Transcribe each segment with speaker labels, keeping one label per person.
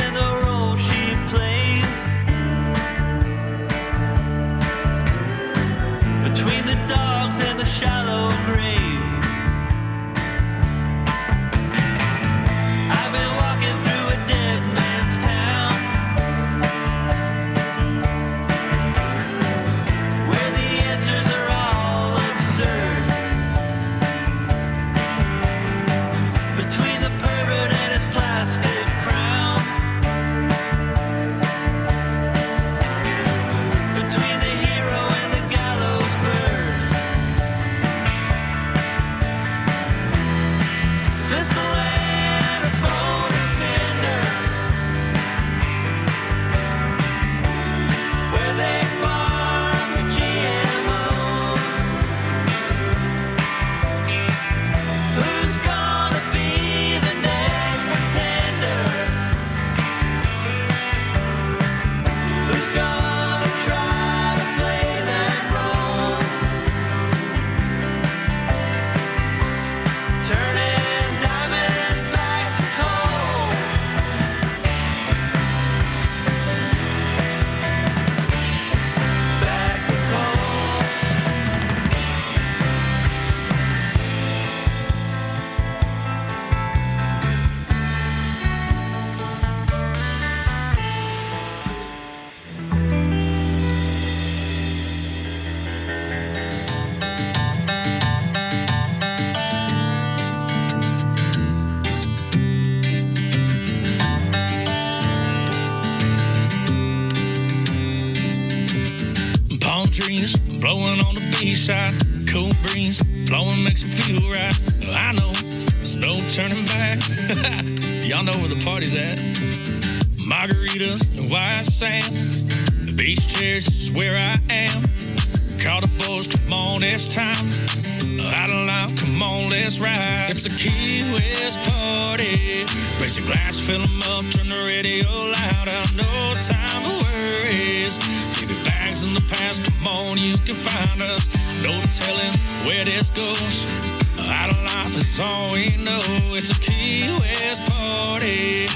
Speaker 1: and the role she plays. Between the dogs and the shallow grave. I've been walking through a dead man's town, where the answers are all absurd. Between the pervert and his plastic crown. Between the hero and the gallows bird. Since the land of gold and cinder, where they farm the GMO, who's gonna be the next pretender? Who's gonna try to play that role? Turning diamonds back to coal. Back to coal.
Speaker 2: Palm trees blowing on the beachside, cool breeze blowing makes you feel right. I know there's no turning back. Y'all know where the party's at. Margaritas and white sand, the beach chairs is where I am. Call the boys, come on, it's time. Out of line, come on, let's ride. It's a Key West party. Raise your glass, fill 'em up, turn the radio loud. I no time for worries. Baby bags in the past, come on, you can find us. No telling where this goes. Out of life is all we know. It's a Key West party.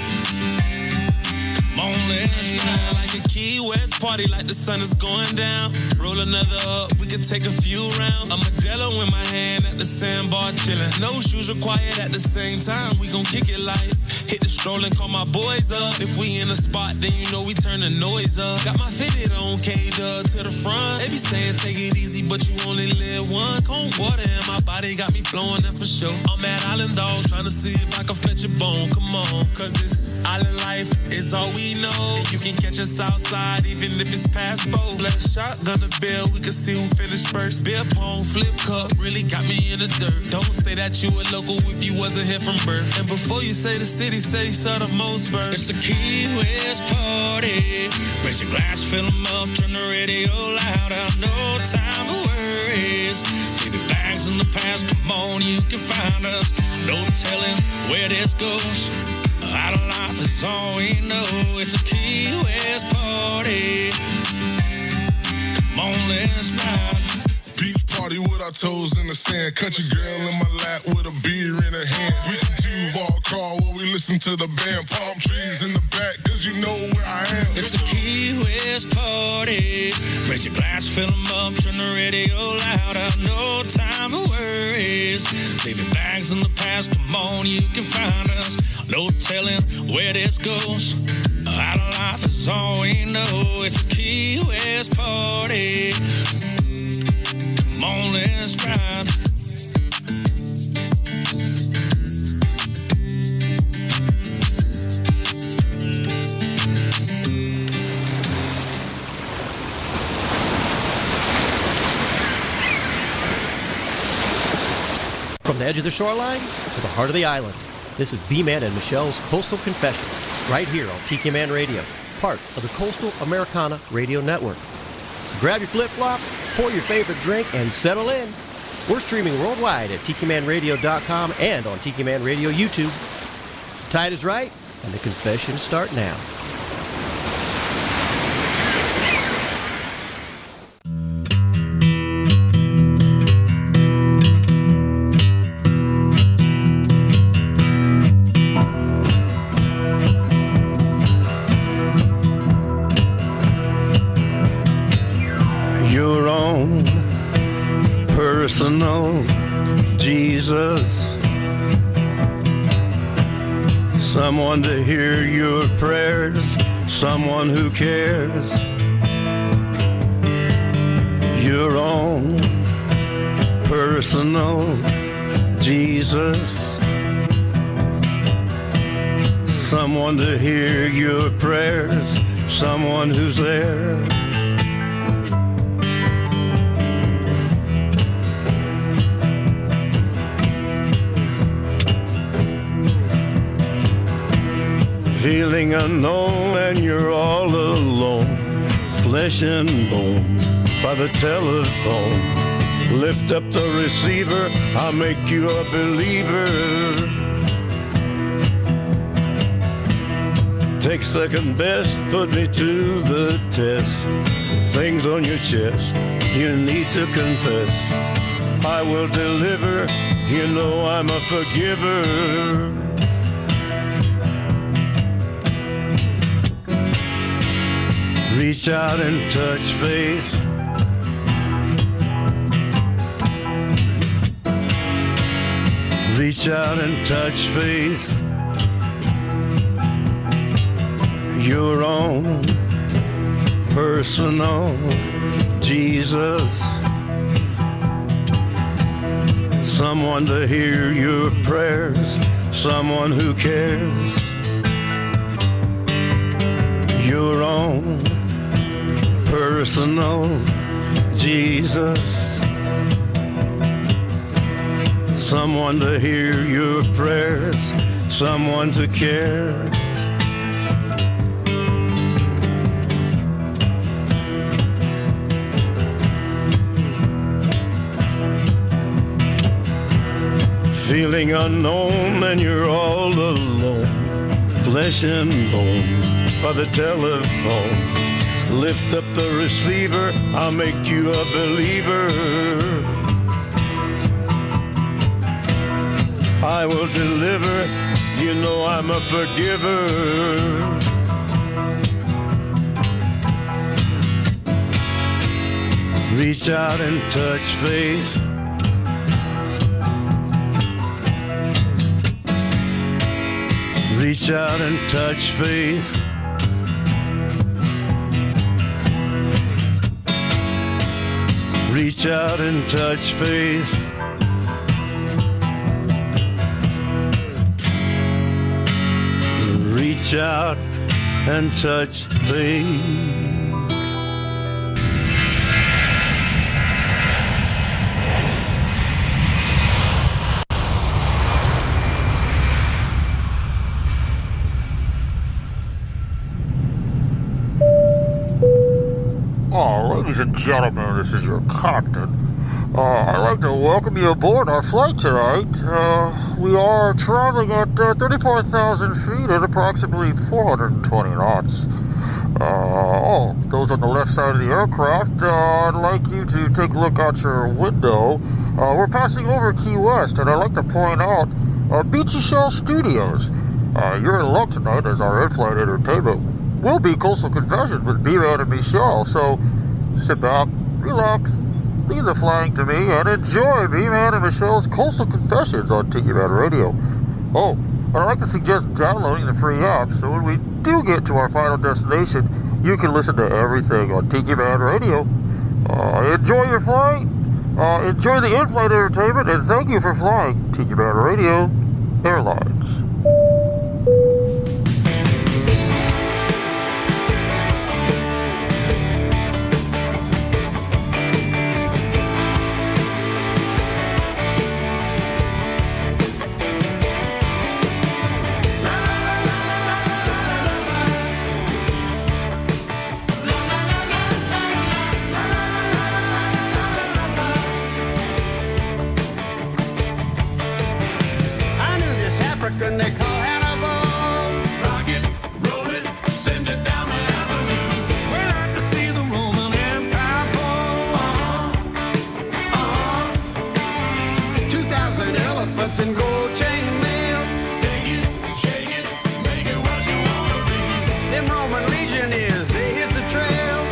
Speaker 2: Come on, let's ride.
Speaker 3: Like a Key West party, like the sun is going down. Roll another up, we could take a few rounds. A Modelo in my hand at the sandbar chillin'. No shoes required at the same time, we gon' kick it like. Hit the stroll and call my boys up. If we in a spot, then you know we turn the noise up. Got my fitted on K-Dub to the front. They be saying take it easy, but you only live once. Cold water in my body got me flowing, that's for sure. I'm at Island Dogs trying to see if I can fetch a bone. Come on, cause this island life is all we know. And you can catch us outside even if it's past 4. Let's shotgun the bill, we can see who finished first. Beer pong, flip cup, really got me in the dirt. Don't say that you a local if you wasn't here from birth. And before you say the city, say Southernmost first.
Speaker 2: It's a Key West party. Raise your glass, fill 'em up, turn the radio loud. I no time for worries. Baby bags in the past, come on, you can find us. No telling where this goes. Out of life is all we know. It's a Key West party. Come on, let's ride.
Speaker 4: Beach party with our toes in the sand. Country girl in my lap with a beer in her hand. We can Duval car while we listen to the band. Palm trees in the back, cause you know where I am.
Speaker 2: It's a Key West party. Raise your glass, fill 'em up, turn the radio loud. I no time for worries. Baby bags in the past, come on, you can find us. No telling where this goes. Out of life is all we know. It's a Key West party. Come on, let's ride.
Speaker 5: From the edge of the shoreline to the heart of the island, this is B-Man and Michelle's Coastal Confessions, right here on TikiManRadio, part of the Coastal Americana Radio Network. So grab your flip-flops, pour your favorite drink, and settle in. We're streaming worldwide at TikiManRadio.com and on TikiManRadio YouTube. The tide is right, and the confessions start now.
Speaker 6: Someone to hear your prayers, someone who cares. Your own personal Jesus. Someone to hear your prayers, someone who's there. Feeling unknown and you're all alone, flesh and bone by the telephone. Lift up the receiver, I'll make you a believer. Take second best, put me to the test. Things on your chest, you need to confess. I will deliver, you know I'm a forgiver. Reach out and touch faith. Reach out and touch faith. Your own personal Jesus. Someone to hear your prayers, someone who cares. Your own personal Jesus. Someone to hear your prayers, someone to care. Feeling unknown and you're all alone, flesh and bone by the telephone. Lift up the receiver, I'll make you a believer. I will deliver, you know I'm a forgiver. Reach out and touch faith. Reach out and touch faith. Reach out and touch faith. Reach out and touch faith.
Speaker 7: Ladies and gentlemen, this is your captain. I'd like to welcome you aboard our flight tonight. We are traveling at 34,000 feet at approximately 420 knots. Those on the left side of the aircraft, I'd like you to take a look out your window. We're passing over Key West, and I'd like to point out Beechy Shell Studios. You're in luck tonight, as our in-flight entertainment will be Coastal Confessions with B-Man and Michelle, so sit back, relax, leave the flying to me, and enjoy B-Man and Michelle's Coastal Confessions on TikiManRadio. Oh, and I'd like to suggest downloading the free app, so when we do get to our final destination, you can listen to everything on TikiManRadio. Enjoy your flight, enjoy the in-flight entertainment, and thank you for flying TikiManRadio Airlines.
Speaker 8: They call Hannibal. Rock it, roll it, send it down the avenue.
Speaker 2: We'd like to see the Roman Empire fall.
Speaker 8: 2,000 elephants in gold chain mail.
Speaker 4: Take it, shake it, make it what you wanna be.
Speaker 8: Them Roman legionnaires, they hit the trail.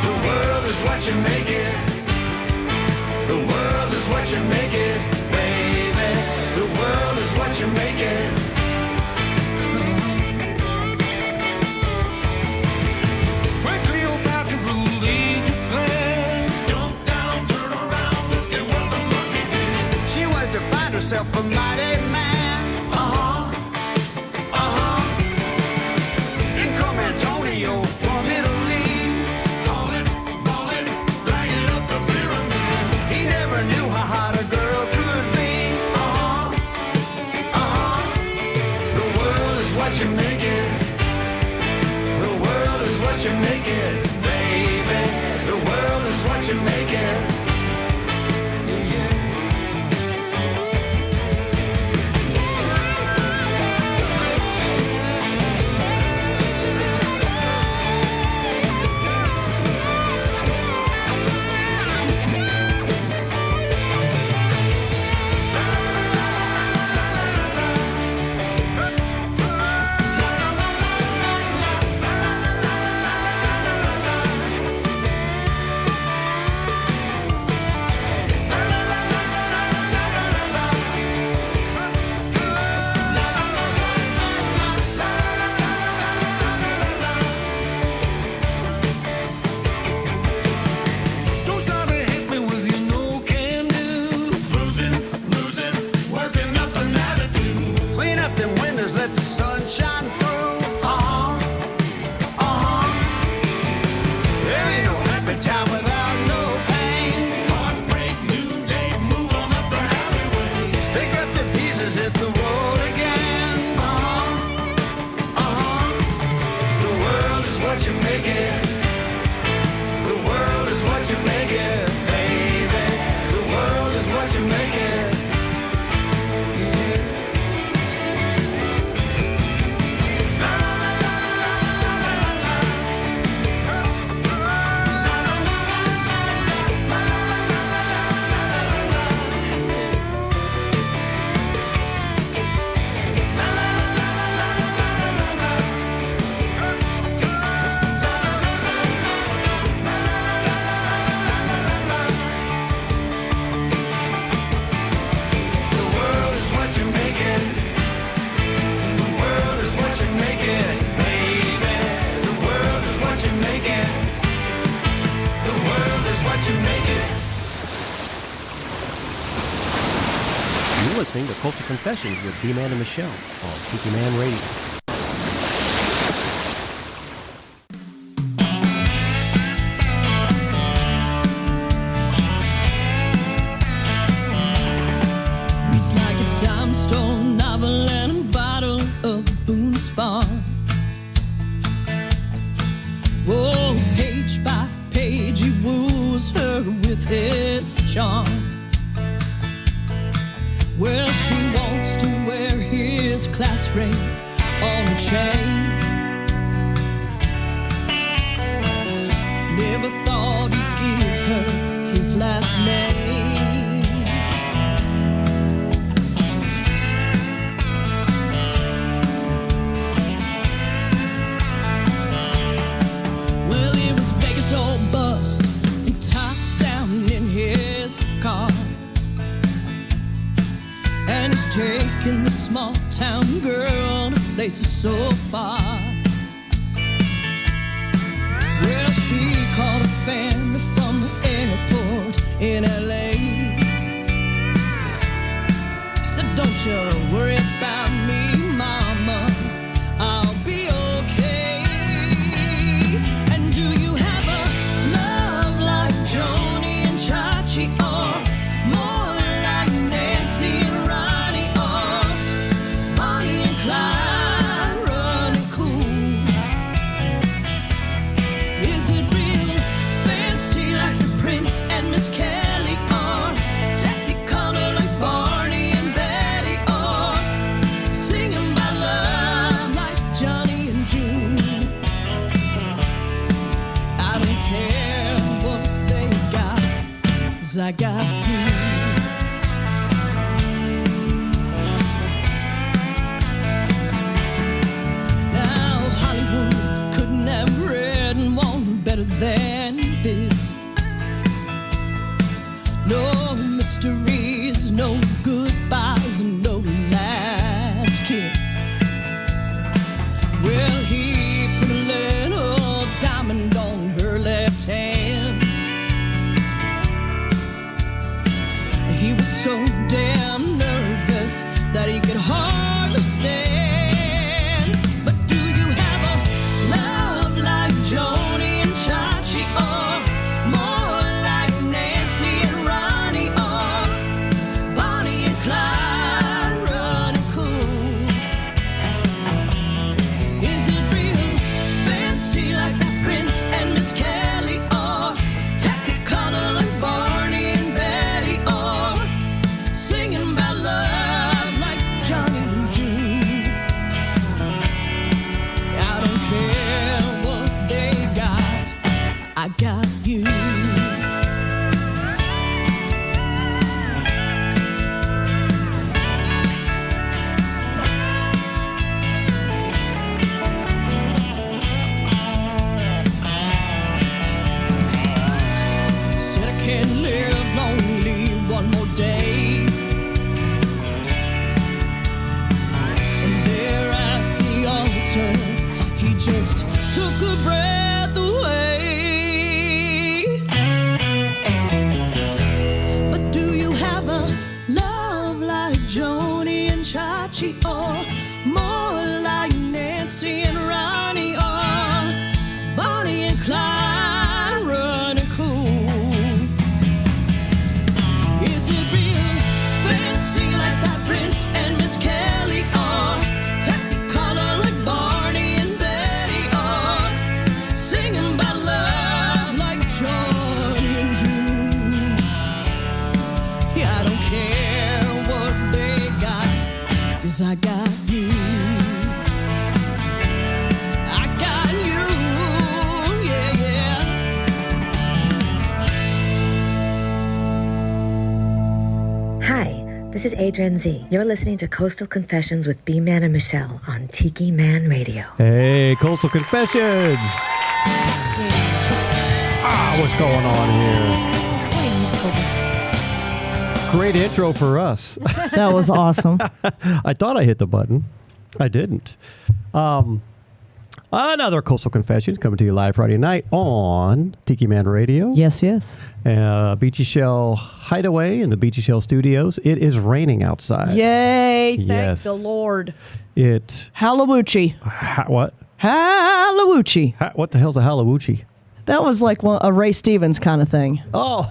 Speaker 8: The world is what you make it. The world is what you make it, baby.
Speaker 9: himself a mighty man. In come Antonio from Italy, calling, dragging up the pyramid. He never knew how hot a girl could be. The world is what you make it. The world is what you make it, baby. The world is what you make it.
Speaker 5: Listening to Coastal Confessions with B-Man and Michelle on TikiManRadio.
Speaker 10: It's like a dime store novel and a bottle of Boone's Farm. Oh, page by page he woos her with his charm. Well, she wants to wear his class ring on a chain. Never thought he'd give her his last name. Well, it was Vegas all bust and top down in his car. And he's taking the small town girl to places so far. Well, she called a family from the airport in LA. Said, don't you worry about me, mama, I'll be okay. And do you have a love like Joni and Chachi, or more like Nancy and Ronnie, or Bonnie and Clyde running cool? Is it real fancy like the Prince and Miss Kelly, or technicolor like Barney and Betty, or singing about love like Johnny and June? I don't care what they got, 'cause I got you. Now Hollywood couldn't have written one better than this. No mysteries, no goodbyes, and no last kiss. Well, he put a little diamond on her left hand. Joni and Chachi, or more like Nancy and Ronnie, or Bonnie and Clyde running cool? Is it real fancy like that Prince and Miss Kelly, or Technicolor like Barney and Betty, or singing about love like Johnny and June? Yeah, I don't care what they got, 'cause I got you. I got you, yeah, yeah.
Speaker 11: Hi, this is Adrian Z. You're listening to Coastal Confessions with B-Man and Michelle on TikiManRadio.
Speaker 5: Hey, Coastal Confessions. What's going on here? Great intro for us.
Speaker 12: That was awesome.
Speaker 5: I thought I hit the button. I didn't. Another Coastal Confessions coming to you live Friday night on Tiki Man Radio.
Speaker 12: Yes, yes.
Speaker 5: Beechy Shell Hideaway in the Beechy Shell Studios. It is raining outside.
Speaker 12: Yay, thank
Speaker 5: Yes.
Speaker 12: the Lord.
Speaker 5: Hallowoochie.
Speaker 12: Hallowoochie.
Speaker 5: What?
Speaker 12: Hallowoochie.
Speaker 5: What the hell's a Hallowoochie?
Speaker 12: That was like a Ray Stevens kind of thing.
Speaker 5: Oh.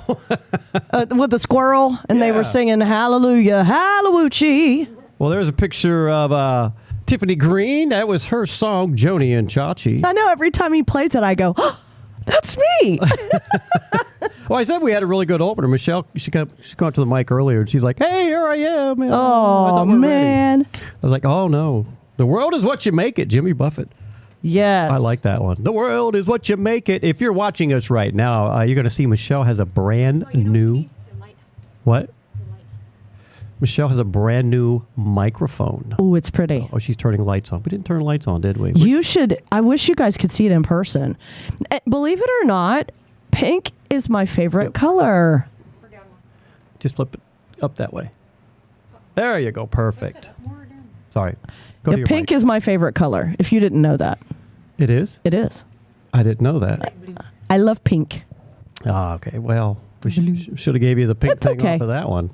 Speaker 12: With the squirrel, and they were singing Hallelujah, Hallowoochie.
Speaker 5: Well, there's a picture of Tiffany Green. That was her song, Joni and Chachi.
Speaker 12: I know, every time he plays it, I go, oh, that's me.
Speaker 5: Well, I said we had a really good opener. Michelle, she got to the mic earlier, and she's like, hey, here I am. I thought we were
Speaker 12: man.
Speaker 5: ready. I was like, oh, no. The world is what you make it, Jimmy Buffett.
Speaker 12: Yes.
Speaker 5: I like that one. The world is what you make it. If you're watching us right now, you're going to see Michelle has a brand new... What? Michelle has a brand new microphone.
Speaker 12: Ooh, it's pretty.
Speaker 5: Oh, she's turning lights on. We didn't turn lights on, did we?
Speaker 12: You should. I wish you guys could see it in person. Believe it or not, pink is my favorite color.
Speaker 5: Just flip it up that way. There you go. Perfect. Sorry. Go to your
Speaker 12: Pink
Speaker 5: mic.
Speaker 12: is my favorite color, if you didn't know that.
Speaker 5: It is?
Speaker 12: It is.
Speaker 5: I didn't know that.
Speaker 12: I love pink.
Speaker 5: Oh, okay. Well, we should have gave you the pink
Speaker 12: It's
Speaker 5: thing
Speaker 12: okay.
Speaker 5: off of that one.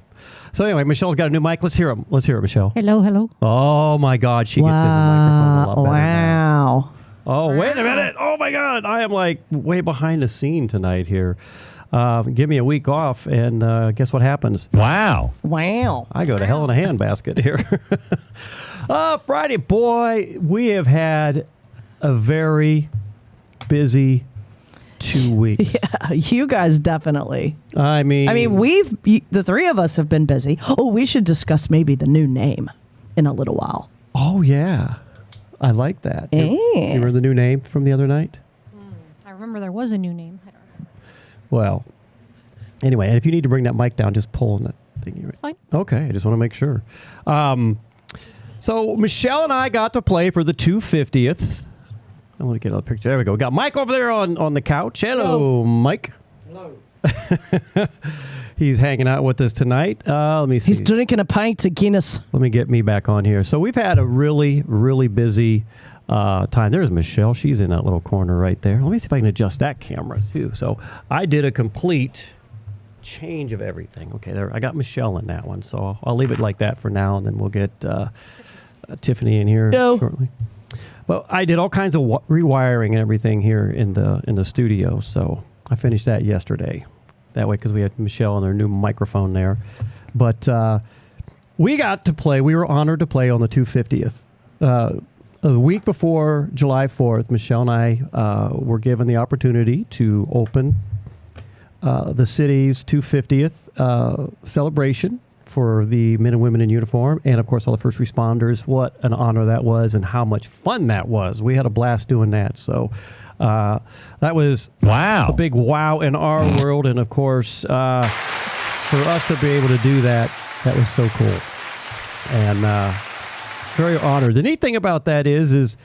Speaker 5: So anyway, Michelle's got a new mic. Let's hear him. Let's hear it, Michelle.
Speaker 13: Hello, hello.
Speaker 5: Oh, my God. She gets in the microphone a lot better now.
Speaker 12: Wow.
Speaker 5: Oh, wait a minute. Oh, my God. I am like way behind the scene tonight here. Give me a week off, and guess what happens?
Speaker 12: Wow.
Speaker 5: I go to hell in a handbasket here. Friday, boy, we have had a very busy 2 weeks.
Speaker 12: Yeah, you guys definitely.
Speaker 5: I mean,
Speaker 12: the three of us have been busy. Oh, we should discuss maybe the new name in a little while.
Speaker 5: Oh, yeah. I like that.
Speaker 12: Yeah.
Speaker 5: You remember the new name from the other night?
Speaker 13: I remember there was a new name. I don't know.
Speaker 5: Well, anyway, and if you need to bring that mic down, just pull on that thing.
Speaker 13: It's fine.
Speaker 5: Okay, I just want to make sure. So Michelle and I got to play for the 250th. Let me get a picture. There we go. We got Mike over there on the couch. Hello, Mike.
Speaker 14: Hello.
Speaker 5: He's hanging out with us tonight. Let me see.
Speaker 12: He's drinking a pint of Guinness.
Speaker 5: Let me get me back on here. So we've had a really, really busy time. There's Michelle. She's in that little corner right there. Let me see if I can adjust that camera too. So I did a complete change of everything. Okay, there. I got Michelle in that one. So I'll leave it like that for now, and then we'll get Tiffany in here shortly. But I did all kinds of rewiring and everything here in the studio. So I finished that yesterday. That way, because we had Michelle and their new microphone there. But we got to play. We were honored to play on the 250th. A week before July 4th, Michelle and I were given the opportunity to open the city's 250th celebration for the men and women in uniform, and of course all the first responders. What an honor that was, and how much fun that was. We had a blast doing that. So that was a big wow in our world, and of course for us to be able to do that, that was so cool, and very honored. The neat thing about that is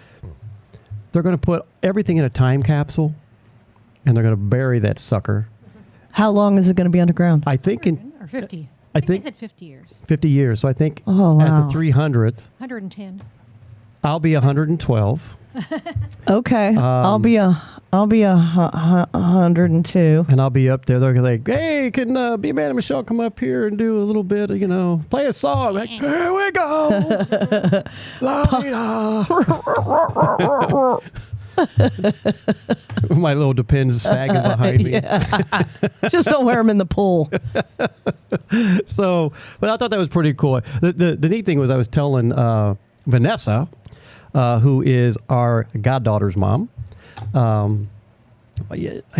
Speaker 5: they're going to put everything in a time capsule, and they're going to bury that sucker.
Speaker 12: How long is it going to be underground?
Speaker 5: I think
Speaker 13: Or 50.
Speaker 5: I
Speaker 13: they
Speaker 5: think
Speaker 13: said 50 years.
Speaker 5: 50 years. So I think
Speaker 12: wow.
Speaker 5: at the 300th,
Speaker 13: 110.
Speaker 5: I'll be 112.
Speaker 12: Okay. I'll be 102.
Speaker 5: And I'll be up there. They're like, hey, can B-Man and Michelle come up here and do a little bit, play a song. Like, here we go. My little Depends sagging behind me.
Speaker 12: Yeah. Just don't wear them in the pool.
Speaker 5: But I thought that was pretty cool. The neat thing was I was telling Vanessa, who is our goddaughter's mom, I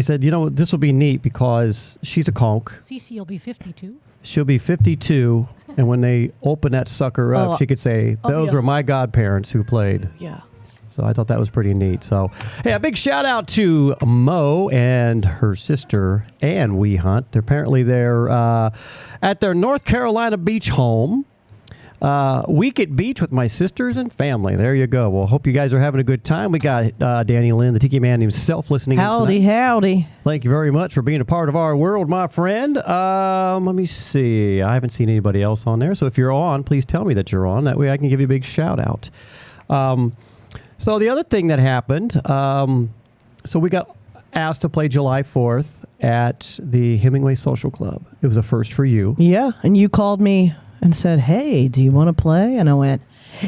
Speaker 5: said, this will be neat because she's a conch.
Speaker 13: Cece will be 52.
Speaker 5: She'll be 52, and when they open that sucker up, she could say, those were my godparents who played.
Speaker 12: Yeah.
Speaker 5: So I thought that was pretty neat. So, hey, a big shout out to Mo and her sister, Ann Wehunt. Apparently they're at their North Carolina beach home. Week at beach with my sisters and family. There you go. Well, hope you guys are having a good time. We got Danny Lynn, the Tiki Man himself, listening.
Speaker 12: Howdy.
Speaker 5: Thank you very much for being a part of our world, my friend. Let me see. I haven't seen anybody else on there. So if you're on, please tell me that you're on. That way I can give you a big shout out. So the other thing that happened, so we got asked to play July 4th at the Hemingway Social Club. It was a first for you.
Speaker 12: Yeah, and you called me and said, hey, do you want to play? And I went,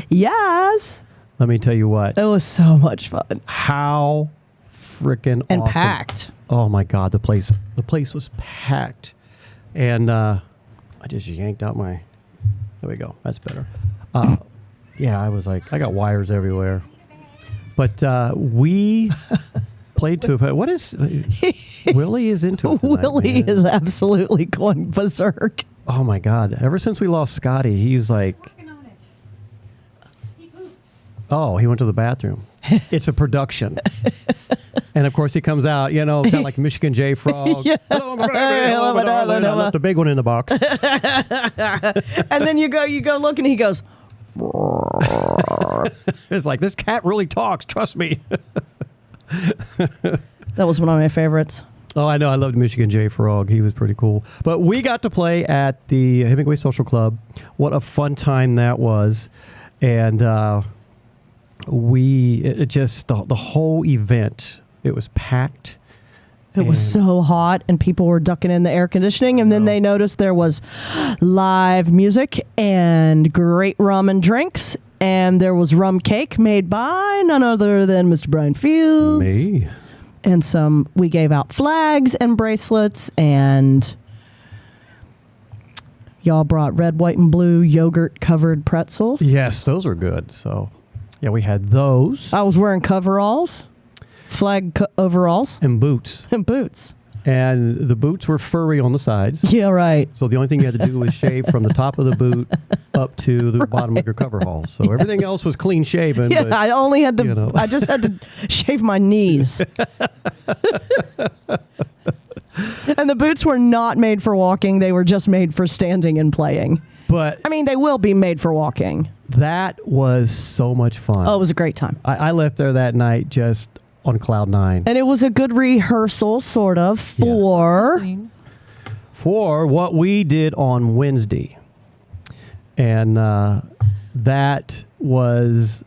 Speaker 12: yes.
Speaker 5: Let me tell you what.
Speaker 12: It was so much fun.
Speaker 5: How freaking awesome.
Speaker 12: And packed.
Speaker 5: Oh, my God. The place was packed. And I just yanked out my... There we go. That's better. Yeah, I was like, I got wires everywhere. But we played to... What is... Willie is into it tonight,
Speaker 12: Willie
Speaker 5: man.
Speaker 12: is absolutely going berserk.
Speaker 5: Oh, my God. Ever since we lost Scotty, he's like... Oh, he went to the bathroom. It's a production. And, of course, he comes out, kind of like Michigan J. Frog.
Speaker 12: Yeah.
Speaker 5: Hello, my baby. Hello, my darling. I left a big one in the box.
Speaker 12: And then you go look, and he goes...
Speaker 5: It's like, this cat really talks. Trust me.
Speaker 12: That was one of my favorites.
Speaker 5: Oh, I know. I loved Michigan J. Frog. He was pretty cool. But we got to play at the Hemingway Social Club. What a fun time that was. And the whole event, it was packed.
Speaker 12: It was so hot, and people were ducking in the air conditioning, and then they noticed there was live music and great rum and drinks, and there was rum cake made by none other than Mr. Brian Fields.
Speaker 5: Me.
Speaker 12: And we gave out flags and bracelets, and y'all brought red, white, and blue yogurt-covered pretzels.
Speaker 5: Yes, those were good. So, yeah, we had those.
Speaker 12: I was wearing coveralls. Flag overalls.
Speaker 5: And boots.
Speaker 12: And
Speaker 5: the boots were furry on the sides.
Speaker 12: Yeah, right.
Speaker 5: So the only thing you had to do was shave from the top of the boot up to the bottom of your coveralls. So everything else was clean shaven.
Speaker 12: Yeah,
Speaker 5: but,
Speaker 12: I only had to, I just had to shave my knees. And the boots were not made for walking. They were just made for standing and playing.
Speaker 5: But
Speaker 12: I mean, they will be made for walking.
Speaker 5: That was so much fun.
Speaker 12: Oh, it was a great time.
Speaker 5: I left there that night just on cloud nine.
Speaker 12: And it was a good rehearsal, sort of, for
Speaker 5: what we did on Wednesday. And that was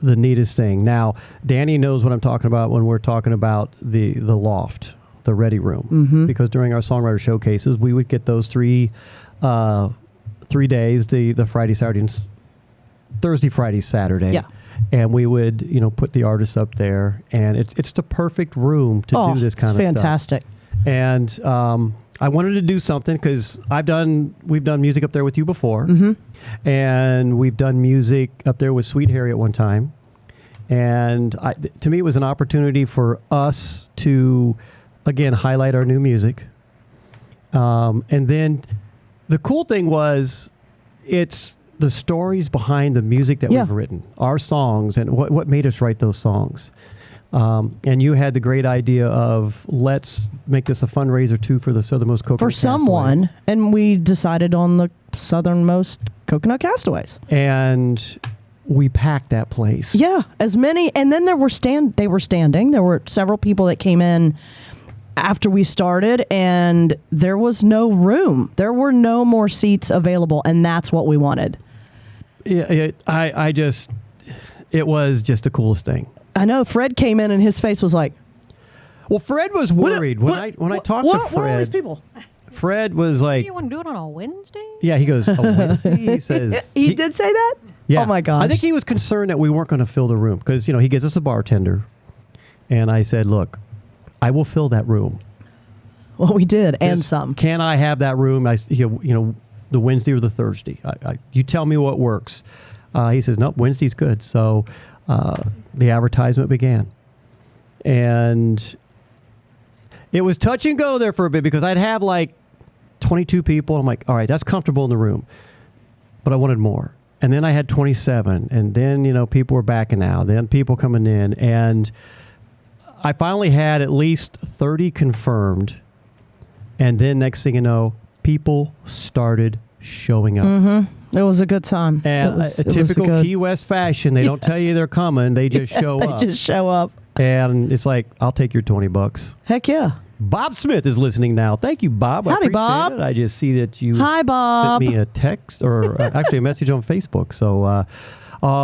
Speaker 5: the neatest thing. Now, Danny knows what I'm talking about when we're talking about the loft, the ready room.
Speaker 12: Mm-hmm.
Speaker 5: Because during our songwriter showcases, we would get those 3 days, the Friday, Saturday, and Thursday, Friday, Saturday.
Speaker 12: Yeah.
Speaker 5: And we would, put the artists up there, and it's the perfect room to do this kind of
Speaker 12: fantastic.
Speaker 5: stuff. And I wanted to do something because we've done music up there with you before, and we've done music up there with Sweet Harry at one time, and to me it was an opportunity for us to again highlight our new music, and then the cool thing was it's the stories behind the music that we've written, our songs, and what made us write those songs. And you had the great idea of let's make this a fundraiser too for the Southernmost Coconut
Speaker 12: For someone,
Speaker 5: Castaways.
Speaker 12: and we decided on the Southernmost Coconut Castaways.
Speaker 5: And we packed that place.
Speaker 12: Yeah, as many, and then they were standing. There were several people that came in after we started, and there was no room. There were no more seats available, and that's what we wanted.
Speaker 5: Yeah, it was just the coolest thing.
Speaker 12: I know Fred came in and his face was like,
Speaker 5: Well, Fred was worried when I talked to Fred.
Speaker 12: What are all these people?
Speaker 5: Fred was like,
Speaker 13: You want to do it on a Wednesday?
Speaker 5: yeah, he goes, a Wednesday? He says.
Speaker 12: He did say that?
Speaker 5: Yeah.
Speaker 12: Oh, my gosh.
Speaker 5: I think he was concerned that we weren't going to fill the room because, he gets us a bartender. And I said, look, I will fill that room.
Speaker 12: Well, we did, and some.
Speaker 5: Can I have that room? The Wednesday or the Thursday? You tell me what works. He says, nope, Wednesday's good. So the advertisement began. And it was touch and go there for a bit because I'd have like 22 people. I'm like, all right, that's comfortable in the room. But I wanted more. And then I had 27. And then, people were backing out. Then people coming in. And I finally had at least 30 confirmed. And then next thing you know, people started showing up.
Speaker 12: Mm-hmm. It was a good time.
Speaker 5: And a typical Key West fashion, they don't tell you they're coming. They just show up.
Speaker 12: They just show up.
Speaker 5: And it's like, I'll take your $20.
Speaker 12: Heck yeah.
Speaker 5: Bob Smith is listening now. Thank you, Bob.
Speaker 12: Howdy,
Speaker 5: I appreciate
Speaker 12: Bob.
Speaker 5: it. I just see that you
Speaker 12: Hi, Bob.
Speaker 5: sent me a text or actually a message on Facebook. So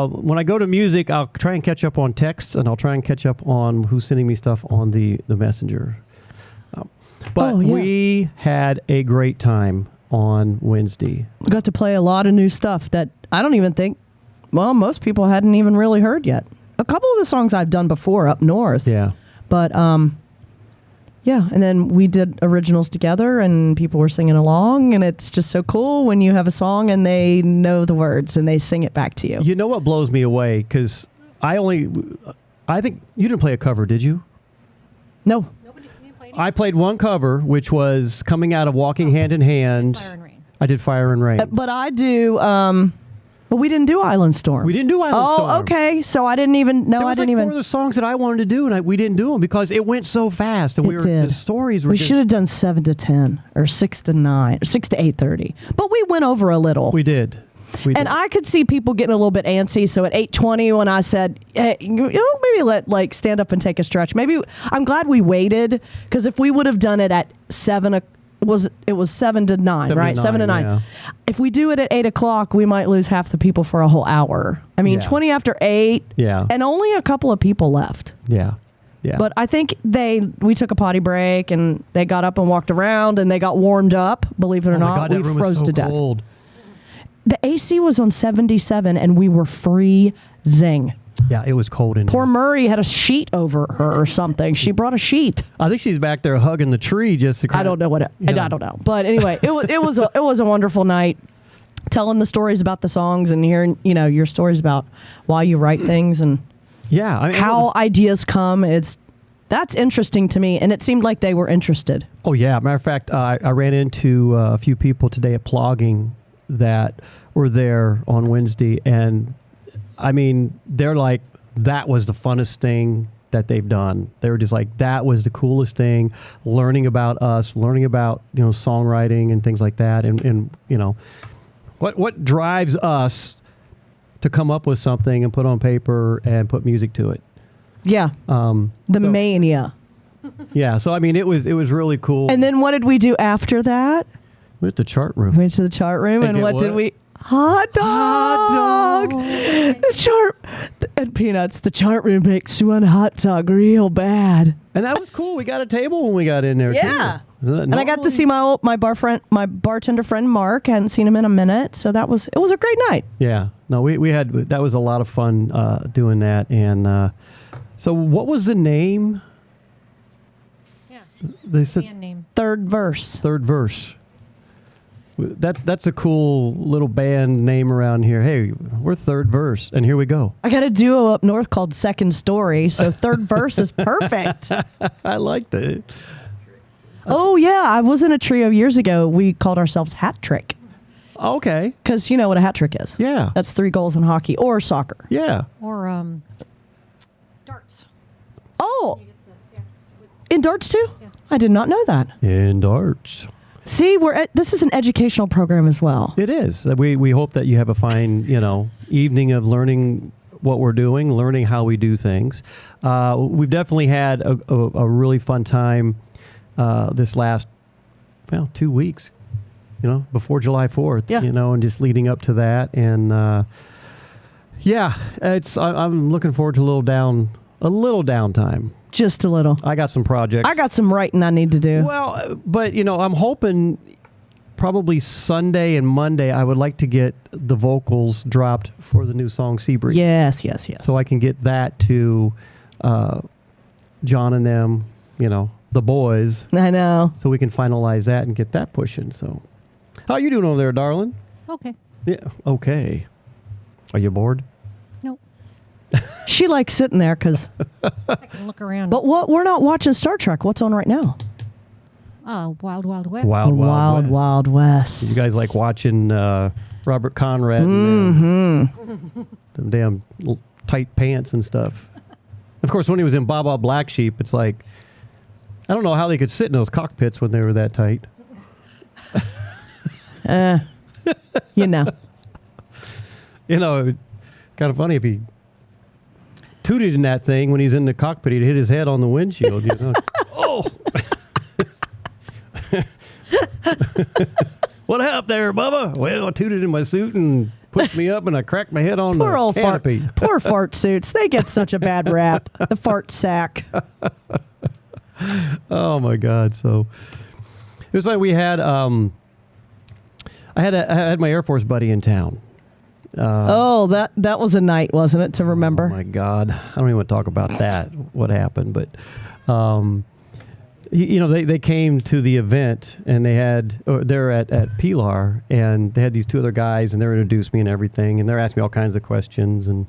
Speaker 5: when I go to music, I'll try and catch up on texts, and I'll try and catch up on who's sending me stuff on the messenger. But we had a great time on Wednesday.
Speaker 12: We got to play a lot of new stuff that I don't even think, most people hadn't even really heard yet. A couple of the songs I've done before up north.
Speaker 5: Yeah.
Speaker 12: But, yeah, and then we did originals together, and people were singing along, and it's just so cool when you have a song and they know the words and they sing it back to you.
Speaker 5: You know what blows me away? Because I think you didn't play a cover, did you?
Speaker 12: No.
Speaker 5: I played one cover, which was Coming Out of Walking Hand in Hand.
Speaker 13: Fire and Rain.
Speaker 5: I did Fire and Rain.
Speaker 12: But I do, but we didn't do Island Storm.
Speaker 5: We didn't do Island Storm.
Speaker 12: Oh, okay. So I didn't even,
Speaker 5: There was four of the songs that I wanted to do, and we didn't do them because it went so fast. And the stories were
Speaker 12: We should have done 7 to 10 or 6 to 9 or 6 to 8:30. But we went over a little.
Speaker 5: We did.
Speaker 12: And I could see people getting a little bit antsy. So at 8:20, when I said, hey, maybe stand up and take a stretch. Maybe I'm glad we waited, because if we would have done it at 7, it was 7 to 9, right? 7 to 9.
Speaker 5: Yeah.
Speaker 12: If we do it at 8 o'clock, we might lose half the people for a whole hour. I mean, 20 after 8, and only a couple of people left.
Speaker 5: Yeah. Yeah.
Speaker 12: But I think we took a potty break, and they got up and walked around, and they got warmed up. Believe it or not,
Speaker 5: God, that
Speaker 12: we
Speaker 5: room
Speaker 12: froze
Speaker 5: was so
Speaker 12: to death.
Speaker 5: cold.
Speaker 12: The AC was on 77, and we were freezing.
Speaker 5: Yeah, it was cold in
Speaker 12: Poor
Speaker 5: there.
Speaker 12: Murray had a sheet over her or something. She brought a sheet.
Speaker 5: I think she's back there hugging the tree just to
Speaker 12: I don't know I don't know. But anyway, it was a wonderful night, telling the stories about the songs and hearing your stories about why you write things and how ideas come. That's interesting to me, and it seemed like they were interested.
Speaker 5: Oh yeah, matter of fact, I ran into a few people today at Plogging that were there on Wednesday, and I mean, they're like, that was the funnest thing that they've done. They were just like, that was the coolest thing, learning about us, learning about songwriting and things like that, and what drives us to come up with something and put on paper and put music to it.
Speaker 12: Yeah. Mania.
Speaker 5: Yeah. So I mean, it was really cool.
Speaker 12: And then what did we do after that?
Speaker 5: We went to the chart room.
Speaker 12: Went to the chart room, and what did we? Hot dog. The chart and peanuts. The chart room makes you want a hot dog real bad.
Speaker 5: And that was cool. We got a table when we got in there.
Speaker 12: Yeah.
Speaker 5: Too.
Speaker 12: And I got to see my bartender friend Mark. I hadn't seen him in a minute, so it was a great night.
Speaker 5: Yeah. No, we had that was a lot of fun doing that. And so, what was the name?
Speaker 13: Yeah.
Speaker 5: They said
Speaker 13: Band name.
Speaker 12: Third Verse.
Speaker 5: Third Verse. That's a cool little band name around here. Hey, we're Third Verse, and here we go.
Speaker 12: I got a duo up north called Second Story, so Third Verse is perfect.
Speaker 5: I liked it.
Speaker 12: Oh yeah, I was in a trio years ago. We called ourselves Hat Trick.
Speaker 5: Okay.
Speaker 12: Because you know what a hat trick is.
Speaker 5: Yeah.
Speaker 12: That's 3 goals in hockey or soccer.
Speaker 5: Yeah.
Speaker 13: Or darts.
Speaker 12: Oh. In darts too? Yeah. I did not know that.
Speaker 5: In darts.
Speaker 12: See, this is an educational program as well.
Speaker 5: It is. We hope that you have a fine, evening of learning what we're doing, learning how we do things. We've definitely had a really fun time this last, 2 weeks, before July 4th, and just leading up to that. And, I'm looking forward to a little down a little downtime.
Speaker 12: Just a little.
Speaker 5: I got some projects.
Speaker 12: I got some writing I need to do.
Speaker 5: Well, but I'm hoping probably Sunday and Monday I would like to get the vocals dropped for the new song Seabreeze.
Speaker 12: Yes.
Speaker 5: So I can get that to John and them, the boys.
Speaker 12: I know.
Speaker 5: So we can finalize that and get that pushing. So how you doing over there, darling?
Speaker 13: Okay.
Speaker 5: Yeah. Okay. Are you bored?
Speaker 13: Nope.
Speaker 12: She likes sitting there because.
Speaker 13: I can look around.
Speaker 12: But we're not watching Star Trek. What's on right now?
Speaker 13: Wild Wild West.
Speaker 12: Wild West.
Speaker 5: You guys like watching Robert Conrad and them damn tight pants and stuff. Of course, when he was in Baba Black Sheep, it's like, I don't know how they could sit in those cockpits when they were that tight. Kind of funny if he tooted in that thing when he's in the cockpit, he'd hit his head on the windshield. Oh! What happened there, Bubba? Well, I tooted in my suit and pushed me up, and I cracked my head on
Speaker 12: Poor
Speaker 5: the
Speaker 12: old
Speaker 5: canopy.
Speaker 12: Poor fart suits. They get such a bad rap. The fart sack.
Speaker 5: Oh my God! So it was like we had. I had my Air Force buddy in town.
Speaker 12: That was a night, wasn't it? To remember.
Speaker 5: Oh my God! I don't even want to talk about that. What happened? But they came to the event and they're at Pilar, and they had these two other guys, and they introduced me and everything, and they're asking me all kinds of questions, and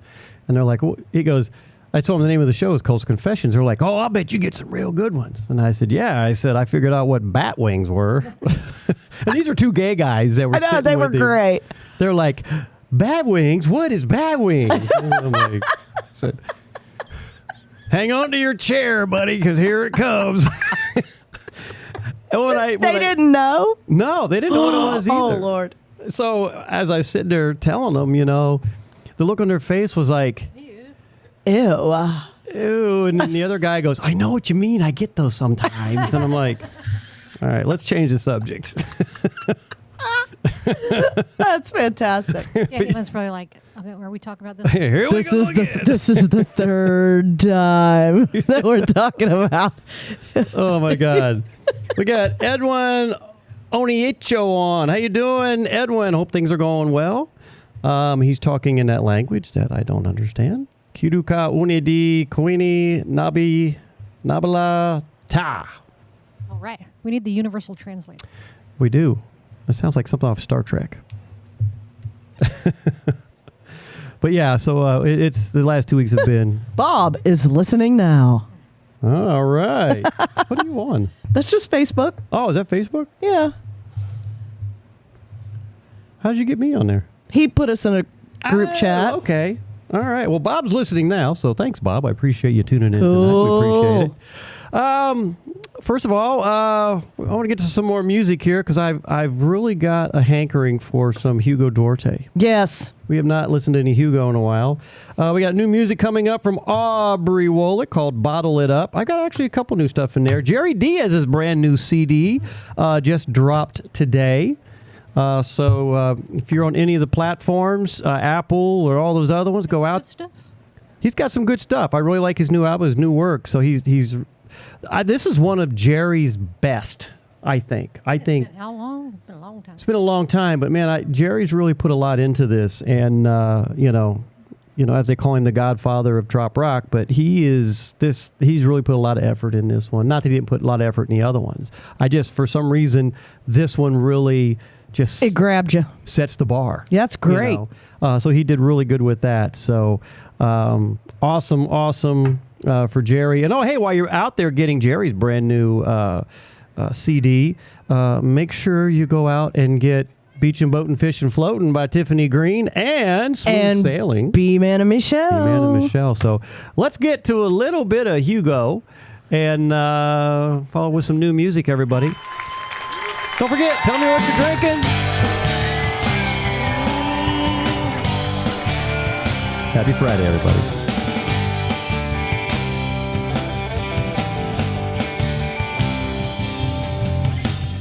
Speaker 5: they're like, he goes, I told them the name of the show is Coastal Confessions. They're like, oh, I'll bet you get some real good ones. And I said, yeah. I said, I figured out what bat wings were. And these are two gay guys that were
Speaker 12: I know, they were great.
Speaker 5: They're like, bat wings? What is bat wings? And I'm like, said, hang on to your chair, buddy, because here it comes. They
Speaker 12: didn't know?
Speaker 5: No, they didn't know what it was either.
Speaker 12: Oh, Lord.
Speaker 5: So as I sit there telling them, the look on their face was like,
Speaker 12: ew.
Speaker 5: And then the other guy goes, I know what you mean. I get those sometimes. And I'm like, all right, let's change the subject.
Speaker 12: That's fantastic.
Speaker 13: Yeah, Evan's probably like, okay, are we talking about this?
Speaker 5: Here we go again.
Speaker 12: This is the third time that we're talking about.
Speaker 5: Oh, my God. We got Edwin Oniicho on. How you doing, Edwin? Hope things are going well. He's talking in that language that I don't understand. Kiruka unidi koini nabi nabala ta.
Speaker 13: All right. We need the universal translator.
Speaker 5: We do. That sounds like something off Star Trek. But yeah, so it's the last 2 weeks have been.
Speaker 12: Bob is listening now.
Speaker 5: All right. What are you on?
Speaker 12: That's just Facebook.
Speaker 5: Oh, is that Facebook?
Speaker 12: Yeah.
Speaker 5: How did you get me on there?
Speaker 12: He put us in a group chat.
Speaker 5: Okay. All right. Well, Bob's listening now, so thanks, Bob. I appreciate you tuning in
Speaker 12: Cool.
Speaker 5: tonight. We appreciate it. First of all, I want to get to some more music here because I've really got a hankering for some Hugo Duarte.
Speaker 12: Yes.
Speaker 5: We have not listened to any Hugo in a while. We got new music coming up from Aubrey Wolick called Bottle It Up. I got actually a couple new stuff in there. Jerry Diaz's brand new CD just dropped today. So if you're on any of the platforms, Apple or all those other ones, go out.
Speaker 13: Good stuff.
Speaker 5: He's got some good stuff. I really like his new album, his new work. So this is one of Jerry's best, I think.
Speaker 13: How long? It's been a long time.
Speaker 5: It's been a long time, but man, Jerry's really put a lot into this, and as they call him, the Godfather of Trop Rock. But he's really put a lot of effort in this one. Not that he didn't put a lot of effort in the other ones. For some reason, this one really just
Speaker 12: it grabbed you,
Speaker 5: sets the bar.
Speaker 12: Yeah, that's great.
Speaker 5: So he did really good with that. So awesome for Jerry. And hey, while you're out there getting Jerry's brand new CD, make sure you go out and get Beach and Boat and Fish and Floating by Tiffany Green and Smooth Sailing.
Speaker 12: B-Man and Michelle.
Speaker 5: So let's get to a little bit of Hugo and follow with some new music, everybody. Don't forget, tell me what you're drinking. Happy Friday, everybody.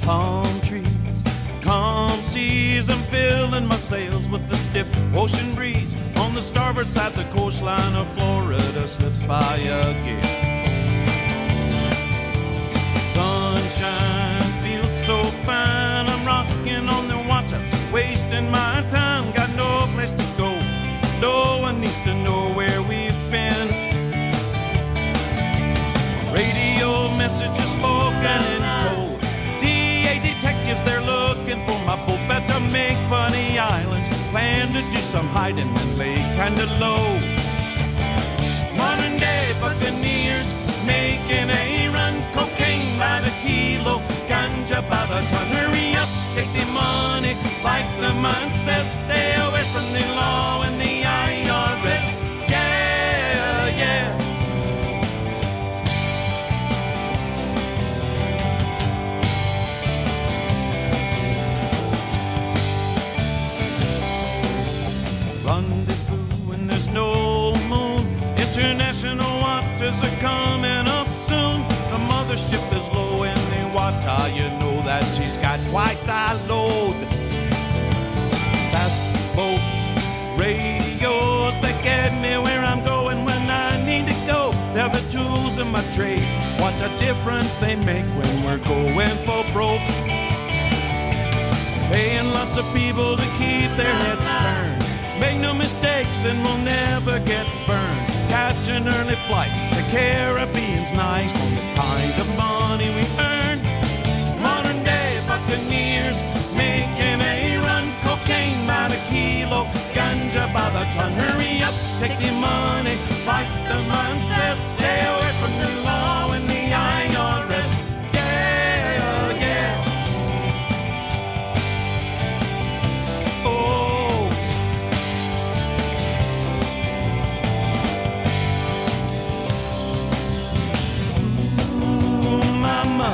Speaker 3: Palm trees, calm seas, I'm filling my sails with the stiff ocean breeze.
Speaker 14: On the starboard side, the coastline of Florida slips by again. Sunshine feels so fine. I'm rocking on the water, wasting my time. Got no place to go. No one needs to know where we've been. Radio messages spoken in code. DA detectives, they're looking for my boat. Better make funny islands. Plan to do some hiding and lay kinda low. Modern day buccaneers making a run. Cocaine by the kilo, ganja by the ton. Hurry up, take the money like the man says. Stay away from the law and the IRS. Yeah, yeah. Rendezvous and there's no moon. International waters are coming up soon. The mothership is low in the water. You know that she's got quite a load. Fast boats, radios that get me where I'm going when I need to go. They're the tools in my trade. What a difference they make when we're going for broke. Paying lots of people to keep their heads turned. Make no mistakes and we'll never get burned. Catch an early flight, the Caribbean's nice on the kind of money we earn. Modern day buccaneers making a run. Cocaine by the kilo, ganja by the ton. Hurry up, take the money like the man says. Stay away from the law and the IRS. Yeah, yeah. Oh. Mama,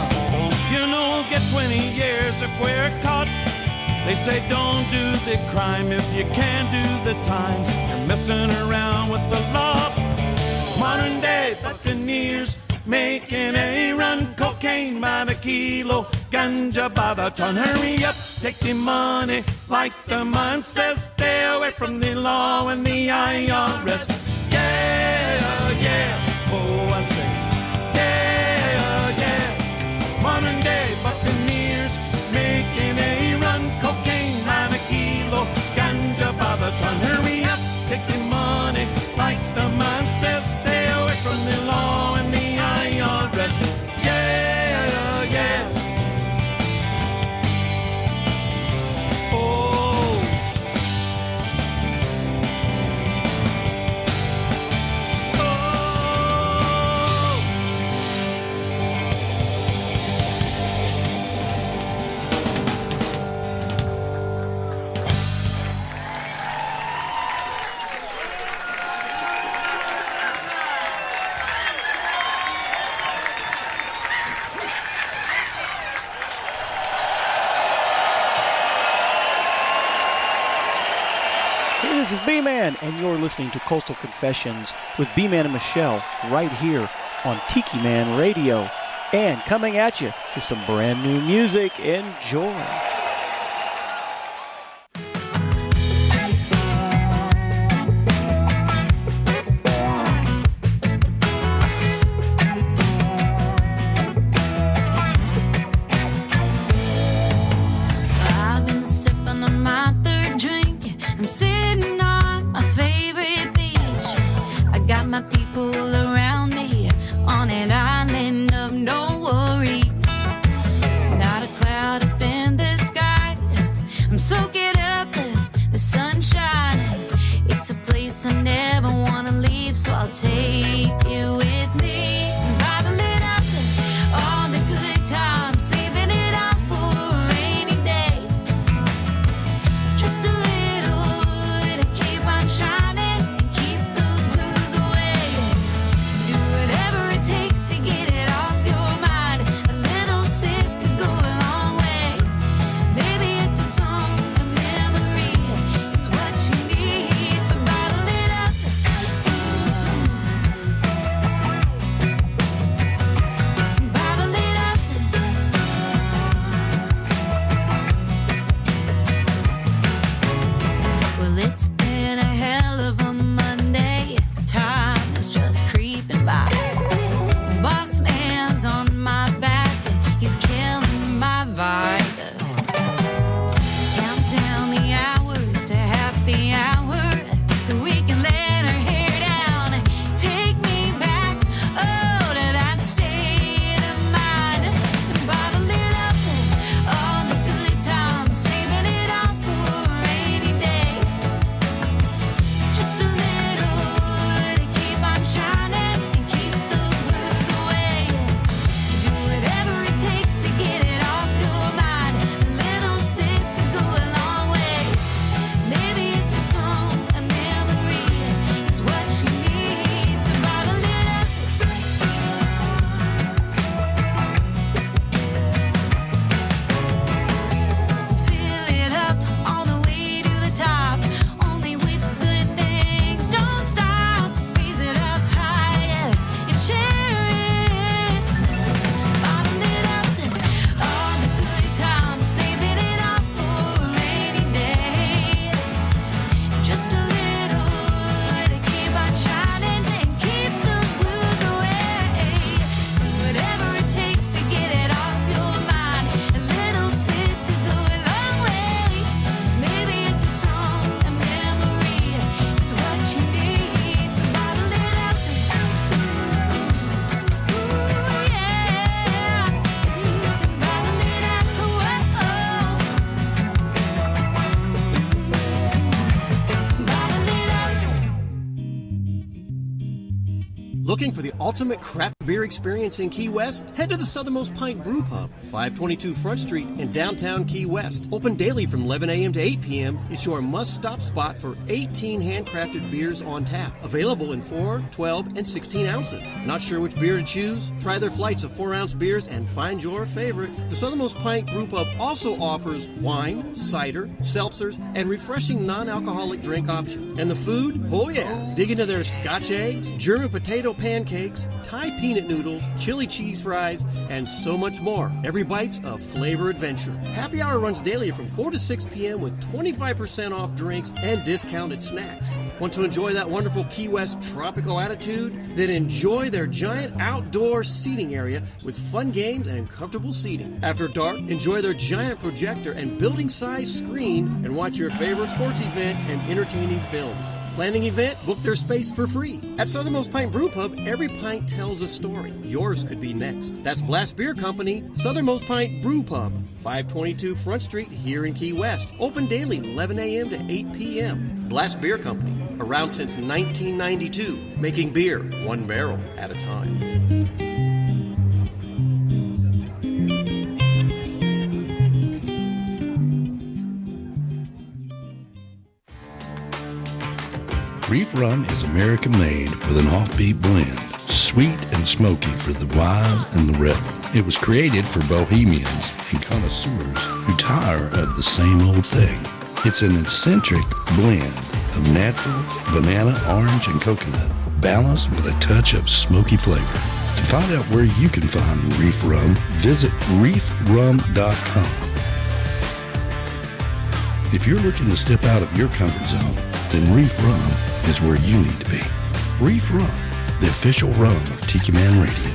Speaker 14: you know, get 20 years if we're caught. They say don't do the crime if you can't do the time. You're messing around with the law. Modern day buccaneers making a run. Cocaine by the kilo, ganja by the ton. Hurry up, take the money like the man says. Stay away from the law and the IRS. Yeah, yeah, oh I say. Yeah, yeah. Modern day buccaneers making a run. Cocaine by the kilo, ganja by the ton. Hurry up, take the money like the man says. Stay away from the law and the IRS. Yeah, yeah. Oh.
Speaker 15: This is B-Man, and you're listening to Coastal Confessions with B-Man and Michelle right here on TikiManRadio. And coming at you with some brand new music. Enjoy.
Speaker 16: I've been sipping on my third drink. I'm sitting on my favorite beach. I got my people around me on an island of no worries. Not a cloud up in the sky.
Speaker 5: Looking for the ultimate craft beer experience in Key West? Head to the Southernmost Pint Brewpub, 522 Front Street in downtown Key West. Open daily from 11 a.m. to 8 p.m., it's your must-stop spot for 18 handcrafted beers on tap. Available in 4, 12, and 16 ounces. Not sure which beer to choose? Try their flights of 4-ounce beers and find your favorite. The Southernmost Pint Brewpub also offers wine, cider, seltzers, and refreshing non-alcoholic drink options. And the food? Oh yeah! Dig into their Scotch eggs, German potato pancakes, Thai peanut noodles, chili cheese fries, and so much more. Every bite's a flavor adventure. Happy hour runs daily from 4 to 6 p.m. with 25% off drinks and discounted snacks. Want to enjoy that wonderful Key West tropical attitude? Then enjoy their giant outdoor seating area with fun games and comfortable seating. After dark, enjoy their giant projector and building-sized screen and watch your favorite sports event and entertaining films. Planning event? Book their space for free. At Southernmost Pint Brewpub, every pint tells a story. Yours could be next. That's Blast Beer Company, Southernmost Pint Brewpub, 522 Front Street here in Key West. Open daily 11 a.m. to 8 p.m. Blast Beer Company, around since 1992, making beer one barrel at a time.
Speaker 17: Reef Rum is American-made with an offbeat blend, sweet and smoky for the wise and the rebel. It was created for bohemians and connoisseurs who tire of the same old thing. It's an eccentric blend of natural banana, orange, and coconut, balanced with a touch of smoky flavor. To find out where you can find Reef Rum, visit reefrum.com. If you're looking to step out of your comfort zone, then Reef Rum is where you need to be. Reef Rum, the official rum of Tiki Man Radio.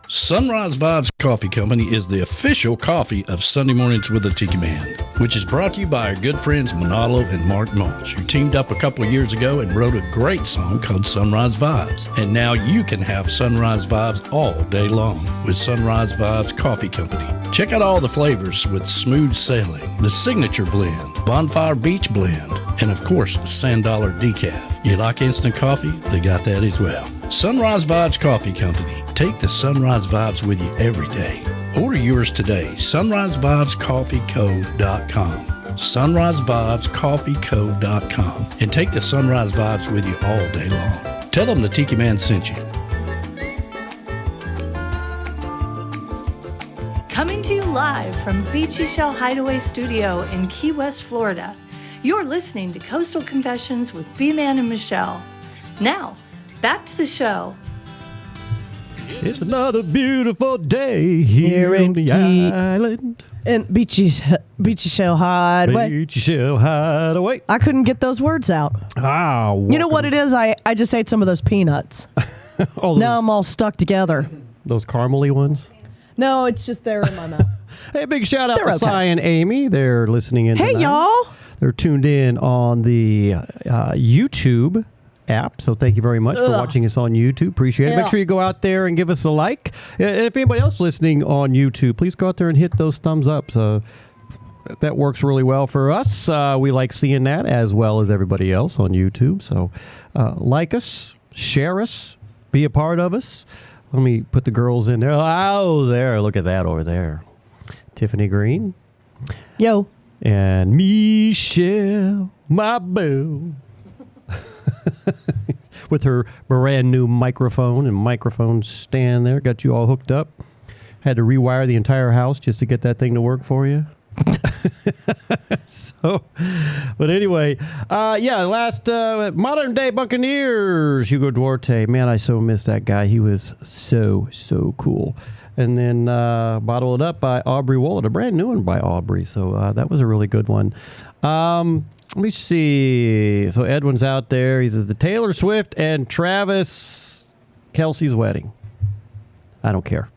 Speaker 17: Sunrise Vibes Coffee Company is the official coffee of Sunday Mornings with the Tiki Man, which is brought to you by our good friends Manalo and Mark Mulch, who teamed up a couple of years ago and wrote a great song called Sunrise Vibes. And now you can have Sunrise Vibes all day long with Sunrise Vibes Coffee Company. Check out all the flavors with Smooth Sailing, the Signature Blend, Bonfire Beach Blend, and of course, Sand Dollar Decaf. You like instant coffee? They got that as well. Sunrise Vibes Coffee Company. Take the Sunrise Vibes with you every day. Order yours today. SunriseVibesCoffeeCo.com. SunriseVibesCoffeeCo.com. And take the Sunrise Vibes with you all day long. Tell them the Tiki Man sent you.
Speaker 18: Coming to you live from Beechy Hideaway Studio in Key West, Florida. You're listening to Coastal Confessions with B-Man and Michelle. Now, back to the show.
Speaker 5: It's another beautiful day here on the island.
Speaker 12: And Beechy Shell Hideaway.
Speaker 5: Beechy Shell Hideaway.
Speaker 12: I couldn't get those words out. You know what it is? I just ate some of those peanuts. Now I'm all stuck together.
Speaker 5: Those caramely ones?
Speaker 12: No, it's just there in my mouth.
Speaker 5: Hey, big shout out to Cy and Amy. They're listening in tonight.
Speaker 12: Hey, y'all.
Speaker 5: They're tuned in on the YouTube app, so thank you very much for watching us on YouTube. Appreciate it. Make sure you go out there and give us a like. And if anybody else listening on YouTube, please go out there and hit those thumbs up. So that works really well for us. We like seeing that as well as everybody else on YouTube. So like us, share us, be a part of us. Let me put the girls in there. Oh, there. Look at that over there. Tiffany Green.
Speaker 12: Yo.
Speaker 5: And Michelle, my boo. With her brand new microphone and microphone stand there. Got you all hooked up. Had to rewire the entire house just to get that thing to work for you. But anyway, last Modern Day Buccaneers, Hugo Duarte. Man, I so miss that guy. He was so cool. And then Bottle It Up by Aubrey Wallet, a brand new one by Aubrey. So that was a really good one. Let me see. So Edwin's out there. He says the Taylor Swift and Travis Kelce's wedding. I don't care.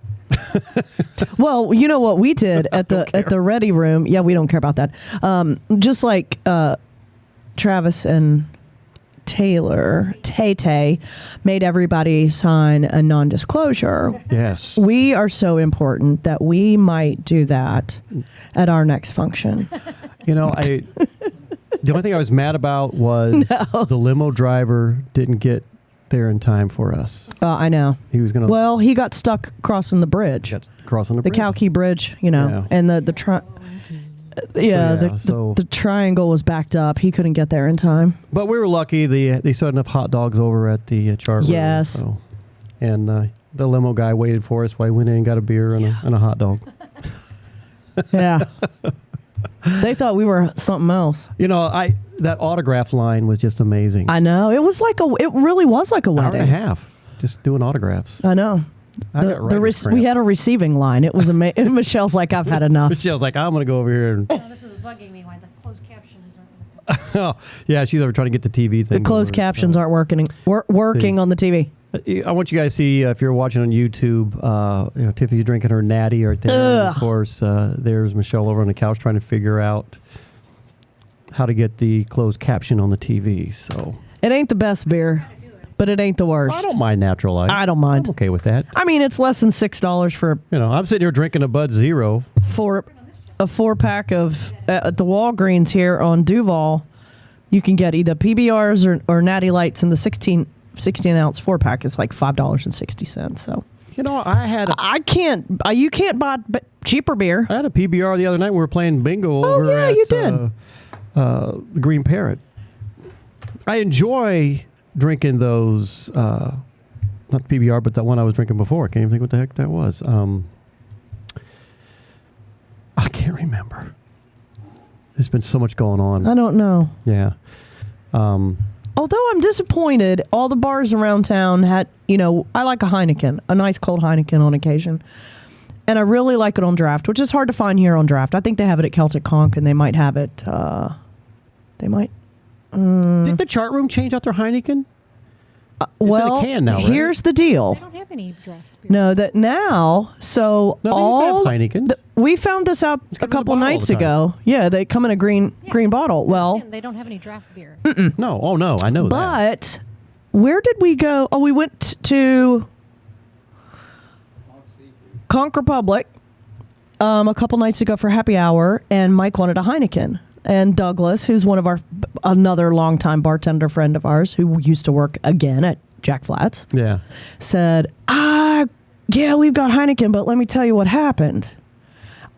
Speaker 12: Well, you know what we did at the Ready Room? Yeah, we don't care about that. Just like Travis and Taylor, Tay made everybody sign a non-disclosure.
Speaker 5: Yes.
Speaker 12: We are so important that we might do that at our next function.
Speaker 5: You know, The only thing I was mad about was the limo driver didn't get there in time for us.
Speaker 12: I know.
Speaker 5: He was going to...
Speaker 12: Well, he got stuck crossing the bridge.
Speaker 5: Crossing the
Speaker 12: bridge? The Cowkey Bridge, and the triangle was backed up. He couldn't get there in time.
Speaker 5: But we were lucky. They still had enough hot dogs over at the chart room.
Speaker 12: Yes.
Speaker 5: So. And the limo guy waited for us while we went in and got a beer and a hot dog.
Speaker 12: Yeah. They thought we were something else.
Speaker 5: That autograph line was just amazing.
Speaker 12: I know. It really was like a wedding.
Speaker 5: Hour and a half just doing autographs.
Speaker 12: I know. We had a receiving line. It was amazing. And Michelle's like, I've had enough.
Speaker 5: Michelle's like, I'm going to go over here.
Speaker 13: This is bugging me. Why the closed captions aren't working.
Speaker 5: Oh, yeah, she's over trying to get the TV thing.
Speaker 12: The closed captions aren't working on the TV.
Speaker 5: I want you guys to see, if you're watching on YouTube, Tiffany's drinking her natty right there. And of course, there's Michelle over on the couch trying to figure out how to get the closed caption on the TV. So
Speaker 12: it ain't the best beer, but it ain't the worst.
Speaker 5: I don't mind Natural Light.
Speaker 12: I don't mind.
Speaker 5: I'm okay with that.
Speaker 12: I mean, it's less than $6 for...
Speaker 5: I'm sitting here drinking a Bud Zero.
Speaker 12: For a 4-pack of... at the Walgreens here on Duval, you can get either PBRs or Natty Lights, and the 16-ounce 4-pack is like $5.60. So... you can't buy cheaper beer.
Speaker 5: I had a PBR the other night. We were playing bingo over
Speaker 12: at
Speaker 5: you
Speaker 12: did.
Speaker 5: The Green Parrot. I enjoy drinking those, not the PBR, but that one I was drinking before. I can't even think what the heck that was. I can't remember. There's been so much going on.
Speaker 12: I don't know.
Speaker 5: Yeah.
Speaker 12: Although I'm disappointed, all the bars around town had, I like a Heineken, a nice cold Heineken on occasion. And I really like it on draft, which is hard to find here on draft. I think they have it at Celtic Conch, and they might have it,
Speaker 5: Did the chart room change out their Heineken?
Speaker 12: Well,
Speaker 5: it's in a can now, right?
Speaker 12: Here's the deal.
Speaker 13: They don't have any draft beer.
Speaker 12: No, that now, so
Speaker 5: no,
Speaker 12: all...
Speaker 5: they used to have Heinekens.
Speaker 12: We found this out a couple nights ago. Yeah, they come in a green bottle. Well...
Speaker 13: They don't have any draft beer.
Speaker 5: No, oh no, I know that.
Speaker 12: But where did we go? Oh, we went to Conch Republic a couple nights ago for happy hour, and Mike wanted a Heineken. And Douglas, who's another longtime bartender friend of ours who used to work again at Jack Flat's, said, yeah, we've got Heineken, but let me tell you what happened.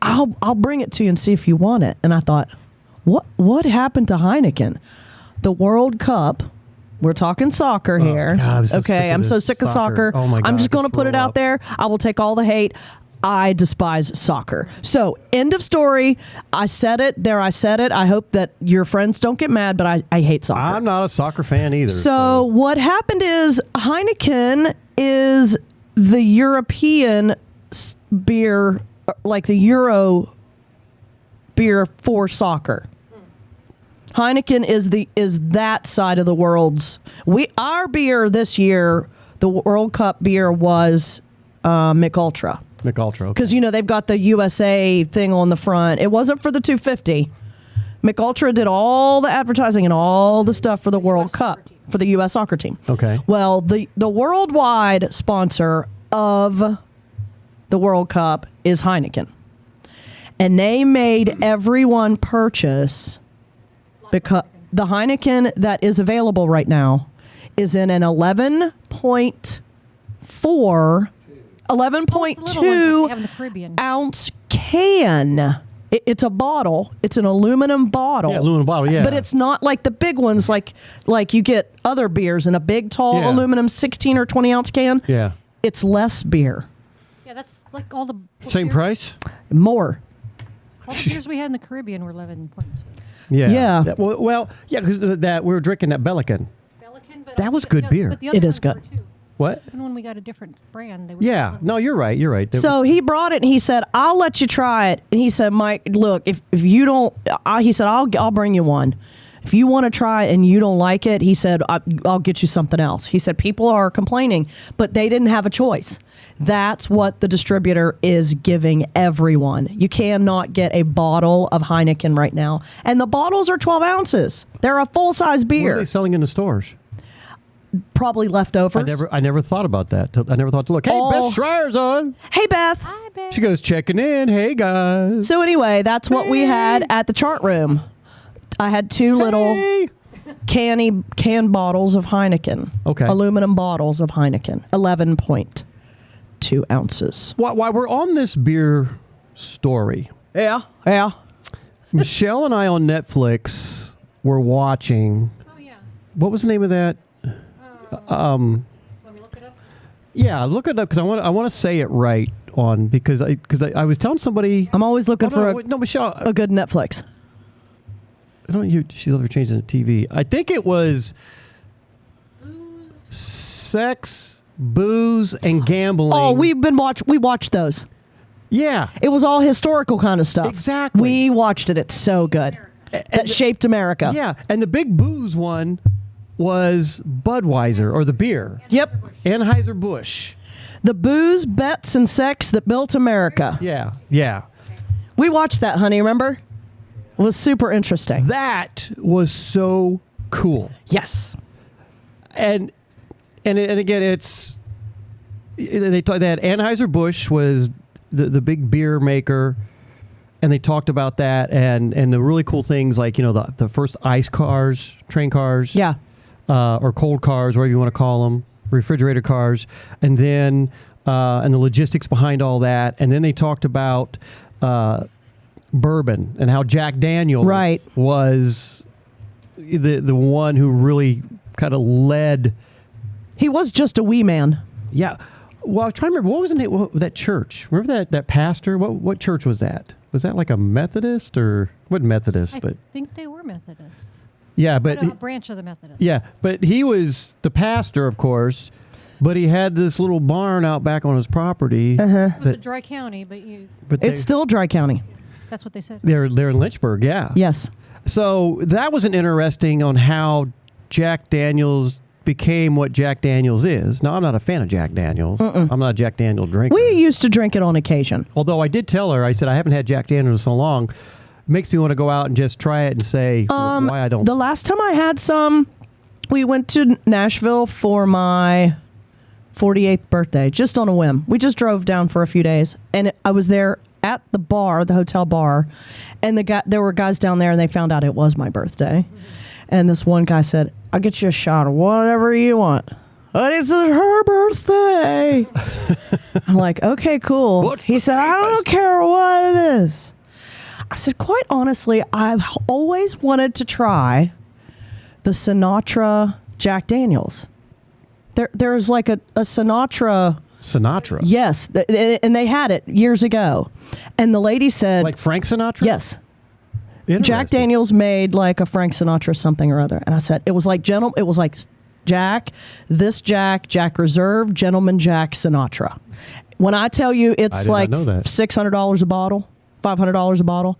Speaker 12: I'll bring it to you and see if you want it. And I thought, what happened to Heineken? The World Cup. We're talking soccer here.
Speaker 5: God,
Speaker 12: I'm so sick of soccer.
Speaker 5: Oh my God,
Speaker 12: I'm just going to put it out there. I will take all the hate. I despise soccer. So, end of story. I said it. I said it. I hope that your friends don't get mad, but I hate soccer.
Speaker 5: I'm not a soccer fan either.
Speaker 12: So what happened is Heineken is the European beer, like the Euro beer for soccer. Heineken is that side of the world's. Our beer this year, the World Cup beer was Mick Ultra.
Speaker 5: Mick Ultra, okay.
Speaker 12: Because, they've got the USA thing on the front. It wasn't for the 250. Mick Ultra did all the advertising and all the stuff for the World Cup, for the U.S. soccer team.
Speaker 5: Okay.
Speaker 12: Well, the worldwide sponsor of the World Cup is Heineken. And they made everyone purchase, because the Heineken that is available right now is in an 11.2 ounce can. It's a bottle. It's an aluminum bottle.
Speaker 5: Yeah, aluminum bottle, yeah.
Speaker 12: But it's not like the big ones like you get other beers in a big, tall aluminum 16 or 20 ounce can.
Speaker 5: Yeah.
Speaker 12: It's less beer.
Speaker 13: Yeah, that's like all the...
Speaker 5: Same
Speaker 13: beers,
Speaker 5: price?
Speaker 12: More.
Speaker 13: All the beers we had in the Caribbean were 11.2.
Speaker 12: Yeah.
Speaker 5: Well, because that we were drinking that Belican. That was good beer.
Speaker 12: It is good.
Speaker 5: What?
Speaker 13: Even when we got a different brand, they were...
Speaker 5: Yeah. No, you're right.
Speaker 12: So he brought it and he said, I'll let you try it. And he said, Mike, look, if you don't... he said, I'll bring you one. If you want to try it and you don't like it, he said, I'll get you something else. He said, people are complaining, but they didn't have a choice. That's what the distributor is giving everyone. You cannot get a bottle of Heineken right now. And the bottles are 12 ounces. They're a full-size beer.
Speaker 5: What are they selling in the stores?
Speaker 12: Probably leftovers.
Speaker 5: I never thought about that. I never thought to look. Hey, Beth Schreier's on.
Speaker 12: Hey, Beth.
Speaker 13: Hi, Beth.
Speaker 5: She goes, checking in. Hey, guys.
Speaker 12: So anyway, that's what we had at the chart room. I had two little can bottles of Heineken.
Speaker 5: Okay.
Speaker 12: Aluminum bottles of Heineken. 11.2 ounces.
Speaker 5: While we're on this beer story.
Speaker 12: Yeah.
Speaker 5: Michelle and I on Netflix were watching.
Speaker 13: Oh, yeah.
Speaker 5: What was the name of that?
Speaker 13: Want me to look it up?
Speaker 5: Yeah, look it up because I want to say it right on because I was telling somebody.
Speaker 12: I'm always looking for
Speaker 5: Michelle,
Speaker 12: a good Netflix.
Speaker 5: She's over changing the TV. I think it was sex, booze, and gambling.
Speaker 12: Oh, we watched those.
Speaker 5: Yeah.
Speaker 12: It was all historical kind of stuff.
Speaker 5: Exactly.
Speaker 12: We watched it. It's so good. That shaped America.
Speaker 5: Yeah, and the big booze one was Budweiser, or the beer.
Speaker 12: Yep.
Speaker 5: Anheuser-Busch.
Speaker 12: The booze, bets, and sex that built America.
Speaker 5: Yeah.
Speaker 12: We watched that, honey, remember? It was super interesting.
Speaker 5: That was so cool.
Speaker 12: Yes.
Speaker 5: And again, they talked that Anheuser-Busch was the big beer maker, and they talked about that and the really cool things like, the first ice cars, train cars.
Speaker 12: Yeah.
Speaker 5: Or cold cars, whatever you want to call them, refrigerator cars, and then and the logistics behind all that. And then they talked about bourbon and how Jack Daniels was the one who really kind of led.
Speaker 12: He was just a wee man.
Speaker 5: Yeah. Well, I was trying to remember, what was the name of that church? Remember that pastor? What church was that? Was that like a Methodist or what Methodist?
Speaker 13: I think they were Methodists.
Speaker 5: Yeah, but
Speaker 13: a branch of the Methodists.
Speaker 5: Yeah, but he was the pastor, of course. But he had this little barn out back on his property.
Speaker 13: It was a dry county, but
Speaker 12: it's still dry county.
Speaker 13: That's what they said.
Speaker 5: They're in Lynchburg, yeah.
Speaker 12: Yes.
Speaker 5: So that was an interesting on how Jack Daniels became what Jack Daniels is. Now, I'm not a fan of Jack Daniels. I'm not a Jack Daniels drinker.
Speaker 12: We used to drink it on occasion.
Speaker 5: Although I did tell her, I said, I haven't had Jack Daniels in so long. Makes me want to go out and just try it and say why I don't.
Speaker 12: The last time I had some, we went to Nashville for my 48th birthday, just on a whim. We just drove down for a few days, and I was there at the bar, the hotel bar, and there were guys down there, and they found out it was my birthday. And this one guy said, I'll get you a shot of whatever you want. But it's her birthday. I'm like, okay, cool. He said, I don't care what it is. I said, quite honestly, I've always wanted to try the Sinatra Jack Daniels. There's like a Sinatra.
Speaker 5: Sinatra?
Speaker 12: Yes. And they had it years ago. And the lady said.
Speaker 5: Like Frank Sinatra?
Speaker 12: Yes. Jack Daniels made like a Frank Sinatra something or other. And I said, it was like Jack Reserve, Gentleman Jack Sinatra. When I tell you it's like $600 a bottle, $500 a bottle,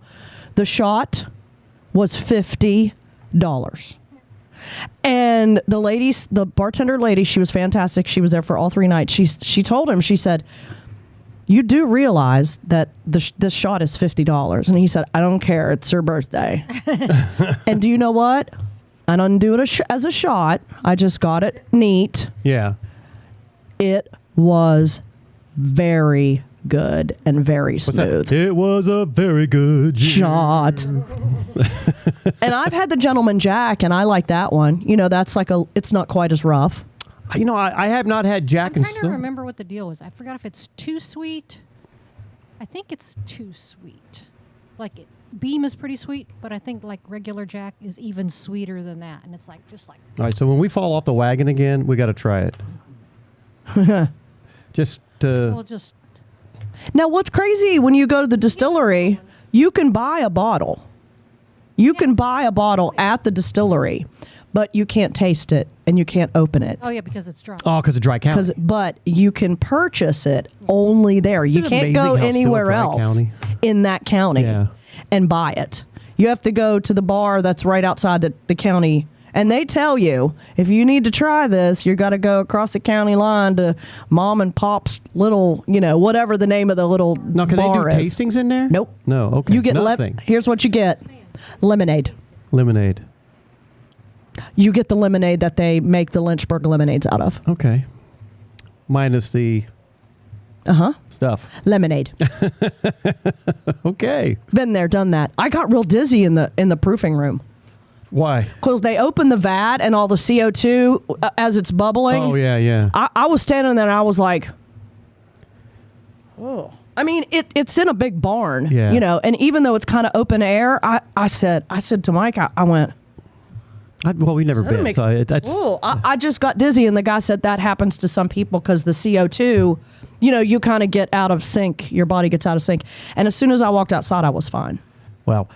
Speaker 12: the shot was $50. And the bartender lady, she was fantastic. She was there for all 3 nights. She told him, she said, you do realize that this shot is $50. And he said, I don't care. It's her birthday. And do you know what? I don't do it as a shot. I just got it neat.
Speaker 5: Yeah.
Speaker 12: It was very good and very smooth.
Speaker 5: It was a very good
Speaker 12: shot. And I've had the Gentleman Jack, and I like that one. That's like it's not quite as rough.
Speaker 5: I have not had Jack
Speaker 13: I'm trying to remember what the deal was. I forgot if it's too sweet. I think it's too sweet. Like Beam is pretty sweet, but I think like regular Jack is even sweeter than that, and it's like just like.
Speaker 5: All right, so when we fall off the wagon again, we got to try it. Just.
Speaker 12: Now, what's crazy when you go to the distillery, you can buy a bottle. You can buy a bottle at the distillery, but you can't taste it and you can't open it.
Speaker 13: Oh yeah, because it's dry.
Speaker 5: Oh, because of dry county.
Speaker 12: But you can purchase it only there. You can't go anywhere else in that county and buy it. You have to go to the bar that's right outside the county. And they tell you, if you need to try this, you got to go across the county line to Mom and Pop's little, whatever the name of the little bar is.
Speaker 5: Now, can they do tastings in there?
Speaker 12: Nope.
Speaker 5: No, okay.
Speaker 12: You get here's what you get. Lemonade.
Speaker 5: Lemonade.
Speaker 12: You get the lemonade that they make the Lynchburg lemonades out of.
Speaker 5: Okay. Minus the stuff.
Speaker 12: Lemonade.
Speaker 5: Okay.
Speaker 12: Been there, done that. I got real dizzy in the proofing room.
Speaker 17: Why?
Speaker 12: Because they open the vat and all the CO2 as it's bubbling.
Speaker 17: Oh, yeah.
Speaker 12: I was standing there and I was like, oh. I mean, it's in a big barn,
Speaker 17: Yeah.
Speaker 12: you know, and even though it's kind of open air, I said to Mike, I went,
Speaker 17: well, we've never been. So
Speaker 12: I just got dizzy, and the guy said that happens to some people because the CO2, you know, you kind of get out of sync. Your body gets out of sync. And as soon as I walked outside, I was fine.
Speaker 17: Well,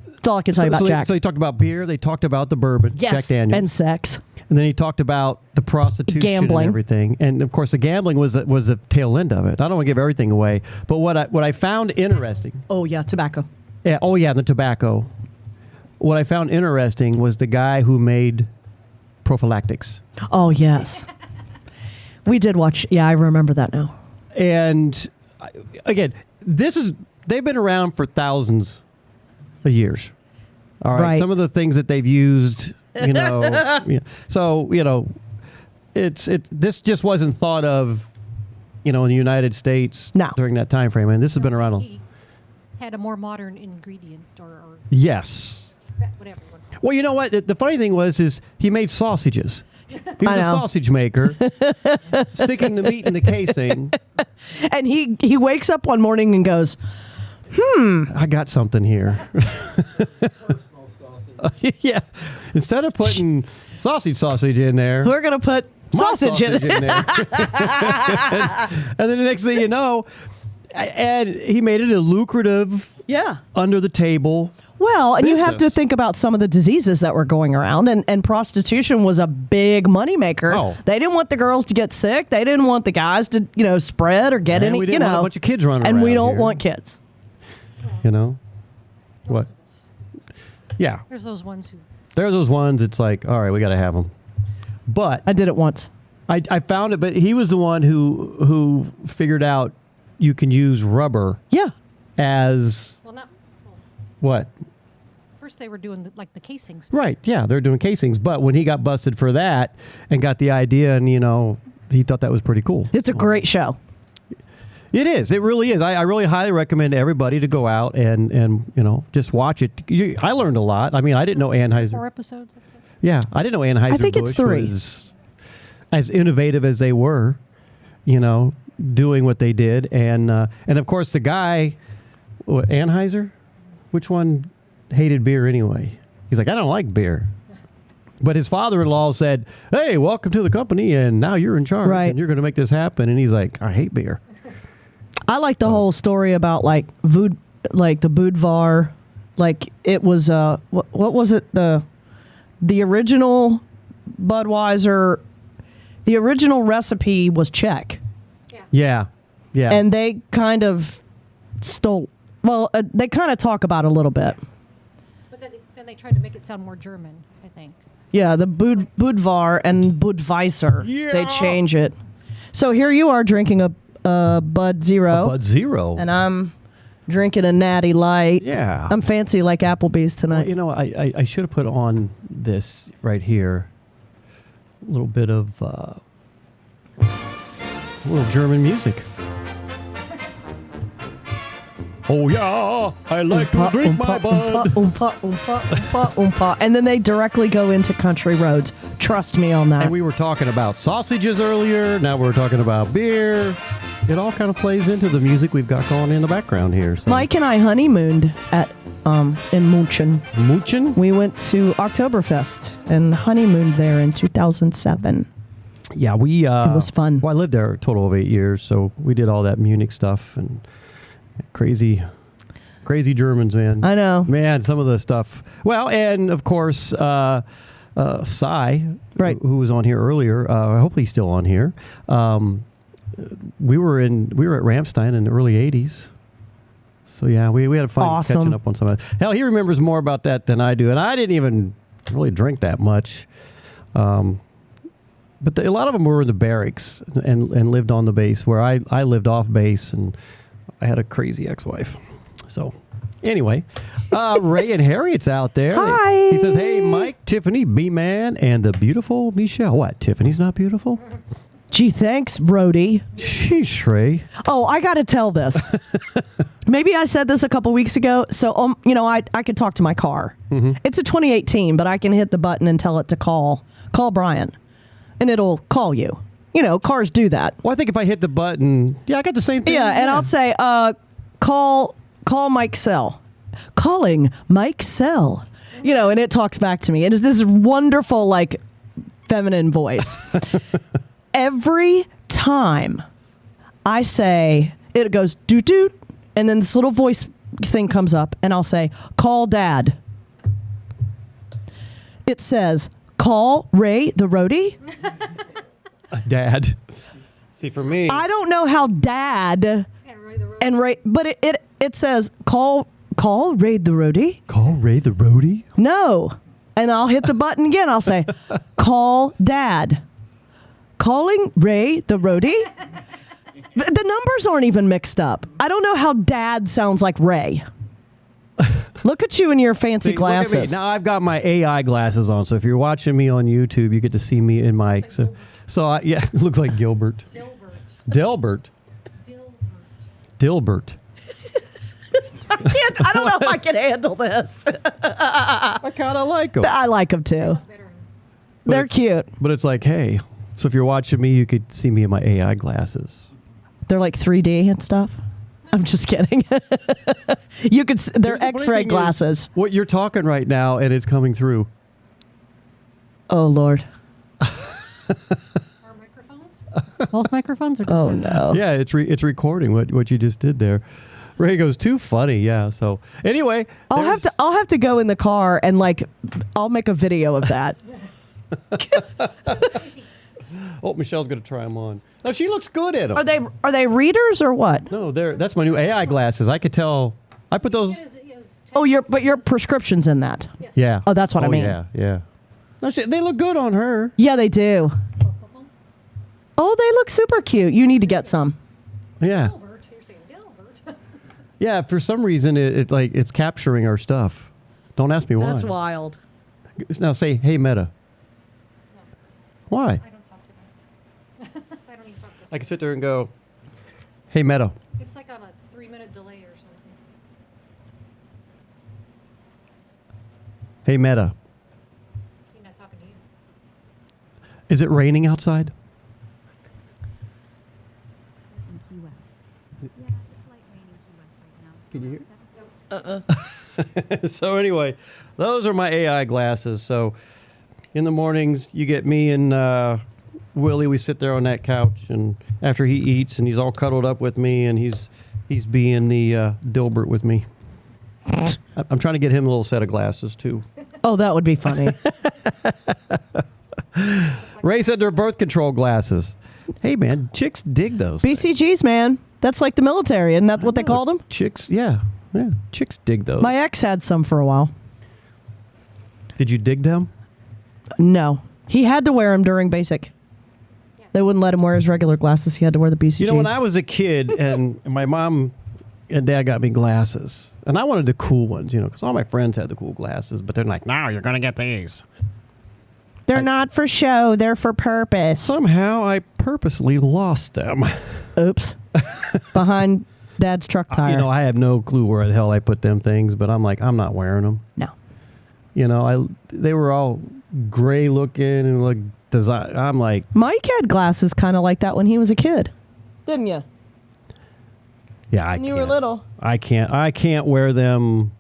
Speaker 12: that's all I can tell you about Jack.
Speaker 17: So he talked about beer. They talked about the bourbon,
Speaker 12: Yes,
Speaker 17: Jack Daniels,
Speaker 12: and sex.
Speaker 17: And then he talked about the prostitution,
Speaker 12: Gambling.
Speaker 17: and everything. And of course, the gambling was the tail end of it. I don't want to give everything away, but what I found interesting.
Speaker 12: Oh yeah, tobacco.
Speaker 17: Yeah. Oh yeah, the tobacco. What I found interesting was the guy who made prophylactics.
Speaker 12: Oh yes, we did watch. Yeah, I remember that now.
Speaker 17: And again, they've been around for thousands of years. All right. Some of the things that they've used, you know, so you know, this just wasn't thought of, you know, in the United States during that time frame. And this has been around.
Speaker 13: Had a more modern ingredient or
Speaker 17: yes.
Speaker 13: Whatever.
Speaker 17: Well, you know what? The funny thing is he made sausages. He was a sausage maker, sticking the meat in the casing.
Speaker 12: And he wakes up one morning and goes,
Speaker 17: I got something here.
Speaker 8: Personal sausage.
Speaker 17: Yeah. Instead of putting sausage in there,
Speaker 12: we're going to put sausage in there.
Speaker 17: And then the next thing you know, and he made it a lucrative under the table.
Speaker 12: Well, and you have to
Speaker 17: business.
Speaker 12: think about some of the diseases that were going around, and prostitution was a big moneymaker.
Speaker 17: Oh.
Speaker 12: They didn't want the girls to get sick. They didn't want the guys to, you know, spread or get any,
Speaker 17: We didn't want a bunch of kids running
Speaker 12: and
Speaker 17: around
Speaker 12: we don't
Speaker 17: here.
Speaker 12: want kids.
Speaker 17: You know? What? Yeah.
Speaker 13: There's those ones who.
Speaker 17: There's those ones, it's like, all right, we got to have them. But
Speaker 12: I did it once.
Speaker 17: I found it, but he was the one who figured out you can use rubber as...
Speaker 13: Well, not...
Speaker 17: What?
Speaker 13: First they were doing the casings.
Speaker 17: Right, yeah, they're doing casings. But when he got busted for that and got the idea and, you know, he thought that was pretty cool.
Speaker 12: It's a great show.
Speaker 17: It is. It really is. I really highly recommend everybody to go out and you know, just watch it. I learned a lot. I mean, I didn't know Anheuser.
Speaker 13: 4 episodes?
Speaker 17: Yeah, I didn't know Anheuser-Busch
Speaker 12: I think it's 3.
Speaker 17: was as innovative as they were, you know, doing what they did. And of course, the guy, Anheuser, which one hated beer anyway? He's like, I don't like beer. But his father-in-law said, hey, welcome to the company, and now you're in charge, and you're going to make this happen. And he's like, I hate beer.
Speaker 12: I like the whole story about the Budvar, like it was what was it, the original Budweiser, the original recipe was Czech.
Speaker 17: Yeah.
Speaker 12: And they kind of stole. Well, they kind of talk about it a little bit.
Speaker 13: But then they tried to make it sound more German, I think.
Speaker 12: Yeah, the Budvar and Budweiser.
Speaker 17: Yeah.
Speaker 12: They change it. So here you are drinking a Bud Zero.
Speaker 17: Bud Zero.
Speaker 12: And I'm drinking a Natty Light.
Speaker 17: Yeah.
Speaker 12: I'm fancy like Applebee's tonight.
Speaker 17: Well, you know, I should have put on this right here. A little bit of a little German music. Oh yeah, I like to drink my Bud.
Speaker 12: And then they directly go into country roads. Trust me on that.
Speaker 17: And we were talking about sausages earlier. Now we're talking about beer. It all kind of plays into the music we've got going in the background here. So.
Speaker 12: Mike and I honeymooned at in München.
Speaker 17: München?
Speaker 12: We went to Oktoberfest and honeymooned there in 2007.
Speaker 17: Yeah, it
Speaker 12: was fun.
Speaker 17: Well, I lived there a total of 8 years, so we did all that Munich stuff and crazy Germans, man.
Speaker 12: I know.
Speaker 17: Man, some of the stuff. Well, and of course, Cy, who was on here earlier, hopefully he's still on here. We were at Ramstein in the early 80s. So yeah, we had fun catching up on some of that. Hell, he remembers more about that than I do, and I didn't even really drink that much. But a lot of them were in the barracks and lived on the base, where I lived off base, and I had a crazy ex-wife. So anyway, Ray and Harriet's out there.
Speaker 12: Hi.
Speaker 17: He says, hey, Mike, Tiffany, B-Man, and the beautiful Michelle. What, Tiffany's not beautiful?
Speaker 12: Gee, thanks, Brody.
Speaker 5: Sheesh, Ray.
Speaker 12: Oh, I got to tell this. Maybe I said this a couple weeks ago. So, I could talk to my car.
Speaker 5: Mm-hmm.
Speaker 12: It's a 2018, but I can hit the button and tell it to call Brian, and it'll call you. Cars do that.
Speaker 5: Well, I think if I hit the button, I got the same thing.
Speaker 12: Yeah, and I'll say, call Mike Sell. Calling Mike Sell. And it talks back to me. It is this wonderful, like, feminine voice. Every time I say, it goes doot doot, and then this little voice thing comes up, and I'll say, call Dad. It says, call Ray the roadie.
Speaker 5: Dad. See, for me,
Speaker 12: I don't know how Dad and Ray, but it says, call Ray the roadie.
Speaker 5: Call Ray the roadie?
Speaker 12: No. And I'll hit the button again. I'll say, call Dad. Calling Ray the roadie? The numbers aren't even mixed up. I don't know how Dad sounds like Ray. Look at you in your fancy glasses.
Speaker 5: Look at me. Now I've got my AI glasses on, so if you're watching me on YouTube, you get to see me in my... it looks like Gilbert. Dilbert.
Speaker 12: I don't know if I can handle this.
Speaker 5: I kind of like them.
Speaker 12: I like them too. They're cute.
Speaker 5: But it's like, hey, so if you're watching me, you could see me in my AI glasses.
Speaker 12: They're like 3D and stuff. I'm just kidding. You could. They're X-ray glasses.
Speaker 5: What you're talking right now, and it's coming through.
Speaker 12: Oh Lord.
Speaker 13: Our microphones? Both microphones are.
Speaker 12: Oh no.
Speaker 5: Yeah, it's recording what you just did there. Ray goes, too funny. Yeah. So anyway,
Speaker 12: I'll have to go in the car and I'll make a video of that.
Speaker 5: Oh, Michelle's gonna try them on. No, she looks good at them.
Speaker 12: Are they readers or what?
Speaker 5: No, that's my new AI glasses. I could tell. I put those.
Speaker 12: Oh, your prescription's in that.
Speaker 13: Yes.
Speaker 5: Yeah.
Speaker 12: Oh, that's what I mean.
Speaker 5: Yeah. No, they look good on her.
Speaker 12: Yeah, they do. Oh, they look super cute. You need to get some.
Speaker 5: Yeah.
Speaker 13: Dilbert. You're saying Dilbert.
Speaker 5: Yeah. For some reason, it's capturing our stuff. Don't ask me why.
Speaker 12: That's wild.
Speaker 5: Now say, hey, Meta. Why?
Speaker 13: I don't talk to them. I don't even talk to them.
Speaker 5: I can sit there and go, hey, Meta.
Speaker 13: It's like on a 3-minute delay or something.
Speaker 5: Hey, Meta.
Speaker 13: He's not talking to you.
Speaker 5: Is it raining outside? Can you hear? So anyway, those are my AI glasses. So in the mornings, you get me and Willie. We sit there on that couch, and after he eats, and he's all cuddled up with me, and he's being the Dilbert with me. I'm trying to get him a little set of glasses too.
Speaker 12: Oh, that would be funny.
Speaker 5: Ray said they're birth control glasses. Hey man, chicks dig those.
Speaker 12: BCGs, man. That's like the military. Isn't that what they called them?
Speaker 5: Chicks, yeah. Chicks dig those.
Speaker 12: My ex had some for a while.
Speaker 5: Did you dig them?
Speaker 12: No. He had to wear them during basic. They wouldn't let him wear his regular glasses. He had to wear the BCGs.
Speaker 5: You know, when I was a kid and my mom and dad got me glasses, and I wanted the cool ones, because all my friends had the cool glasses, but they're like, no, you're going to get these.
Speaker 12: They're not for show. They're for purpose.
Speaker 5: Somehow I purposely lost them.
Speaker 12: Oops. Behind Dad's truck tire.
Speaker 5: I have no clue where the hell I put them things, but I'm like, I'm not wearing them.
Speaker 12: No.
Speaker 5: They were all gray looking and like design. I'm like,
Speaker 12: Mike had glasses kind of like that when he was a kid, didn't you?
Speaker 5: Yeah,
Speaker 12: when you were little.
Speaker 5: I can't wear them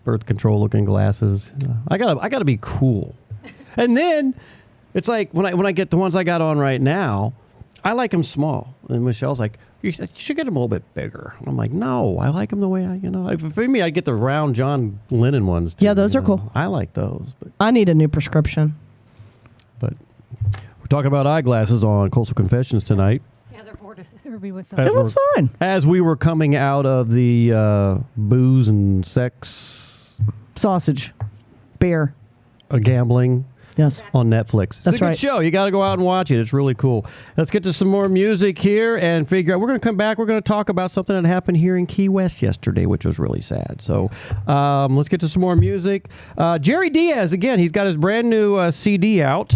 Speaker 5: birth control looking glasses. I gotta be cool. And then it's like when I get the ones I got on right now, I like them small. And Michelle's like, you should get them a little bit bigger. And I'm like, no, I like them the way for me, I'd get the round John Lennon ones too,
Speaker 12: yeah, those are cool.
Speaker 5: I like those. But
Speaker 12: I need a new prescription.
Speaker 5: But we're talking about eyeglasses on Coastal Confessions tonight.
Speaker 13: Yeah, they're bored. Everybody with
Speaker 12: It was fun.
Speaker 5: As we were coming out of the booze and sex.
Speaker 12: Sausage. Beer.
Speaker 5: Gambling.
Speaker 12: Yes.
Speaker 5: On Netflix.
Speaker 12: That's
Speaker 5: it's a
Speaker 12: right.
Speaker 5: good show. You got to go out and watch it. It's really cool. Let's get to some more music here and figure out. We're going to come back. We're going to talk about something that happened here in Key West yesterday, which was really sad. So let's get to some more music. Jerry Diaz, again, he's got his brand new CD out.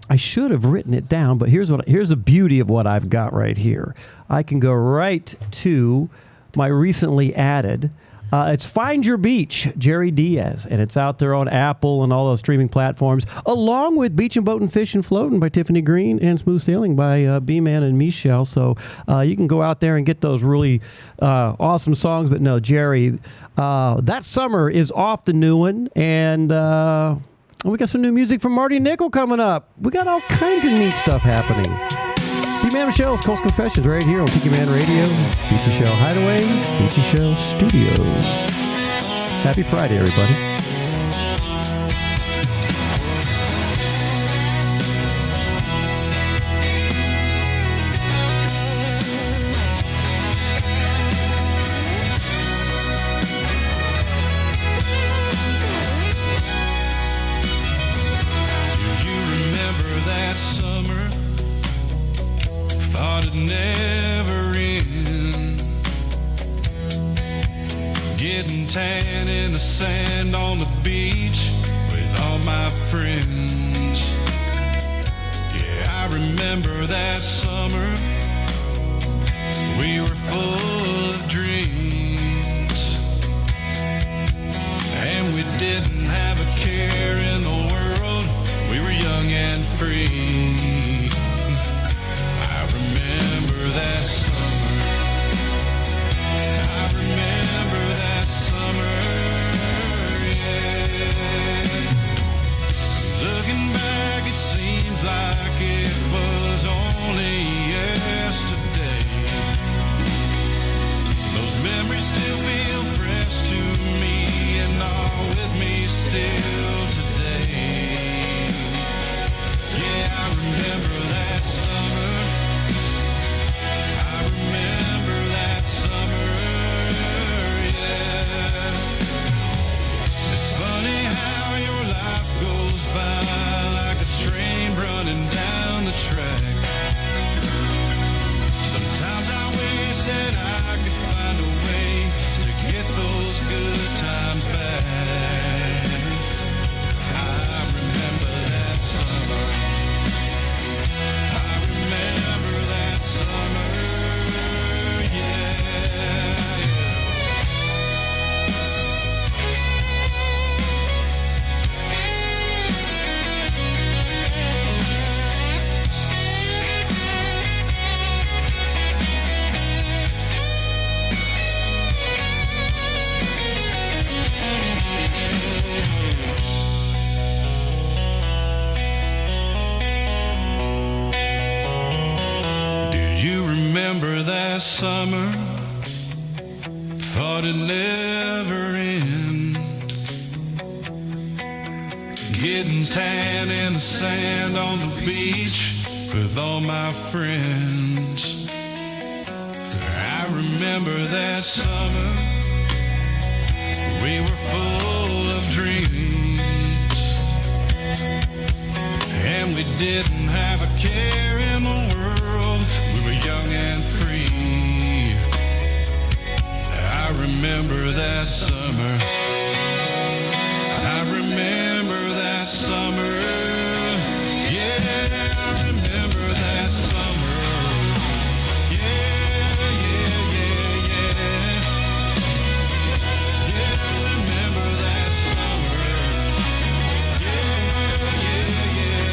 Speaker 5: I should have written it down, but here's the beauty of what I've got right here. I can go right to my recently added. It's Find Your Beach, Jerry Diaz, and it's out there on Apple and all those streaming platforms, along with Beach and Boat and Fish and Floating by Tiffany Green and Smooth Sailing by B-Man and Michelle. So you can go out there and get those really awesome songs. But no, Jerry, That Summer is off the new one, and we got some new music from Marty Nickel coming up. We got all kinds of neat stuff happening. B-Man Michelle's Coastal Confessions right here on Tiki Man Radio, Beechy Shell Hideaway, Beechy Shell Studios. Happy Friday, everybody.
Speaker 3: Never end. Getting tan in the sand on the beach with all my friends. Yeah, I remember that summer. We were full of dreams, and we didn't have a care in the world. We were young and free. That summer, I remember that summer, yeah. Looking back, it seems like it was only yesterday. Those memories still feel fresh to me and are with me still today. Yeah, I remember that summer. Remember that summer, yeah. It's funny how your life goes by like a train running down the track. Sometimes I wish that I could find a way to get those good times back. I remember that summer. I remember that summer. Remember that summer, thought it'd never end. Getting tan in the sand on the beach with all my friends. I remember that summer, we were full of dreams, and we didn't have a care in the world. We were young and free. I remember that summer. I remember that summer. Yeah, I remember that summer. Yeah, yeah, yeah, yeah. Yeah, I remember that summer. Yeah, yeah, yeah, yeah.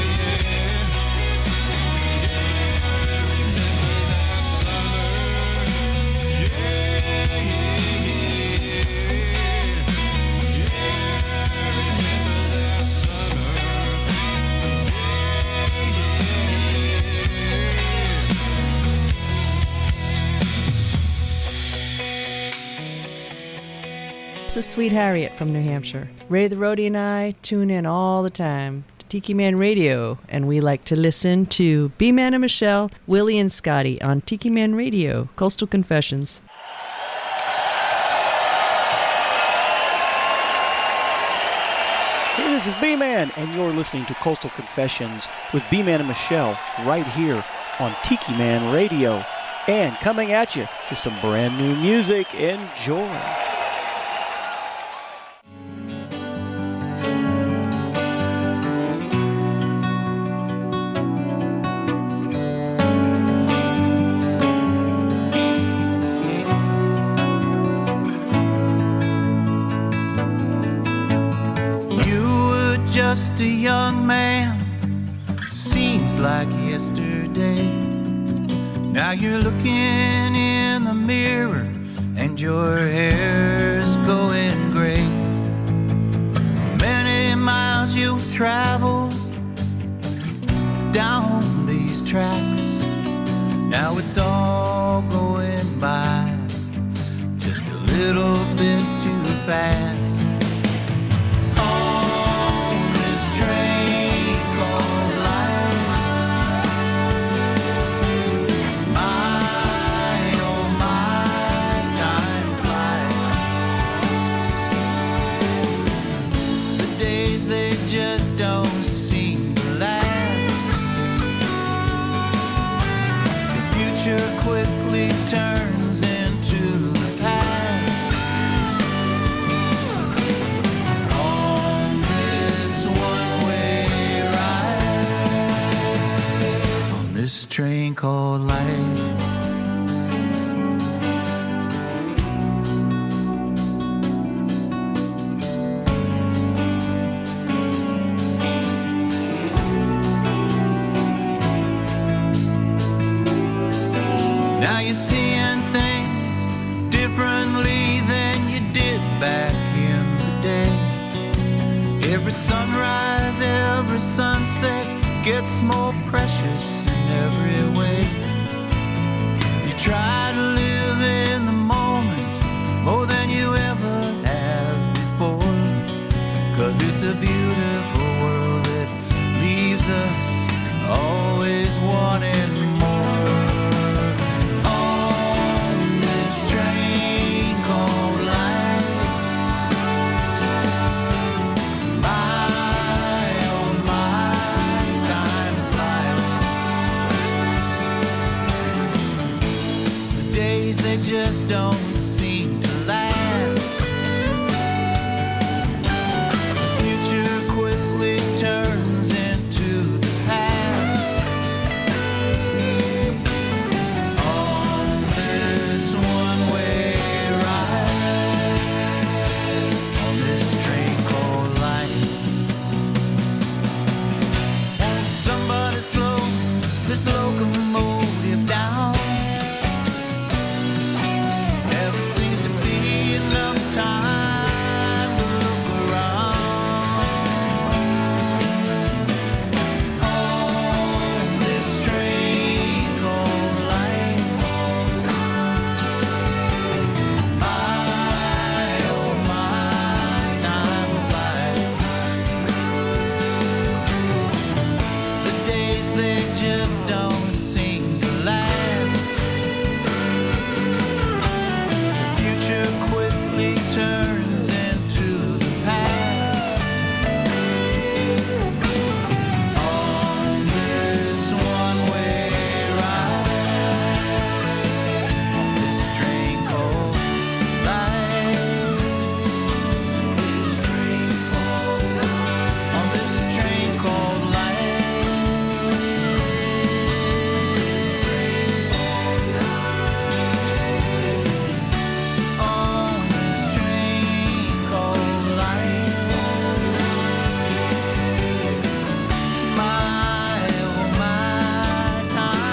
Speaker 19: This is Sweet Harriet from New Hampshire. Ray the Roadie and I tune in all the time to Tiki Man Radio, and we like to listen to B-Man and Michelle, Willie and Scotty on Tiki Man Radio, Coastal Confessions.
Speaker 15: Hey, this is B-Man, and you're listening to Coastal Confessions with B-Man and Michelle right here on Tiki Man Radio. And coming at you with some brand new music. Enjoy.
Speaker 20: just a young man, seems like yesterday. Now you're looking in the mirror and your hair's going gray. Many miles you've traveled down these tracks. Now it's all going by just a little bit too fast. On this train called life, my oh my, time flies. The days they just don't seem to last. The future quickly turns into the past. On this one-way ride, on this train called life. Now you're seeing things differently than you did back in the day. Every sunrise, every sunset gets more precious in every way. You try to live in the moment more than you ever have before, 'cause it's a beautiful world that leaves us always wanting more. On this train called life, my oh my, time flies. The days they just don't seem to last. The future quickly turns into the past. On this one-way ride, on this train called life. Won't somebody slow this locomotive down? Never seems to be enough time to look around. On this train called life, my oh my, time flies. The days they just don't seem to last. The future quickly turns into the past. On this one-way ride, on this train called life, this train called life, on this train called life, this train called life, on this train called life, my oh my, time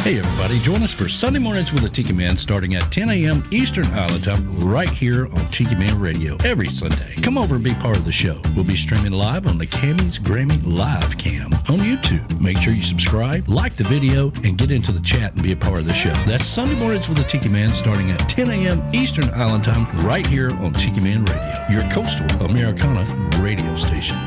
Speaker 17: Hey everybody, join us for Sunday Mornings with the Tiki Man starting at 10 a.m. Eastern Island Time right here on Tiki Man Radio every Sunday. Come over and be part of the show. We'll be streaming live on the Cammy's Grammy Live Cam on YouTube. Make sure you subscribe, like the video, and get into the chat and be a part of the show. That's Sunday Mornings with the Tiki Man starting at 10 a.m. Eastern Island Time right here on Tiki Man Radio, your coastal Americana radio station.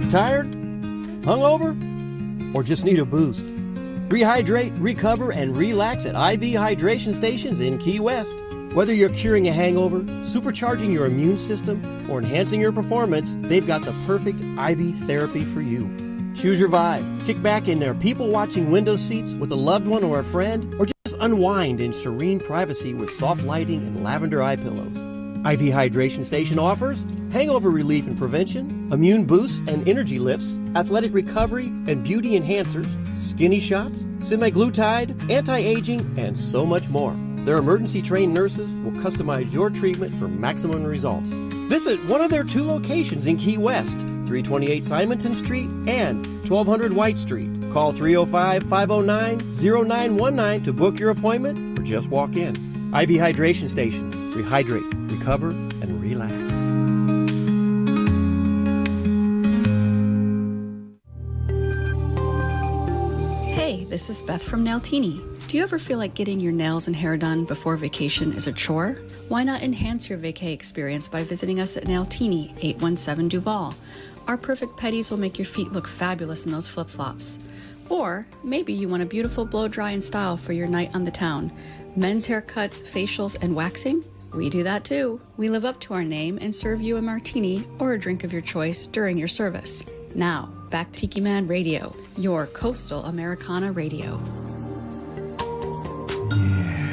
Speaker 5: Tired? Hungover? Or just need a boost? Rehydrate, recover, and relax at IV hydration stations in Key West. Whether you're curing a hangover, supercharging your immune system, or enhancing your performance, they've got the perfect IV therapy for you. Choose your vibe. Kick back in their people-watching window seats with a loved one or a friend, or just unwind in serene privacy with soft lighting and lavender eye pillows. IV Hydration Station offers hangover relief and prevention, immune boosts and energy lifts, athletic recovery and beauty enhancers, skinny shots, semaglutide, anti-aging, and so much more. Their emergency-trained nurses will customize your treatment for maximum results. Visit one of their 2 locations in Key West, 328 Simonton Street and 1200 White Street. Call 305-509-0919 to book your appointment or just walk in. IV Hydration Station. Rehydrate, recover, and relax.
Speaker 21: Hey, this is Beth from Nailtini. Do you ever feel like getting your nails and hair done before vacation is a chore? Why not enhance your vacay experience by visiting us at Nailtini, 817 Duval? Our perfect petties will make your feet look fabulous in those flip-flops. Or maybe you want a beautiful blow-dry and style for your night on the town. Men's haircuts, facials, and waxing? We do that too. We live up to our name and serve you a martini or a drink of your choice during your service. Now, back to TikiManRadio, your coastal Americana radio.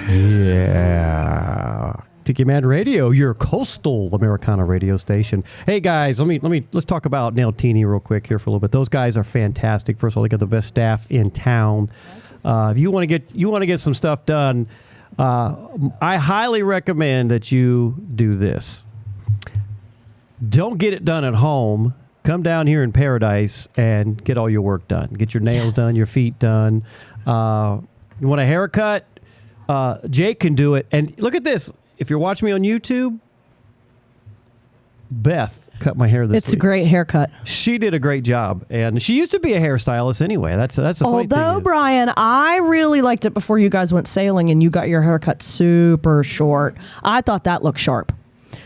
Speaker 5: Yeah. TikiManRadio, your coastal Americana radio station. Hey guys, let's talk about Nailtini real quick here for a little bit. Those guys are fantastic. First of all, they got the best staff in town. If you want to get some stuff done, I highly recommend that you do this. Don't get it done at home. Come down here in Paradise and get all your work done. Get your nails done, your feet done. You want a haircut? Jake can do it. And look at this. If you're watching me on YouTube, Beth cut my hair this week.
Speaker 12: It's a great haircut.
Speaker 5: She did a great job. And she used to be a hairstylist anyway. That's the funny thing.
Speaker 12: Although, Brian, I really liked it before you guys went sailing and you got your haircut super short. I thought that looked sharp.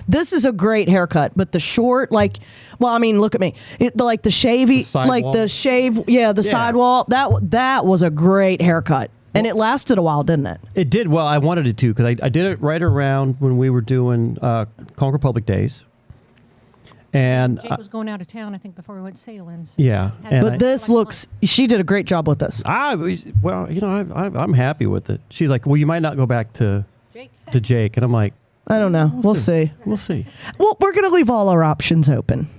Speaker 12: This is a great haircut, but the short, look at me. Like the shavy, the sidewall, that was a great haircut. And it lasted a while, didn't it?
Speaker 5: It did. Well, I wanted it to because I did it right around when we were doing Conquer Public Days. And
Speaker 13: Jake was going out of town, I think, before we went sailing. So
Speaker 5: yeah.
Speaker 12: But this looks, she did a great job with this.
Speaker 5: I'm happy with it. She's like, well, you might not go back to Jake. And I'm like,
Speaker 12: I don't know. We'll see.
Speaker 5: We'll see.
Speaker 12: Well, we're going to leave all our options open.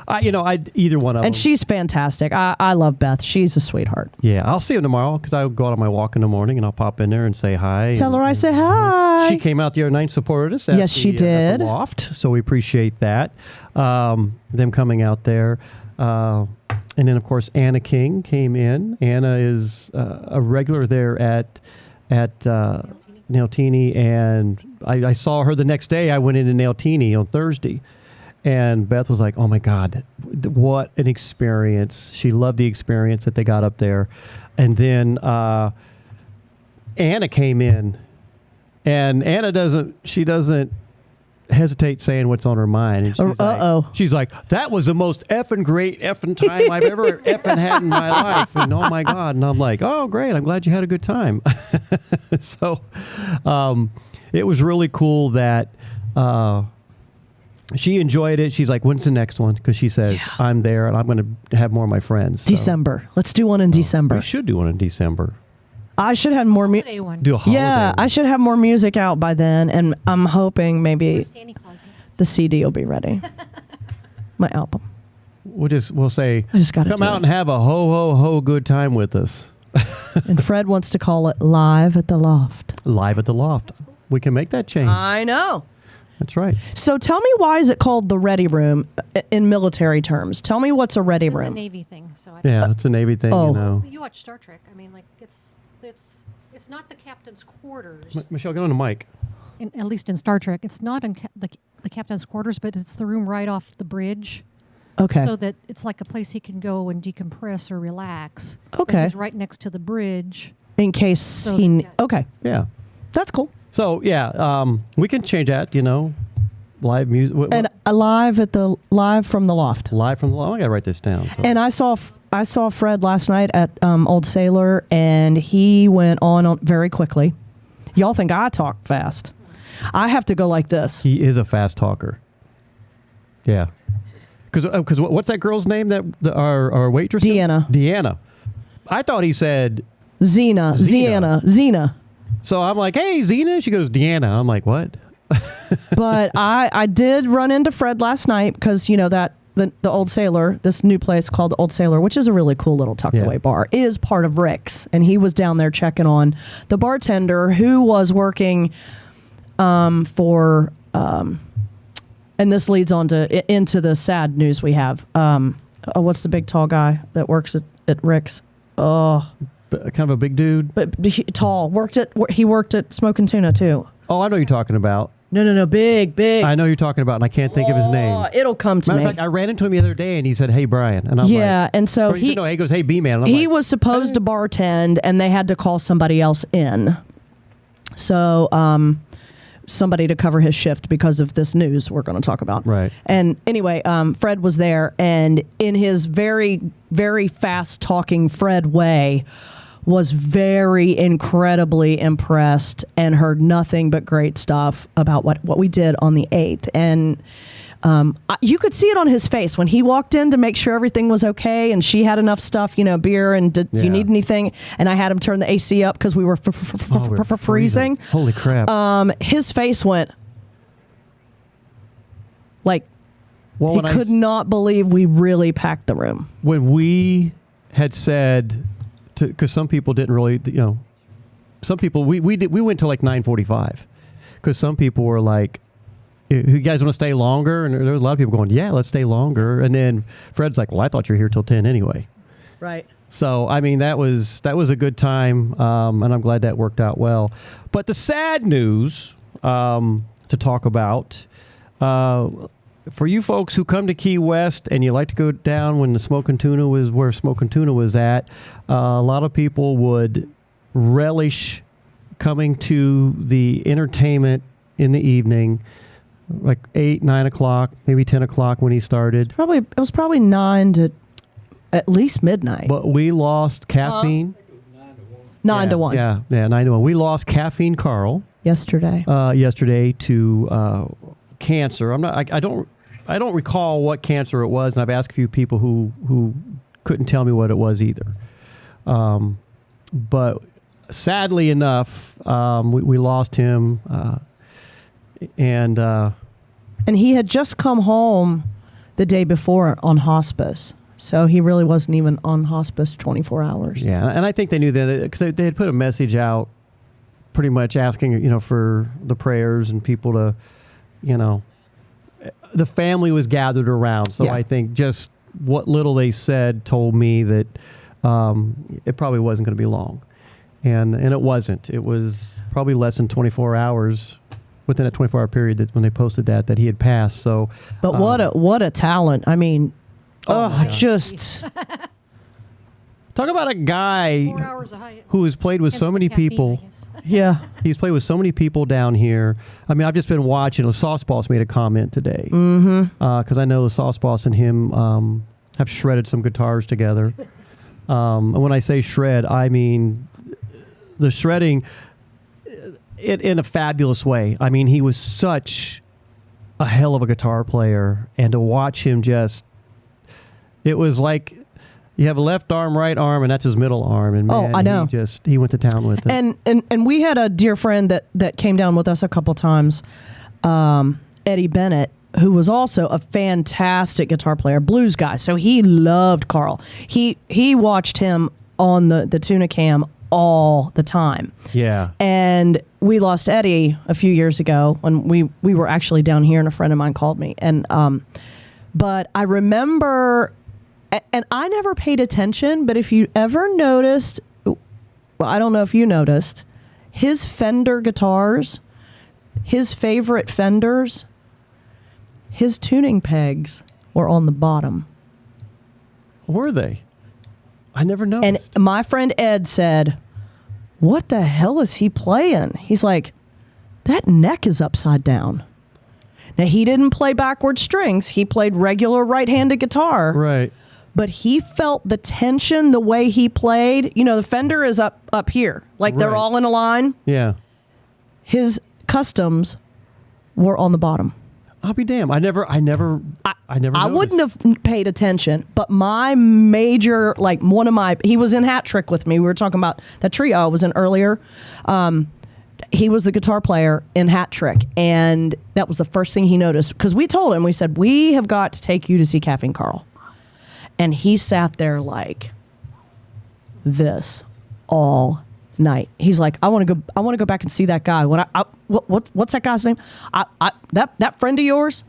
Speaker 5: Either one of them.
Speaker 12: And she's fantastic. I love Beth. She's a sweetheart.
Speaker 5: Yeah, I'll see her tomorrow because I'll go out on my walk in the morning and I'll pop in there and say hi.
Speaker 12: Tell her I say hi.
Speaker 5: She came out the other night and supported us.
Speaker 12: Yes, she did.
Speaker 5: At the Loft, so we appreciate that. Them coming out there. And then, of course, Anna King came in. Anna is a regular there at Nailtini, and I saw her the next day. I went into Nailtini on Thursday. And Beth was like, oh, my God, what an experience. She loved the experience that they got up there. And then Anna came in. And Anna doesn't hesitate saying what's on her mind. And she's like, that was the most effing great effing time I've ever effing had in my life. And oh, my God. And I'm like, oh, great. I'm glad you had a good time. So it was really cool that she enjoyed it. She's like, when's the next one? Because she says, I'm there and I'm going to have more of my friends. So.
Speaker 12: December. Let's do one in December.
Speaker 5: We should do one in December.
Speaker 12: I should have more music.
Speaker 5: Do a holiday one.
Speaker 12: I should have more music out by then. And I'm hoping maybe the CD will be ready. My album.
Speaker 5: We'll say,
Speaker 12: I just gotta
Speaker 5: come out and have a ho good time with us.
Speaker 12: And Fred wants to call it Live at the Loft.
Speaker 5: Live at the Loft. We can make that change.
Speaker 12: I know.
Speaker 5: That's right.
Speaker 12: So tell me, why is it called the Ready Room in military terms? Tell me what's a Ready Room.
Speaker 13: It's a Navy thing. So
Speaker 5: it's a Navy thing, you know.
Speaker 13: You watch Star Trek. I mean, it's not the captain's quarters.
Speaker 5: Michelle, get on the mic.
Speaker 13: At least in Star Trek, it's not in the captain's quarters, but it's the room right off the bridge.
Speaker 12: Okay.
Speaker 13: So that it's like a place he can go and decompress or relax.
Speaker 12: Okay.
Speaker 13: It's right next to the bridge.
Speaker 12: In case okay.
Speaker 5: Yeah.
Speaker 12: That's cool.
Speaker 5: So, we can change that, live music.
Speaker 12: And live from the Loft.
Speaker 5: Live from the Loft. I got to write this down. So.
Speaker 12: And I saw Fred last night at Old Sailor, and he went on very quickly. Y'all think I talk fast. I have to go like this.
Speaker 5: He is a fast talker. Yeah. Because what's that girl's name, that our waitress? Deanna. I thought he said...
Speaker 12: Xena.
Speaker 5: So I'm like, hey, Xena. She goes, Deanna. I'm like, what?
Speaker 12: But I did run into Fred last night because, that the Old Sailor, this new place called the Old Sailor, which is a really cool little tucked away bar, is part of Rick's. And he was down there checking on the bartender who was working for, and this leads on into the sad news we have. What's the big tall guy that works at Rick's? Oh,
Speaker 5: kind of a big dude,
Speaker 12: but tall. He worked at Smoking Tuna too.
Speaker 5: Oh, I know you're talking about.
Speaker 12: No, big.
Speaker 5: I know you're talking about, and I can't think of his name.
Speaker 12: It'll come to
Speaker 5: Matter
Speaker 12: me.
Speaker 5: of fact, I ran into him the other day, and he said, "Hey, Brian," and I'm like,
Speaker 12: and so
Speaker 5: he said, no, he goes, "Hey, B-Man."
Speaker 12: He was supposed to bartend, and they had to call somebody else in. So, somebody to cover his shift because of this news we're going to talk about.
Speaker 5: Right.
Speaker 12: And anyway, Fred was there, and in his very, very fast-talking Fred way, was very incredibly impressed and heard nothing but great stuff about what we did on the 8th. And you could see it on his face when he walked in to make sure everything was okay, and she had enough stuff, beer, and do you need anything? And I had him turn the AC up because we were freezing.
Speaker 5: Holy crap.
Speaker 12: His face went like, he could not believe we really packed the room.
Speaker 5: When we had said, because some people didn't really, some people, we went to like 9:45 because some people were like, "You guys want to stay longer?" And there was a lot of people going, "Yeah, let's stay longer." And then Fred's like, "Well, I thought you were here till 10 anyway."
Speaker 12: Right.
Speaker 5: So, I mean, that was a good time, and I'm glad that worked out well. But the sad news to talk about, for you folks who come to Key West and you like to go down when the Smoking Tuna was where Smoking Tuna was at, a lot of people would relish coming to the entertainment in the evening, like 8, 9 o'clock, maybe 10 o'clock when he started.
Speaker 12: It was probably 9 to at least midnight.
Speaker 5: But we lost caffeine.
Speaker 12: 9 to 1.
Speaker 5: Yeah, 9 to 1. We lost Caffeine Carl
Speaker 12: yesterday.
Speaker 5: Yesterday to cancer. I don't recall what cancer it was, and I've asked a few people who couldn't tell me what it was either. But sadly enough, we lost him, and
Speaker 12: he had just come home the day before on hospice, so he really wasn't even on hospice 24 hours.
Speaker 5: Yeah, and I think they knew that because they had put a message out, pretty much asking for the prayers and people to, the family was gathered around. So I think just what little they said told me that it probably wasn't going to be long. And it wasn't. It was probably less than 24 hours within a 24-hour period that when they posted that he had passed. So,
Speaker 12: but what a talent. I mean, just
Speaker 5: talk about a guy who has played with so many people.
Speaker 12: Yeah.
Speaker 5: He's played with so many people down here. I mean, I've just been watching. The Sauce Boss made a comment today. Because I know the Sauce Boss and him have shredded some guitars together. And when I say shred, I mean the shredding in a fabulous way. I mean, he was such a hell of a guitar player. And to watch him it was like you have a left arm, right arm, and that's his middle arm. And man,
Speaker 12: I know.
Speaker 5: He went to town with it.
Speaker 12: And we had a dear friend that came down with us a couple times, Eddie Bennett, who was also a fantastic guitar player, blues guy. So he loved Carl. He watched him on the Tuna Cam all the time.
Speaker 5: Yeah.
Speaker 12: And we lost Eddie a few years ago when we were actually down here, and a friend of mine called me. And but I remember. And I never paid attention, but if you ever noticed, well, I don't know if you noticed, his Fender guitars, his favorite Fenders, his tuning pegs were on the bottom.
Speaker 5: Were they? I never noticed.
Speaker 12: And my friend Ed said, "What the hell is he playing?" He's like, "That neck is upside down." Now, he didn't play backward strings. He played regular right-handed guitar.
Speaker 5: Right.
Speaker 12: But he felt the tension the way he played. The Fender is up here. Like they're all in a line.
Speaker 5: Yeah.
Speaker 12: His customs were on the bottom.
Speaker 5: I'll be damned. I never
Speaker 12: I wouldn't have paid attention, but my major, he was in Hat Trick with me. We were talking about that trio I was in earlier. He was the guitar player in Hat Trick, and that was the first thing he noticed. Because we told him, we said, we have got to take you to see Caffeine Carl. And he sat there like this all night. He's like, I want to go back and see that guy. What's that guy's name? That friend of yours?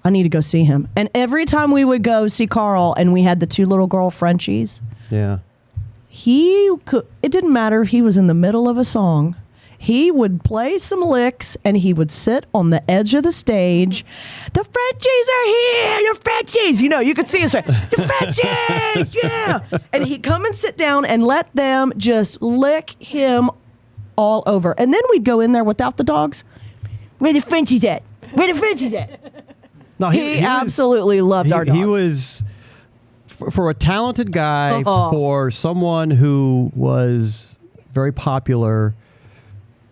Speaker 12: I need to go see him. And every time we would go see Carl, and we had the two little girl Frenchies,
Speaker 5: Yeah.
Speaker 12: it didn't matter if he was in the middle of a song. He would play some licks, and he would sit on the edge of the stage. The Frenchies are here, your Frenchies. You know, you could see us, right? The Frenchies, yeah. And he'd come and sit down and let them just lick him all over. And then we'd go in there without the dogs. Where the Frenchies at? Where the Frenchies at?
Speaker 5: No,
Speaker 12: he absolutely loved our dogs.
Speaker 5: He was, for a talented guy, for someone who was very popular,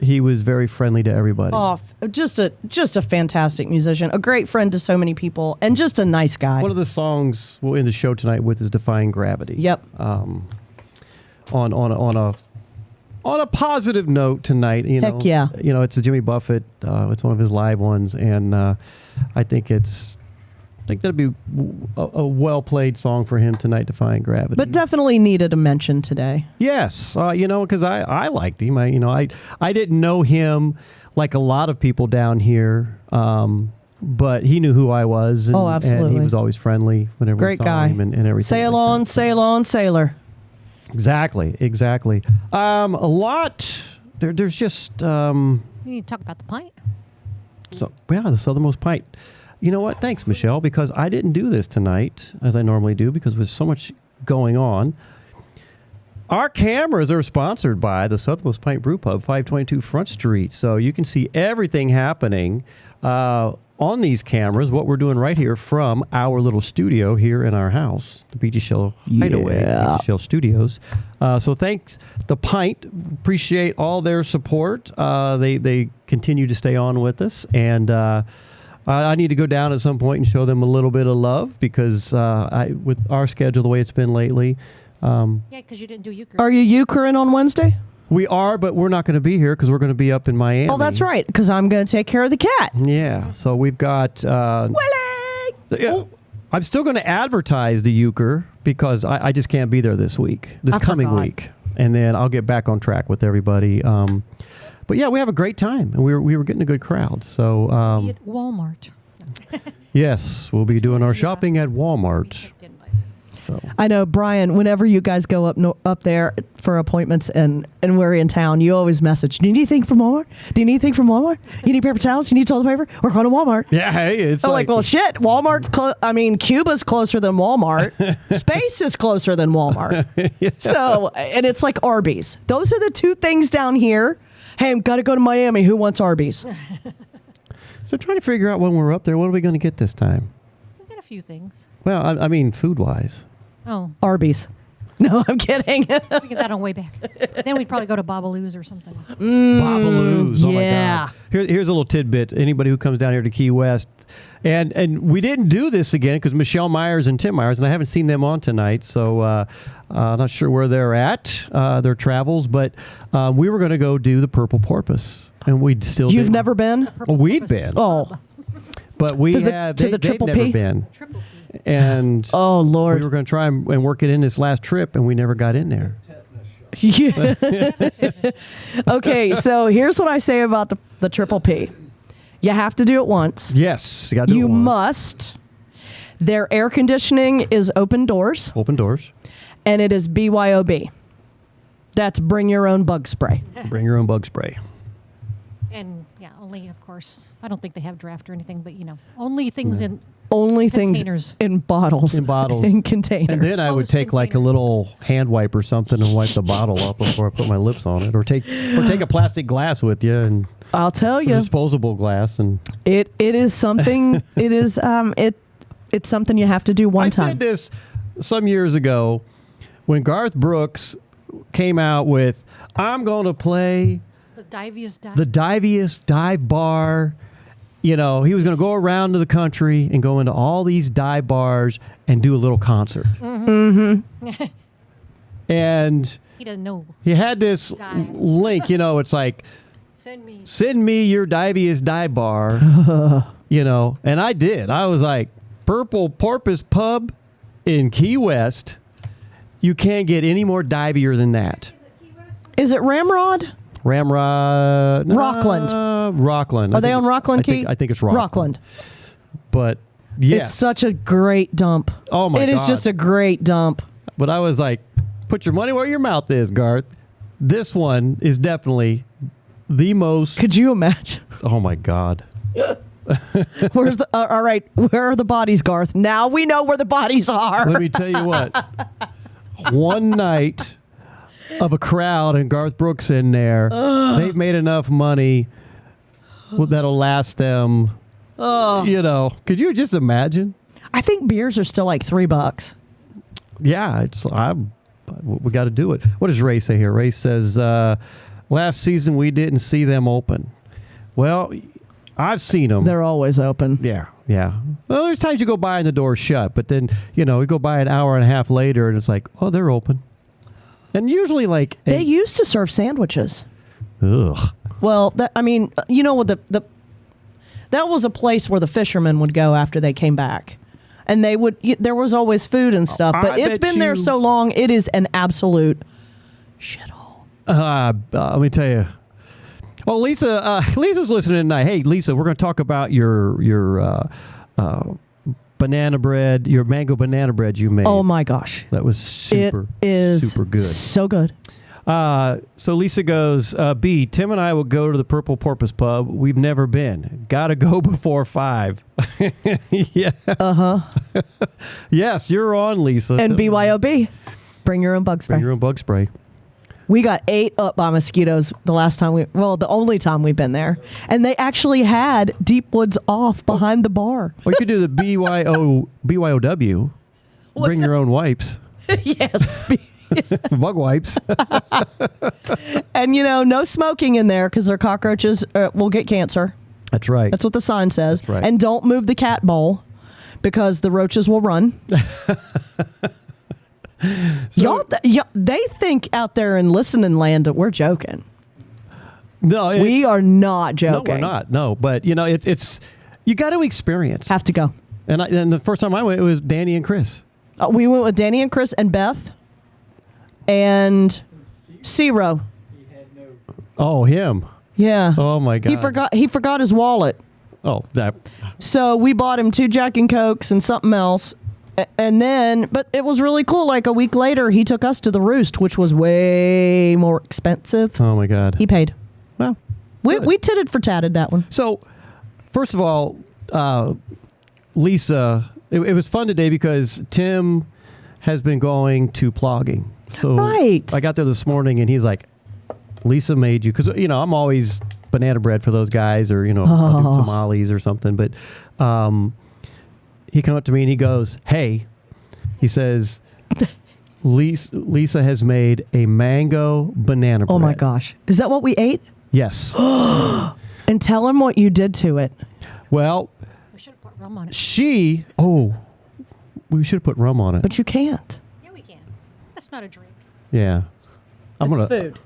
Speaker 5: he was very friendly to everybody.
Speaker 12: Oh, just a fantastic musician, a great friend to so many people, and just a nice guy.
Speaker 5: One of the songs we'll end the show tonight with is "Defying Gravity."
Speaker 12: Yep.
Speaker 5: On a positive note tonight, you know.
Speaker 12: Heck yeah.
Speaker 5: You know, it's a Jimmy Buffett. It's one of his live ones, and I think that'd be a well played song for him tonight, "Defying Gravity."
Speaker 12: But definitely needed a mention today.
Speaker 5: Yes, you know, because I liked him. I didn't know him like a lot of people down here, but he knew who I was. And,
Speaker 12: absolutely.
Speaker 5: And he was always friendly whenever
Speaker 12: Great
Speaker 5: we saw
Speaker 12: guy.
Speaker 5: him and everything.
Speaker 12: Sail on, sailor.
Speaker 5: Exactly. A lot. There's just.
Speaker 13: You need to talk about the pint.
Speaker 5: The Southernmost Pint. You know what? Thanks, Michelle, because I didn't do this tonight as I normally do because there's so much going on. Our cameras are sponsored by the Southernmost Pint Brewpub, 522 Front Street. So you can see everything happening on these cameras, what we're doing right here from our little studio here in our house, the Beechy Hideaway, Beechy Studios. So thanks, The Pint. Appreciate all their support. They continue to stay on with us. And I need to go down at some point and show them a little bit of love because with our schedule the way it's been lately.
Speaker 13: Yeah, because you didn't do euchre.
Speaker 12: Are you euchering on Wednesday?
Speaker 5: We are, but we're not going to be here because we're going to be up in Miami.
Speaker 12: Oh, that's right, because I'm going to take care of the cat.
Speaker 5: Yeah, so we've got...
Speaker 12: Willie!
Speaker 5: I'm still going to advertise the euchre because I just can't be there this coming week. And then I'll get back on track with everybody. But yeah, we have a great time, and we were getting a good crowd. So
Speaker 13: at Walmart.
Speaker 5: yes, we'll be doing our shopping at Walmart. So.
Speaker 12: I know, Brian, whenever you guys go up there for appointments and we're in town, you always message, do you need anything from Walmart? Do you need anything from Walmart? You need paper towels? You need toilet paper? We're going to Walmart.
Speaker 5: Yeah, hey, it's
Speaker 12: I'm like, well, shit, Walmart's Cuba's closer than Walmart. Space is closer than Walmart. Yeah. So, and it's like Arby's. Those are the two things down here. Hey, I've got to go to Miami. Who wants Arby's?
Speaker 5: So trying to figure out when we're up there, what are we going to get this time?
Speaker 13: We got a few things.
Speaker 5: Well, I mean, food-wise.
Speaker 13: Oh.
Speaker 12: Arby's. No, I'm kidding.
Speaker 13: We get that on way back. Then we'd probably go to Babalu's or something.
Speaker 5: Babalu's. Oh
Speaker 12: yeah.
Speaker 5: my God. Here's a little tidbit. Anybody who comes down here to Key West, and we didn't do this again because Michelle Myers and Tim Myers, and I haven't seen them on tonight, so not sure where they're at, their travels, but we were going to go do the Purple Porpoise, and we'd still.
Speaker 12: You've never been?
Speaker 5: Oh, we've been.
Speaker 12: Oh.
Speaker 5: But we have.
Speaker 12: To the
Speaker 5: they've
Speaker 12: Triple
Speaker 5: never
Speaker 12: P?
Speaker 5: been. And
Speaker 12: oh Lord,
Speaker 5: we were going to try and work it in this last trip, and we never got in there.
Speaker 12: Yeah. Okay, so here's what I say about the Triple P. You have to do it once.
Speaker 5: Yes, you got to do it
Speaker 12: You
Speaker 5: once.
Speaker 12: must. Their air conditioning is open doors.
Speaker 5: Open doors.
Speaker 12: And it is BYOB. That's bring your own bug spray.
Speaker 5: Bring your own bug spray.
Speaker 13: And yeah, only of course. I don't think they have draft or anything, but only things in
Speaker 12: only
Speaker 13: containers.
Speaker 12: Things in bottles.
Speaker 5: In bottles.
Speaker 12: In containers.
Speaker 5: And then I would take like a little hand wipe or something and wipe the bottle up before I put my lips on it, or take a plastic glass with you, and
Speaker 12: I'll tell you,
Speaker 5: disposable glass, and
Speaker 12: it is something. It is it's something you have to do one time.
Speaker 5: I said this some years ago when Garth Brooks came out with "I'm going to play
Speaker 13: the diviest
Speaker 5: dive bar." You know, he was going to go around to the country and go into all these dive bars and do a little concert.
Speaker 12: Mm-hmm.
Speaker 5: And
Speaker 13: he doesn't know.
Speaker 5: He had this link, it's like Send me your diviest dive bar. And I did. I was like, Purple Porpoise Pub in Key West. You can't get any more divier than that.
Speaker 12: Is it Ramrod?
Speaker 5: Ramrod. Rockland.
Speaker 12: Are they on Rockland Key?
Speaker 5: I think it's Rockland.
Speaker 12: Rockland.
Speaker 5: But yes.
Speaker 12: It's such a great dump.
Speaker 5: Oh, my God.
Speaker 12: It is just a great dump.
Speaker 5: But I was like, put your money where your mouth is, Garth. This one is definitely the most.
Speaker 12: Could you imagine?
Speaker 5: Oh, my God.
Speaker 12: Where's the? All right, where are the bodies, Garth? Now we know where the bodies are.
Speaker 5: Let me tell you what. One night of a crowd and Garth Brooks in there, they've made enough money that'll last them. Could you just imagine?
Speaker 12: I think beers are still like $3.
Speaker 5: Yeah, we got to do it. What does Ray say here? Ray says, last season we didn't see them open. Well, I've seen them.
Speaker 12: They're always open.
Speaker 5: Yeah. Well, there's times you go by and the door's shut, but then, we go by an hour and a half later and it's like, oh, they're open. And usually
Speaker 12: they used to serve sandwiches.
Speaker 5: Ugh.
Speaker 12: Well, that was a place where the fishermen would go after they came back. And there was always food and stuff, but it's been there so long, it is an absolute shithole.
Speaker 5: Let me tell you. Oh, Lisa's listening tonight. Hey, Lisa, we're going to talk about your banana bread, your mango banana bread you made.
Speaker 12: Oh my gosh,
Speaker 5: that was super good.
Speaker 12: So good.
Speaker 5: So Lisa goes, B, Tim and I will go to the Purple Porpoise Pub. We've never been. Got to go before 5. Yeah. Yes, you're on, Lisa.
Speaker 12: And BYOB, bring your own bug spray.
Speaker 5: Bring your own bug spray.
Speaker 12: We got ate up by mosquitoes the only time we've been there. And they actually had Deep Woods Off behind the bar.
Speaker 5: Well, you could do the BYOW. Bring your own wipes.
Speaker 12: Yes.
Speaker 5: Bug wipes.
Speaker 12: And, no smoking in there because their cockroaches will get cancer.
Speaker 5: That's right.
Speaker 12: That's what the sign says.
Speaker 5: That's right.
Speaker 12: And don't move the cat bowl because the roaches will run. They think out there in listening land that we're joking.
Speaker 5: No,
Speaker 12: we are not joking.
Speaker 5: No, we're not. No, but it's you got to experience.
Speaker 12: Have to go.
Speaker 5: And the first time I went, it was Danny and Chris.
Speaker 12: We went with Danny and Chris and Beth and Zero.
Speaker 5: Oh, him.
Speaker 12: Yeah.
Speaker 5: Oh my God.
Speaker 12: He forgot his wallet.
Speaker 5: Oh, that.
Speaker 12: So we bought him 2 Jack and Cokes and something else. And then, but it was really cool. Like a week later, he took us to the Roost, which was way more expensive.
Speaker 5: Oh my God.
Speaker 12: He paid.
Speaker 5: Well,
Speaker 12: we titted for tatted that one.
Speaker 5: So, first of all, Lisa, it was fun today because Tim has been going to plogging. So
Speaker 12: right.
Speaker 5: I got there this morning and he's like, Lisa made you, because I'm always banana bread for those guys, or I'll do tamales or something. But he came up to me and he goes, "Hey," he says, Lisa has made a mango banana bread.
Speaker 12: Oh my gosh, is that what we ate?
Speaker 5: Yes.
Speaker 12: And tell him what you did to it.
Speaker 5: Well,
Speaker 13: We should have put rum on it.
Speaker 5: we should have put rum on it.
Speaker 12: But you can't.
Speaker 13: Yeah, we can. That's not a drink.
Speaker 5: Yeah.
Speaker 12: It's food.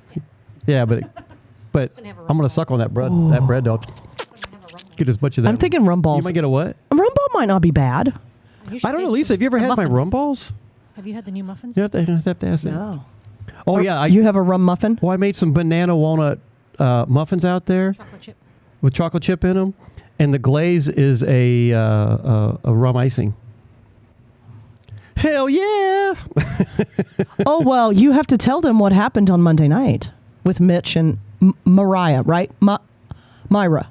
Speaker 5: Yeah, but I'm gonna suck on that bread. Ooh. That bread dough. Get as much of that.
Speaker 12: I'm thinking rum balls.
Speaker 5: You might get a what?
Speaker 12: A rum ball might not be bad.
Speaker 5: I don't know, Lisa. Have you ever had my rum balls?
Speaker 13: Have you had the new muffins?
Speaker 5: You have to ask that.
Speaker 12: No.
Speaker 5: Oh yeah.
Speaker 12: You have a rum muffin?
Speaker 5: Well, I made some banana walnut muffins out there.
Speaker 13: Chocolate chip.
Speaker 5: With chocolate chip in them, and the glaze is a rum icing. Hell yeah!
Speaker 12: Oh, well, you have to tell them what happened on Monday night with Mitch and Mariah, right? Myra.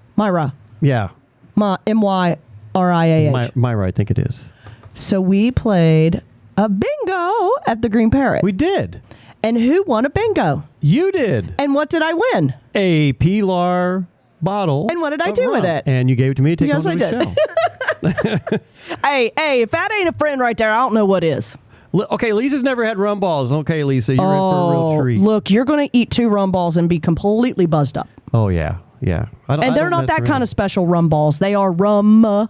Speaker 5: Yeah.
Speaker 12: M-Y-R-I-A-H.
Speaker 5: Myra, I think it is.
Speaker 12: So we played a bingo at the Green Parrot.
Speaker 5: We did.
Speaker 12: And who won a bingo?
Speaker 5: You did.
Speaker 12: And what did I win?
Speaker 5: A Pilar bottle.
Speaker 12: And what did I do with it?
Speaker 5: And you gave it to me to take
Speaker 12: yes,
Speaker 5: home to
Speaker 12: I
Speaker 5: the
Speaker 12: did.
Speaker 5: show.
Speaker 12: Hey, if that ain't a friend right there, I don't know what is.
Speaker 5: Okay, Lisa's never had rum balls. Okay, Lisa, you're in for a real treat.
Speaker 12: Look, you're going to eat 2 rum balls and be completely buzzed up.
Speaker 5: Oh, yeah. Yeah.
Speaker 12: And they're not that kind of special rum balls. They are rum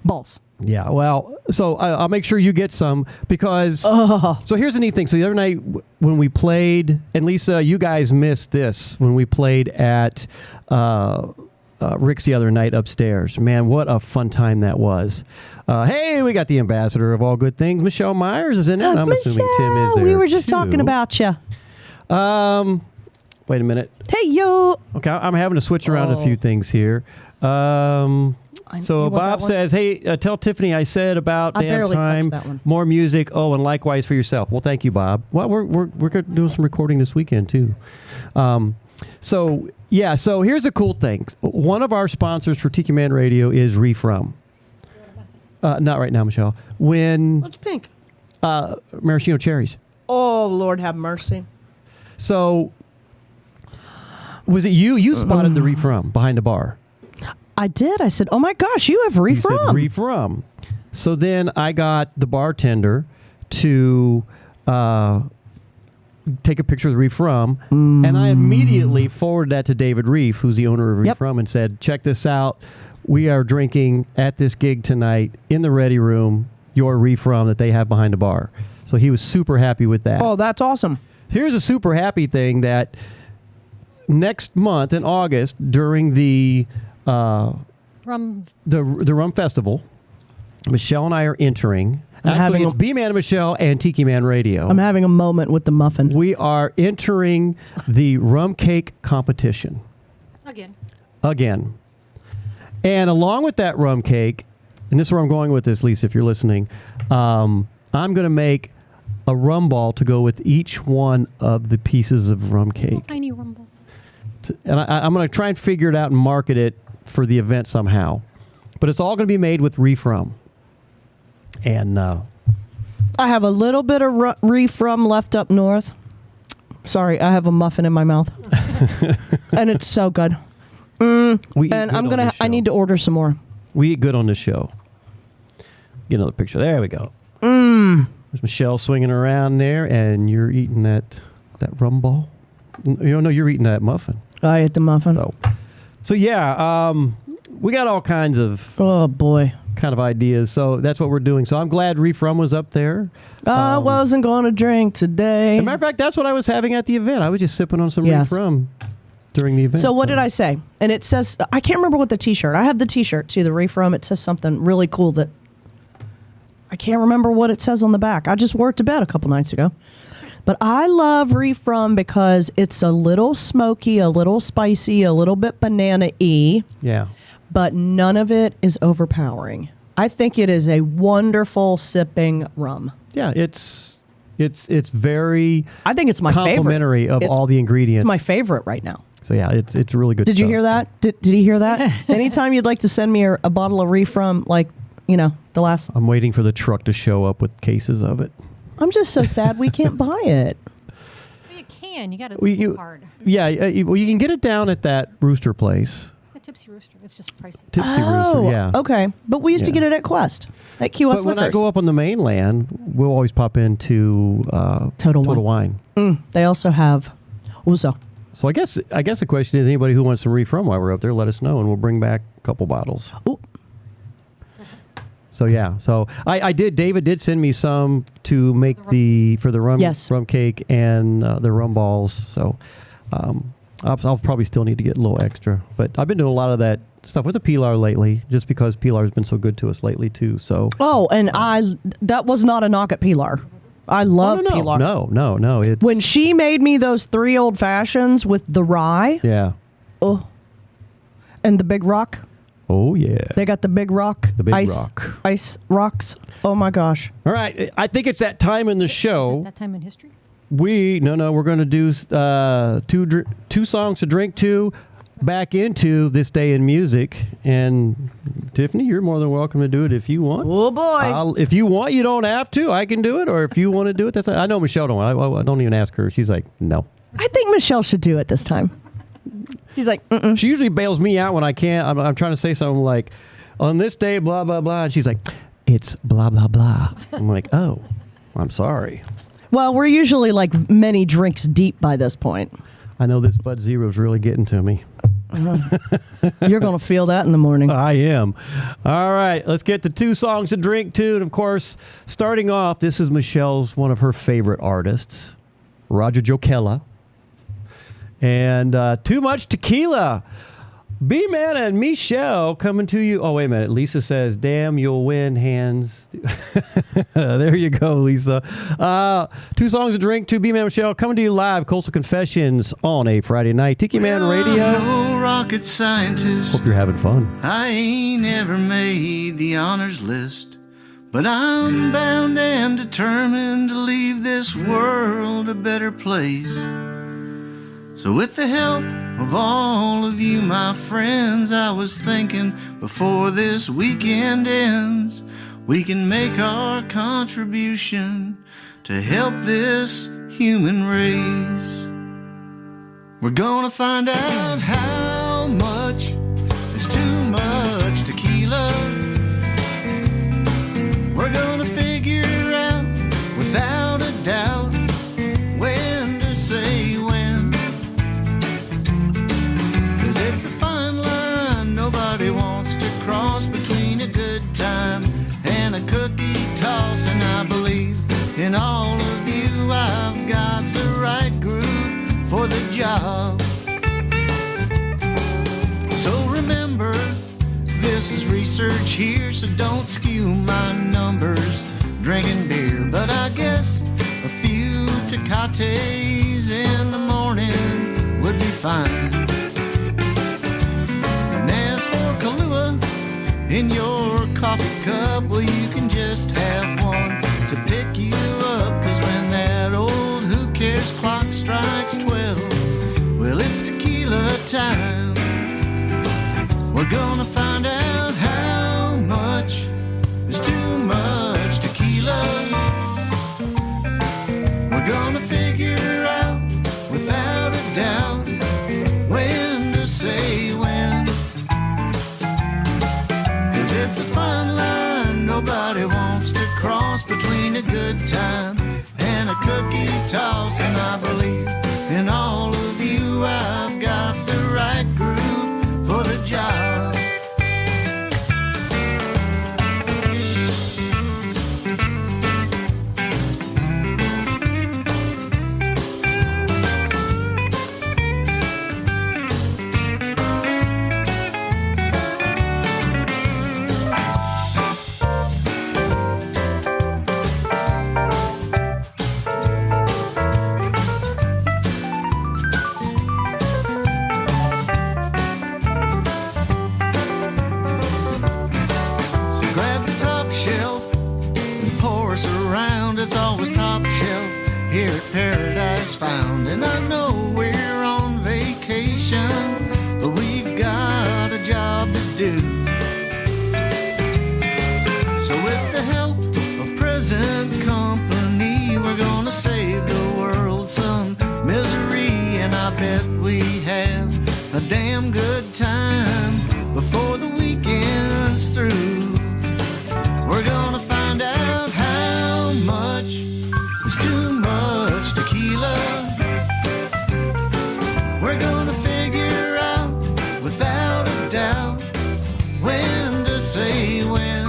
Speaker 12: balls.
Speaker 5: Yeah, well, so I'll make sure you get some because. So here's the neat thing. So the other night when we played, and Lisa, you guys missed this when we played at Rick's the other night upstairs. Man, what a fun time that was. Hey, we got the ambassador of all good things. Michelle Myers is in it. I'm assuming Tim is there.
Speaker 12: We were just
Speaker 5: too.
Speaker 12: talking about you.
Speaker 5: Wait a minute.
Speaker 12: Hey, yo.
Speaker 5: Okay, I'm having to switch around a few things here. So Bob says, hey, tell Tiffany I said about damn time, more music. Oh, and likewise for yourself. Well, thank you, Bob. Well, we're doing some recording this weekend, too. So here's a cool thing. One of our sponsors for Tiki Man Radio is Reef Rum. Not right now, Michelle.
Speaker 12: What's pink?
Speaker 5: Maraschino cherries.
Speaker 12: Oh, Lord have mercy.
Speaker 5: So, was it you? You spotted the Reef Rum behind the bar.
Speaker 12: I did. I said, oh, my gosh, you have Reef Rum.
Speaker 5: Said Reef Rum. So then I got the bartender to take a picture of the Reef Rum, and I immediately forwarded that to David Reef, who's the owner of Reef Rum, and said, check this out. We are drinking at this gig tonight in the Ready Room your Reef Rum that they have behind the bar. So he was super happy with that.
Speaker 12: Oh, that's awesome.
Speaker 5: Here's a super happy thing that next month in August during the
Speaker 13: Rum
Speaker 5: Festival, Michelle and I are entering. Actually, it's B-Man and Michelle and Tiki Man Radio.
Speaker 12: I'm having a moment with the muffin.
Speaker 5: We are entering the rum cake competition. Again. And along with that rum cake, and this is where I'm going with this, Lisa, if you're listening, I'm going to make a rum ball to go with each one of the pieces of rum cake.
Speaker 13: Tiny rum ball.
Speaker 5: And I'm going to try and figure it out and market it for the event somehow. But it's all going to be made with Reef Rum. And
Speaker 12: I have a little bit of Reef Rum left up north. Sorry, I have a muffin in my mouth. And it's so good. I need to order some more.
Speaker 5: We eat good on this show. Get another picture. There we go. There's Michelle swinging around there, and you're eating that rum ball. No, you're eating that muffin.
Speaker 12: I ate the muffin.
Speaker 5: So yeah, we got all kinds of kind of ideas. So that's what we're doing. So I'm glad Reef Rum was up there.
Speaker 12: I wasn't going to drink today.
Speaker 5: As a matter of fact, that's what I was having at the event. I was just sipping on some Reef Rum during the event.
Speaker 12: So what did I say? And it says, I can't remember what the T-shirt. I have the T-shirt too, the Reef Rum. It says something really cool that I can't remember what it says on the back. I just wore it to bed a couple nights ago. But I love Reef Rum because it's a little smoky, a little spicy, a little bit banana-y.
Speaker 5: Yeah.
Speaker 12: But none of it is overpowering. I think it is a wonderful sipping rum.
Speaker 5: Yeah, it's very.
Speaker 12: I think it's my
Speaker 5: complimentary
Speaker 12: favorite.
Speaker 5: of all the ingredients.
Speaker 12: It's my favorite right now.
Speaker 5: So yeah, it's really good.
Speaker 12: Did you hear that? Did you hear that? Anytime you'd like to send me a bottle of Reef Rum, like the last.
Speaker 5: I'm waiting for the truck to show up with cases of it.
Speaker 12: I'm just so sad we can't buy it.
Speaker 13: Well, you can. You got to look hard.
Speaker 5: Yeah, well, you can get it down at that Rooster place.
Speaker 13: The Tipsy Rooster. It's just pricey.
Speaker 5: Tipsy Rooster, yeah.
Speaker 12: Okay. But we used to get it at Quest, at Key West
Speaker 5: But when I
Speaker 12: Liquors.
Speaker 5: go up on the mainland, we'll always pop into Total Wine.
Speaker 12: They also have Ouzo.
Speaker 5: So I guess the question is, anybody who wants some Reef Rum while we're up there, let us know, and we'll bring back a couple bottles.
Speaker 12: Ooh.
Speaker 5: So yeah, I did. David did send me some to make for the rum cake and the rum balls. So I'll probably still need to get a little extra. But I've been doing a lot of that stuff with the Pilar lately, just because Pilar has been so good to us lately too. So
Speaker 12: and that was not a knock at Pilar. I love Pilar.
Speaker 5: No. It's
Speaker 12: when she made me those 3 old fashions with the rye.
Speaker 5: Yeah.
Speaker 12: Oh. And the Big Rock.
Speaker 5: Oh, yeah.
Speaker 12: They got the Big Rock.
Speaker 5: The Big
Speaker 12: ice,
Speaker 5: Rock.
Speaker 12: Ice rocks. Oh, my gosh.
Speaker 5: All right. I think it's that time in the show.
Speaker 13: Is it that time in history?
Speaker 5: We're going to do two songs to drink to back into this day in music. And Tiffany, you're more than welcome to do it if you want.
Speaker 12: Oh, boy.
Speaker 5: If you want, you don't have to. I can do it. Or if you want to do it, I know Michelle don't want. I don't even ask her. She's like, no.
Speaker 12: I think Michelle should do it this time. She's like,
Speaker 5: She usually bails me out when I can't. I'm trying to say something like, on this day, blah, blah, blah. And she's like, it's blah, blah, blah. I'm like, oh, I'm sorry.
Speaker 12: Well, we're usually like many drinks deep by this point.
Speaker 5: I know this Bud Zero's really getting to me.
Speaker 12: You're going to feel that in the morning.
Speaker 5: I am. All right, let's get to 2 songs to drink to. And, of course, starting off, this is Michelle's, one of her favorite artists, Roger Jokela. And Too Much Tequila. B-Man and Michelle coming to you. Oh, wait a minute. Lisa says, damn, you'll win, hands. There you go, Lisa. 2 songs to drink to B-Man and Michelle coming to you live, Coastal Confessions on a Friday night. Tiki Man Radio.
Speaker 20: No rocket scientist.
Speaker 5: Hope you're having fun.
Speaker 20: I ain't ever made the honors list, but I'm bound and determined to leave this world a better place. So with the help of all of you, my friends, I was thinking before this weekend ends, we can make our contribution to help this human race. We're gonna find out how much is too much tequila. We're gonna figure out without a doubt when to say when. It's a fine line nobody wants to cross between a good time and a cookie toss. And I believe in all of you, I've got the right group for the job. So remember, this is research here, so don't skew my numbers drinking beer. But I guess a few Tecates in the morning would be fine. Kahlua in your coffee cup, well, you can just have one to pick you up. Cause when that old who cares clock strikes 12, well, it's tequila time. We're gonna find out how much is too much tequila. We're gonna figure out without a doubt when to say when. It's a fine line nobody wants to cross between a good time and a cookie toss. And I believe in all of you, I've got the right group for the job. It's always top shelf here at Paradise Found. And I know we're on vacation, but we've got a job to do. So with the help of present company, we're gonna save the world some misery. And I bet we have a damn good time before the weekend's through. We're gonna find out how much is too much tequila. We're gonna figure out without a doubt when to say when.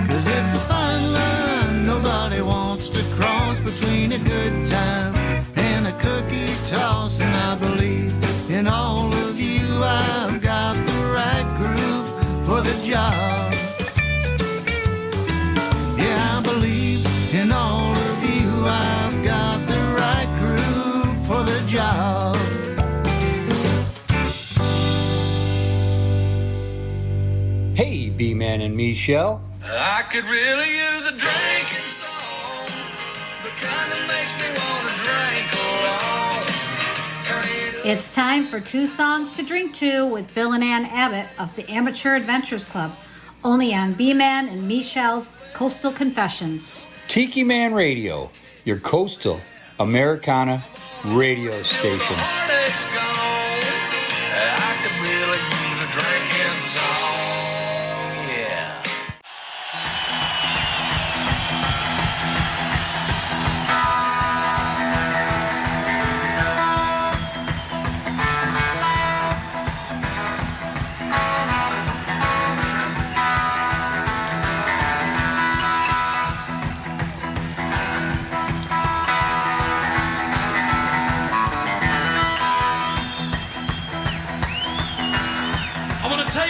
Speaker 20: Cause it's a fine line nobody wants to cross between a good time and a cookie toss. And I believe in all of you, I've got the right group for the job. Yeah, I believe in all of you, I've got the right group for the job.
Speaker 1: Hey, B-Man and Michelle.
Speaker 8: I could really use a drinking song, the kind that makes me want to drink along.
Speaker 22: It's time for 2 songs to drink to with Bill and Ann Abbott of the Amateur Adventures Club, only on B-Man and Michelle's Coastal Confessions.
Speaker 1: TikiManRadio, your coastal Americana radio station.
Speaker 8: Heartache's gone. I could really use a drinking song. Yeah.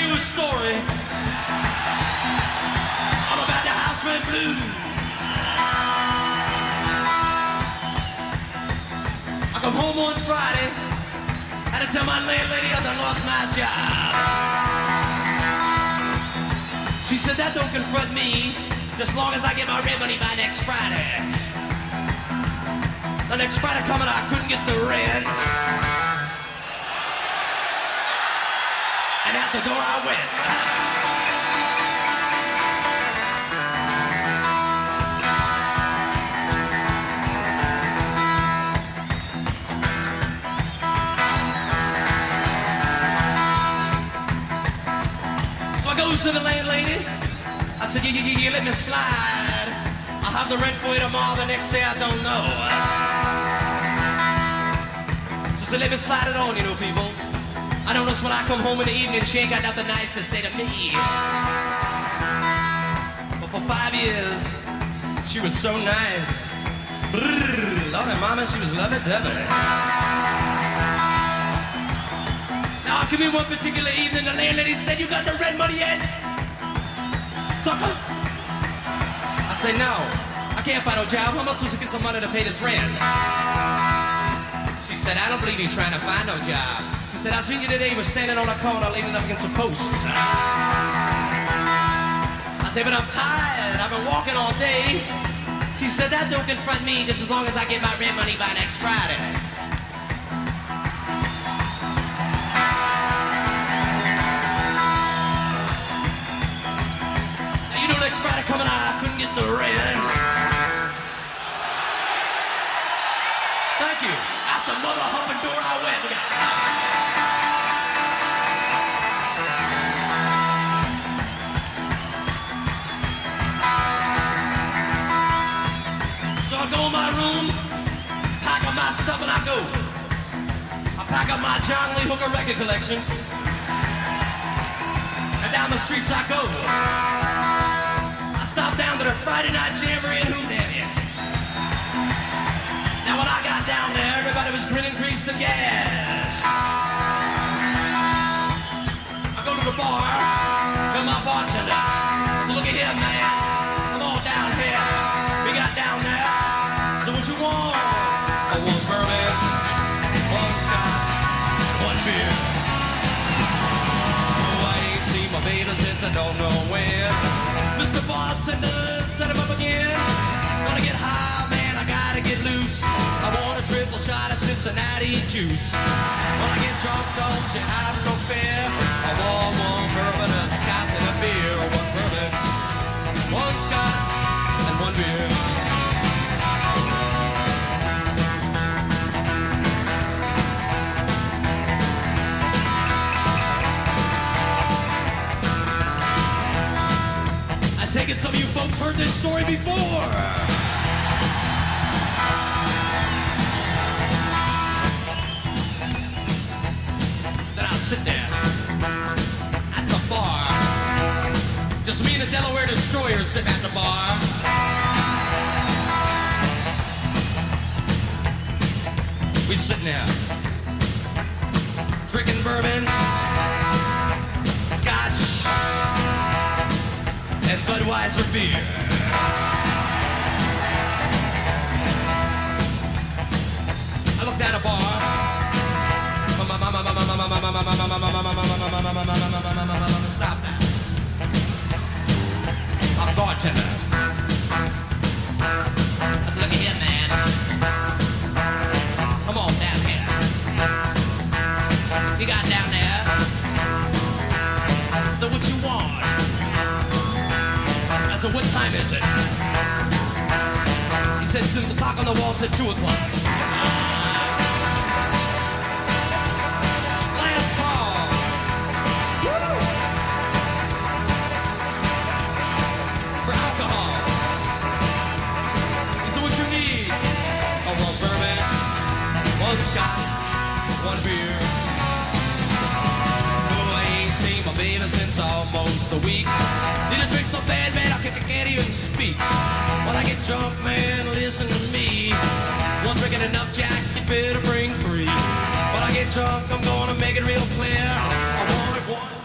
Speaker 3: you a story all about the house rent blues. I come home one Friday, had to tell my landlady I done lost my job. She said that don't confront me, just long as I get my rent money by next Friday. The next Friday coming, I couldn't get the rent. And out the door I went. So I goes to the landlady. I said, yeah, let me slide. I'll have the rent for you tomorrow, the next day I don't know. So let me slide it on, you know, peoples. I notice when I come home in the evening, she ain't got nothing nice to say to me. But for 5 years, she was so nice. Brrr, Lord and mama, she was lovey-dovey. Now, come in one particular evening, the landlady said, you got the rent money yet? Sucker? I said, no, I can't find no job. How am I supposed to get some money to pay this rent? She said, I don't believe you trying to find no job. She said, I seen you today, you were standing on a corner leaning up against a post. I said, but I'm tired, I've been walking all day. She said, that don't confront me just as long as I get my rent money by next Friday. Now, you know, next Friday coming, I couldn't get the rent. Thank you. Out the mother humping door I went. Look out. So I go in my room, pack up my stuff and I go. I pack up my John Lee Hooker record collection. And down the streets I go. I stop down to the Friday Night Jamboree in Hootenanny. Now when I got down there, everybody was grinning grease to gas. I go to the bar, tell my bartender, I said, look at here, man, come on down here. We got down there, so what you want? I want bourbon, one scotch, one beer. Oh, I ain't seen my baby since I don't know when. Mr. Bartender, set him up again. Wanna get high, man, I gotta get loose. I want a triple shot of Cincinnati juice. When I get drunk, don't you have no fear. I want one bourbon, a scotch, and a beer. One bourbon, one scotch, and one beer. I take it some of you folks heard this story before. Sit there at the bar. Just me and the Delaware Destroyer sitting at the bar. We sitting there drinking bourbon, scotch, and Budweiser beer. I looked at a bar. Stop that. I'm a bartender. I said, look at here, man. Come on down here. You got down there. So what you want? I said, what time is it? He said, the clock on the wall said 2 o'clock. One beer. No, I ain't seen my baby since almost a week. Need a drink so bad, man, I can't even speak. When I get drunk, man, listen to me. One drinking enough Jack, you better bring 3. When I get drunk, I'm gonna make it real clear. I want one,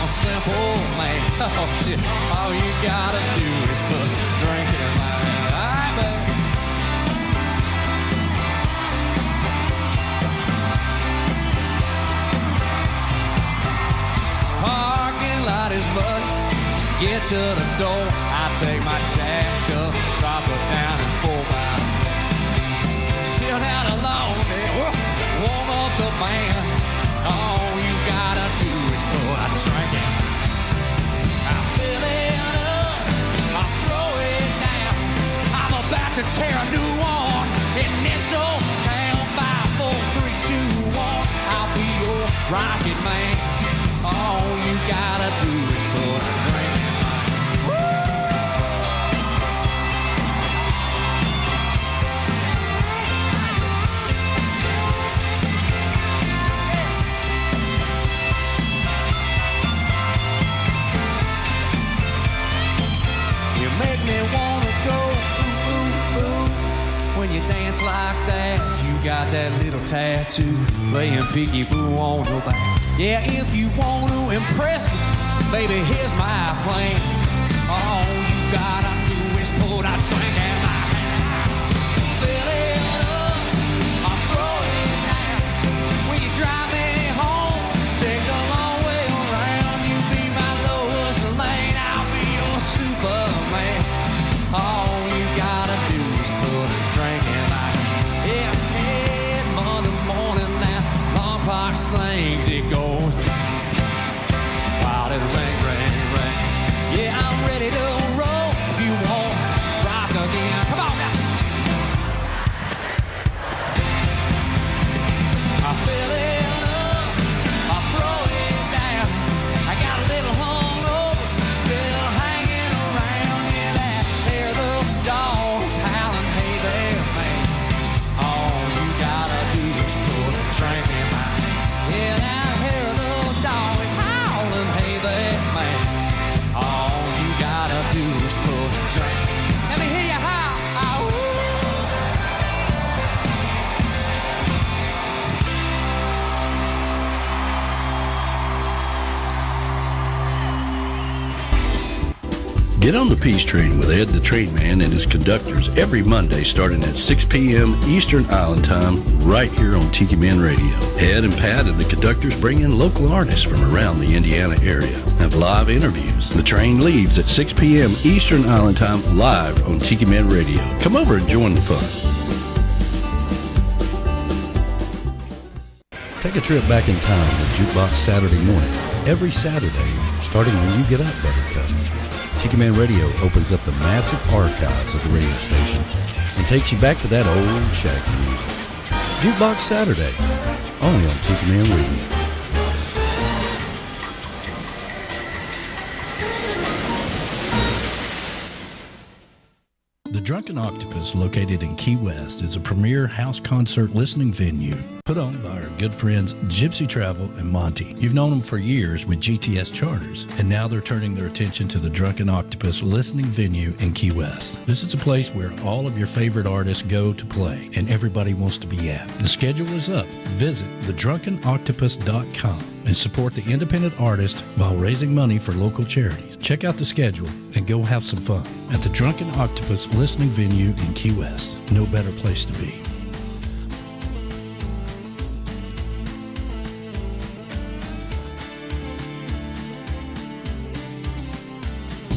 Speaker 8: a simple man. Oh shit, all you gotta do is put a drink in my hand. Alright, baby. Parking lot is muddy. Get to the door. I take my jacked up, drop it down and 4x. Sit down alone there, warm up the van. All you gotta do is put a drink in. I fill it up, I throw it down. I'm about to tear a new one in this old town. 5, 4, 3, 2, 1. I'll be your rocket man. All you gotta do is put a drink in. Make me wanna go ooh, ooh, ooh. When you dance like that, you got that little tattoo laying peeky boo on your back. Yeah, if you want to impress me, baby, here's my plan. All you gotta do is put a drink in my hand. Fill it up, I'll throw it down. When you drive me home, take the long way around. You be my Lois Lane, I'll be your Superman. All you gotta do is put a drink in my hand. Yeah, Monday morning now, Long Park sings, it goes wild and rain, rain, rain. Yeah, I'm ready to roll if you want rock again. Come on now. I fill it up, I throw it down. I got a little hungover, still hanging around. Yeah, that hair little dog is howling, hey there, man. All you gotta do is put a drink in my hand. Yeah, that hair little dog is howling, hey there, man. All you gotta do is put a drink. Let me hear you howl.
Speaker 17: Get on the Peace Train with Ed the Train Man and his conductors every Monday starting at 6 p.m. Eastern Island Time right here on Tiki Man Radio. Ed and Pat and the conductors bring in local artists from around the Indiana area, have live interviews. The train leaves at 6 p.m. Eastern Island Time live on Tiki Man Radio. Come over and join the fun. Take a trip back in time with Jukebox Saturday mornings. Every Saturday, starting when you get up, Buttercup. Tiki Man Radio opens up the massive archives of the radio station and takes you back to that old shaggy music. Jukebox Saturdays, only on Tiki Man Radio. The Drunken Octopus, located in Key West, is a premier house concert listening venue put on by our good friends Gypsy Travel and Monty. You've known them for years with GTS Charters, and now they're turning their attention to the Drunken Octopus listening venue in Key West. This is a place where all of your favorite artists go to play, and everybody wants to be at. The schedule is up. Visit thedrunkenoctopus.com and support the independent artist while raising money for local charities. Check out the schedule and go have some fun at the Drunken Octopus listening venue in Key West. No better place to be.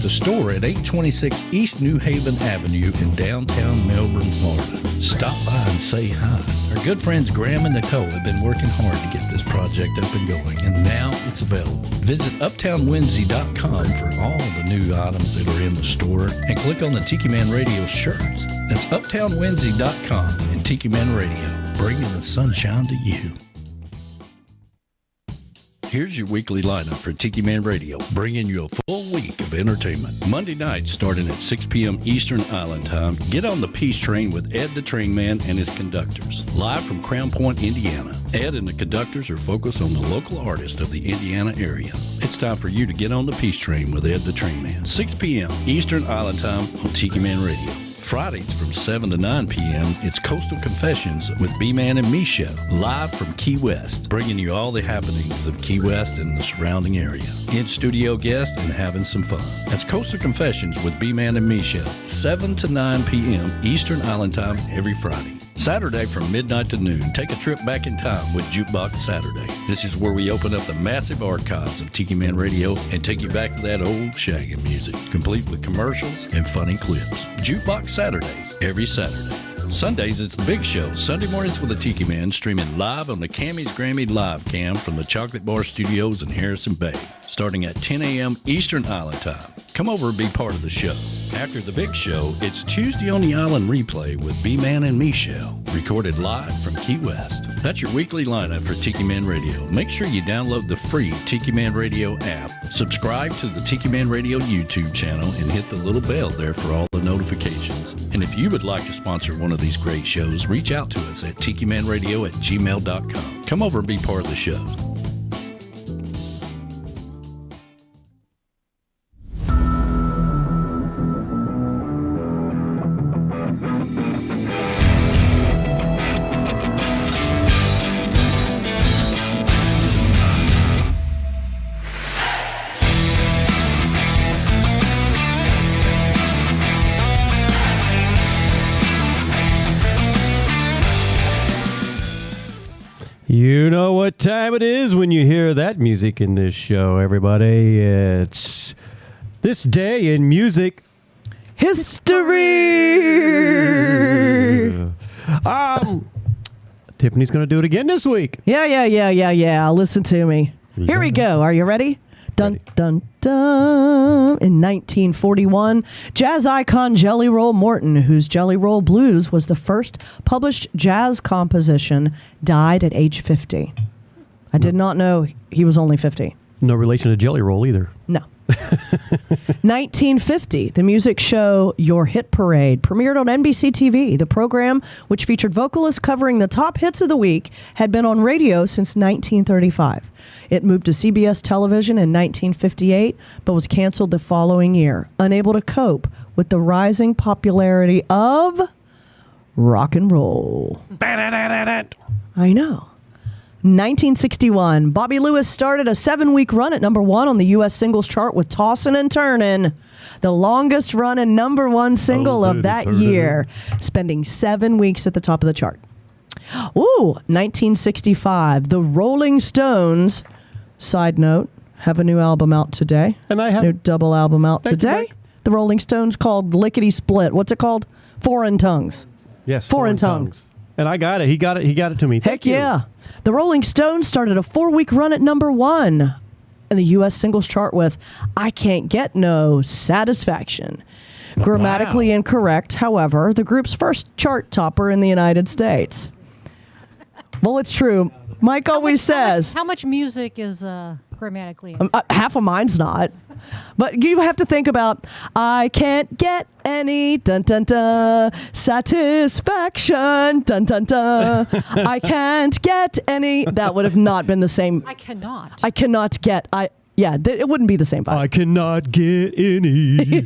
Speaker 17: The store at 826 East New Haven Avenue in downtown Melbourne, Florida. Stop by and say hi. Our good friends Graham and Nicole have been working hard to get this project up and going, and now it's available. Visit uptownwindsy.com for all the new items that are in the store, and click on the Tiki Man Radio shirts. That's uptownwindsy.com and Tiki Man Radio, bringing the sunshine to you. Here's your weekly lineup for Tiki Man Radio, bringing you a full week of entertainment. Monday night, starting at 6 p.m. Eastern Island Time, get on the Peace Train with Ed the Train Man and his conductors. Live from Crown Point, Indiana, Ed and the conductors are focused on the local artists of the Indiana area. It's time for you to get on the Peace Train with Ed the Train Man. 6 p.m. Eastern Island Time on Tiki Man Radio. Fridays from 7 to 9 p.m., it's Coastal Confessions with B-Man and Michelle, live from Key West, bringing you all the happenings of Key West and the surrounding area. In-studio guests and having some fun. That's Coastal Confessions with B-Man and Michelle, 7 to 9 p.m. Eastern Island Time every Friday. Saturday from midnight to noon, take a trip back in time with Jukebox Saturday. This is where we open up the massive archives of Tiki Man Radio and take you back to that old shagging music, complete with commercials and funny clips. Jukebox Saturdays, every Saturday. Sundays, it's the big show, Sunday Mornings with the Tiki Man, streaming live on the Cammy's Grammy Live Cam from the Chocolate Bar Studios in Harrison Bay, starting at 10 a.m. Eastern Island Time. Come over and be part of the show. After the big show, it's Tuesday on the Island Replay with B-Man and Michelle, recorded live from Key West. That's your weekly lineup for Tiki Man Radio. Make sure you download the free Tiki Man Radio app, subscribe to the Tiki Man Radio YouTube channel, and hit the little bell there for all the notifications. And if you would like to sponsor one of these great shows, reach out to us at tikimanradio@gmail.com. Come over and be part of the show.
Speaker 6: You know what time it is when you hear that music in this show, everybody. It's This Day in Music History. Tiffany's going to do it again this week.
Speaker 12: Yeah. Listen to me. Here we go. Are you ready? Dun, dun, dun. In 1941, jazz icon Jelly Roll Morton, whose Jelly Roll Blues was the first published jazz composition, died at age 50. I did not know he was only 50.
Speaker 6: No relation to Jelly Roll either.
Speaker 12: No. 1950, the music show Your Hit Parade premiered on NBC TV. The program, which featured vocalists covering the top hits of the week, had been on radio since 1935. It moved to CBS television in 1958, but was canceled the following year, unable to cope with the rising popularity of rock and roll. I know. 1961, Bobby Lewis started a 7-week run at number 1 on the U.S. singles chart with Tossin' and Turnin', the longest run and number 1 single of that year, spending 7 weeks at the top of the chart. 1965, the Rolling Stones, side note, have a new album out today.
Speaker 6: And I have
Speaker 12: new double album out today. The Rolling Stones called Lickety Split. What's it called? Foreign Tongues.
Speaker 6: Yes,
Speaker 12: Foreign Tongues.
Speaker 6: And I got it. He got it to me.
Speaker 12: Heck yeah. The Rolling Stones started a 4-week run at number 1 in the U.S. singles chart with I Can't Get No Satisfaction. Grammatically incorrect, however, the group's first chart topper in the United States. Well, it's true. Mike always says.
Speaker 13: How much music is grammatically?
Speaker 12: Half of mine's not. But you have to think about, I can't get any dun-dun-dun satisfaction, dun-dun-dun. I can't get any. That would have not been the same.
Speaker 13: I cannot.
Speaker 12: I cannot get. It wouldn't be the same vibe.
Speaker 6: I cannot get any.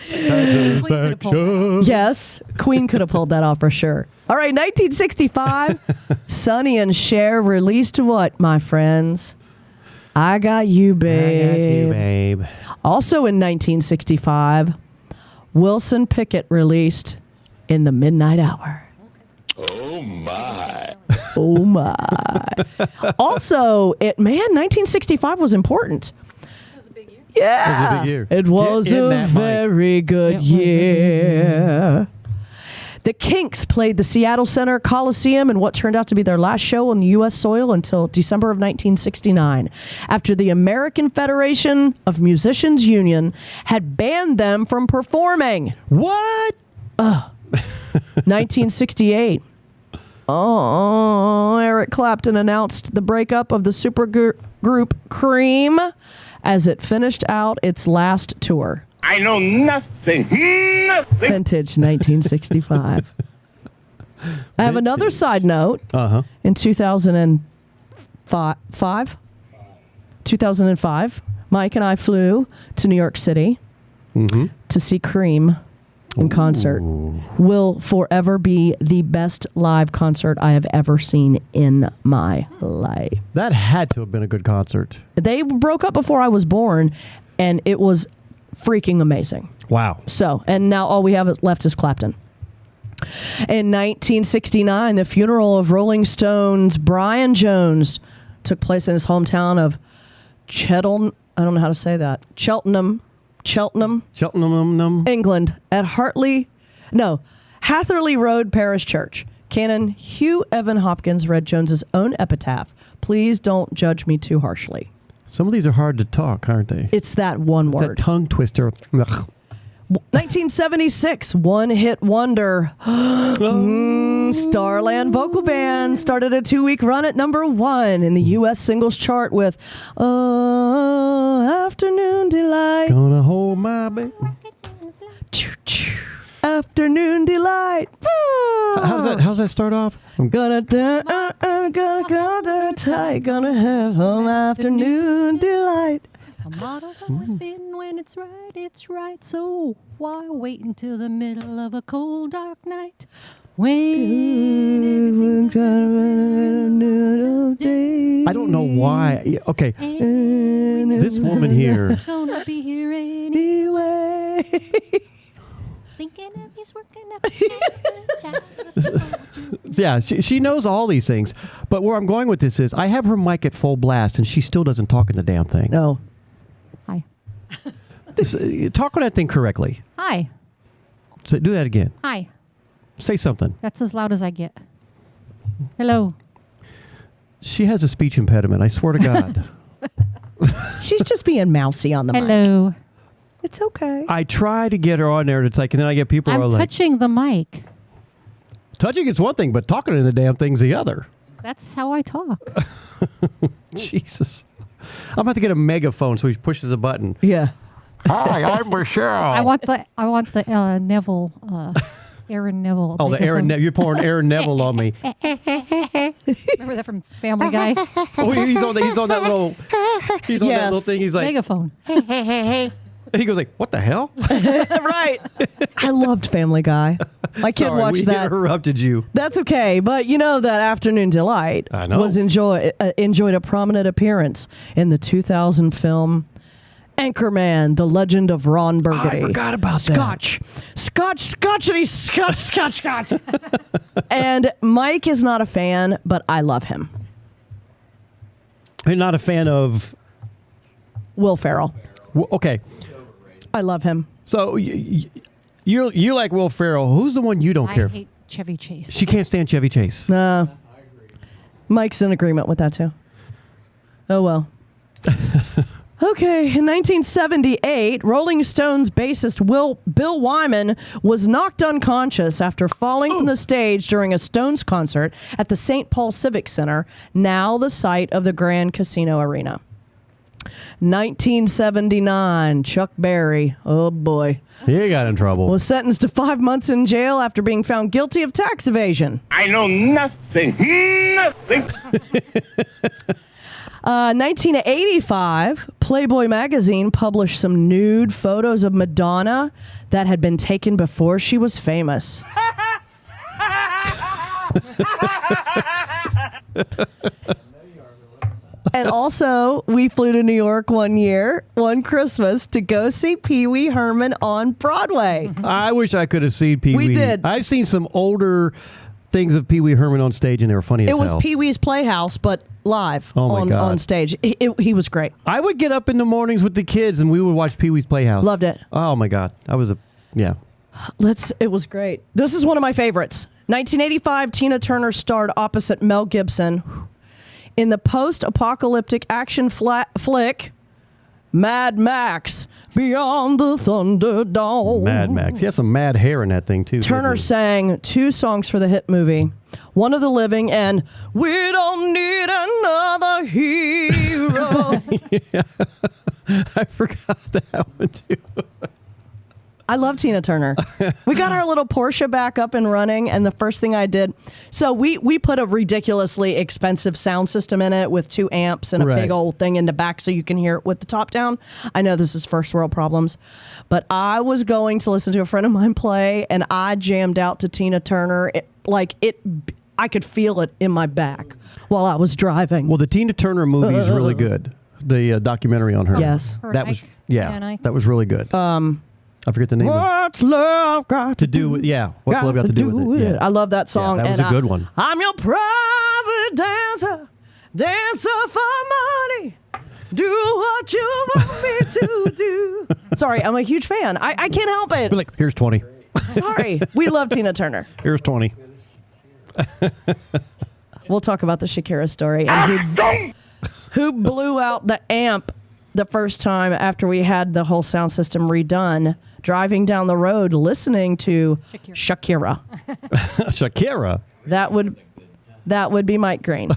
Speaker 6: Satisfaction.
Speaker 12: Yes, Queen could have pulled that off for sure. All right, 1965, Sonny and Cher released what, my friends? I Got You, Babe.
Speaker 6: I Got You, Babe.
Speaker 12: Also in 1965, Wilson Pickett released In the Midnight Hour.
Speaker 4: Oh, my.
Speaker 12: Oh, my. Also, 1965 was important. Yeah.
Speaker 6: It was a big year.
Speaker 12: It was a very good year. The Kinks played the Seattle Center Coliseum in what turned out to be their last show on the U.S. soil until December of 1969, after the American Federation of Musicians Union had banned them from performing.
Speaker 6: What?
Speaker 12: 1968. Eric Clapton announced the breakup of the supergroup Cream as it finished out its last tour.
Speaker 7: I know nothing.
Speaker 12: Vintage 1965. I have another side note. In 2005, Mike and I flew to New York City to see Cream in concert will forever be the best live concert I have ever seen in my life.
Speaker 6: That had to have been a good concert.
Speaker 12: They broke up before I was born, and it was freaking amazing.
Speaker 6: Wow.
Speaker 12: So, and now all we have left is Clapton. In 1969, the funeral of Rolling Stones' Brian Jones took place in his hometown of Cheltenham. I don't know how to say that. Cheltenham, England, at Hatherley Road Parish Church. Canon Hugh Evan Hopkins read Jones's own epitaph. Please don't judge me too harshly.
Speaker 6: Some of these are hard to talk, aren't they?
Speaker 12: It's that one word.
Speaker 6: That tongue twister. Ugh.
Speaker 12: 1976, one-hit wonder. Starland Vocal Band started a 2-week run at number 1 in the U.S. singles chart with Afternoon Delight.
Speaker 6: Gonna hold my baby.
Speaker 12: Afternoon Delight.
Speaker 6: How's that start off?
Speaker 12: I'm gonna go there tight. Gonna have some afternoon delight.
Speaker 13: My motto's always been when it's right. So why wait until the middle of a cold, dark night? When
Speaker 6: I don't know why. Okay. This woman here.
Speaker 13: Gonna be here anyway. Thinking of he's working up.
Speaker 6: Yeah, she knows all these things. But where I'm going with this is I have her mic at full blast and she still doesn't talk in the damn thing.
Speaker 12: No.
Speaker 13: Hi.
Speaker 6: Talk on that thing correctly.
Speaker 13: Hi.
Speaker 6: So do that again.
Speaker 13: Hi.
Speaker 6: Say something.
Speaker 13: That's as loud as I get. Hello.
Speaker 6: She has a speech impediment. I swear to God.
Speaker 12: She's just being mousy on the mic.
Speaker 13: Hello.
Speaker 12: It's okay.
Speaker 6: I try to get her on there. It's like, and then I get people who are
Speaker 13: I'm
Speaker 6: like,
Speaker 13: touching the mic.
Speaker 6: touching it's one thing, but talking in the damn thing's the other.
Speaker 13: That's how I talk.
Speaker 6: Jesus. I'm about to get a megaphone so he pushes a button.
Speaker 12: Yeah.
Speaker 6: Hi, I'm Michelle.
Speaker 13: I want the Neville, Aaron Neville.
Speaker 6: Oh, the Aaron Neville. You're pouring Aaron Neville on me.
Speaker 13: Remember that from Family Guy?
Speaker 6: Oh, he's on that little thing. He's like
Speaker 13: megaphone.
Speaker 6: And he goes like, "What the hell?"
Speaker 12: Right. I loved Family Guy. My kid
Speaker 6: Sorry,
Speaker 12: watched
Speaker 6: we
Speaker 12: that.
Speaker 6: Interrupted you.
Speaker 12: That's okay, but you know that Afternoon Delight
Speaker 6: I know.
Speaker 12: was enjoyed a prominent appearance in the 2000 film Anchorman: The Legend of Ron Burgundy.
Speaker 6: I forgot about
Speaker 12: Scotch. And Mike is not a fan, but I love him.
Speaker 6: You're not a fan of
Speaker 12: Will Ferrell.
Speaker 6: Okay.
Speaker 12: I love him.
Speaker 6: So you like Will Ferrell. Who's the one you don't care
Speaker 13: I
Speaker 6: for?
Speaker 13: hate Chevy Chase.
Speaker 6: She can't stand Chevy Chase.
Speaker 12: Mike's in agreement with that too. Oh well. Okay, in 1978, Rolling Stones bassist Bill Wyman was knocked unconscious after falling from the stage during a Stones concert at the St. Paul Civic Center, now the site of the Grand Casino Arena. 1979, Chuck Berry, oh boy,
Speaker 6: He got in trouble.
Speaker 12: was sentenced to 5 months in jail after being found guilty of tax evasion.
Speaker 2: I know nothing.
Speaker 12: 1985, Playboy magazine published some nude photos of Madonna that had been taken before she was famous. And also, we flew to New York one Christmas, to go see Pee Wee Herman on Broadway.
Speaker 6: I wish I could have seen Pee Wee.
Speaker 12: We did.
Speaker 6: I've seen some older things of Pee Wee Herman on stage, and they were funny as
Speaker 12: It was
Speaker 6: hell.
Speaker 12: Pee Wee's Playhouse, but live on stage. He was great.
Speaker 6: I would get up in the mornings with the kids, and we would watch Pee Wee's Playhouse.
Speaker 12: Loved it.
Speaker 6: Oh, my God. Yeah.
Speaker 12: It was great. This is one of my favorites. 1985, Tina Turner starred opposite Mel Gibson in the post-apocalyptic action flick Mad Max: Beyond the Thunderdome.
Speaker 6: Mad Max. He has some mad hair in that thing, too.
Speaker 12: Turner sang 2 songs for the hit movie, One of the Living and We Don't Need Another Hero.
Speaker 6: Yeah. I forgot that one, too.
Speaker 12: I love Tina Turner. We got our little Porsche back up and running, and the first thing I did, so we put a ridiculously expensive sound system in it with 2 amps and a big old thing in the back so you can hear it with the top down. I know this is first world problems, but I was going to listen to a friend of mine play, and I jammed out to Tina Turner. I could feel it in my back while I was driving.
Speaker 6: Well, the Tina Turner movie is really good. The documentary on her.
Speaker 12: Yes.
Speaker 6: That was that was really good. I forget the name.
Speaker 12: What's love got
Speaker 6: to do with What's love got to do with it? Yeah.
Speaker 12: I love that song.
Speaker 6: Yeah, that was a good one.
Speaker 12: I'm your private dancer for money. Do what you want me to do. Sorry, I'm a huge fan. I can't help it.
Speaker 6: We're like, here's 20.
Speaker 12: Sorry, we love Tina Turner.
Speaker 6: Here's 20.
Speaker 12: We'll talk about the Shakira story and who blew out the amp the first time after we had the whole sound system redone, driving down the road listening to Shakira.
Speaker 6: Shakira?
Speaker 12: That would be Mike Green.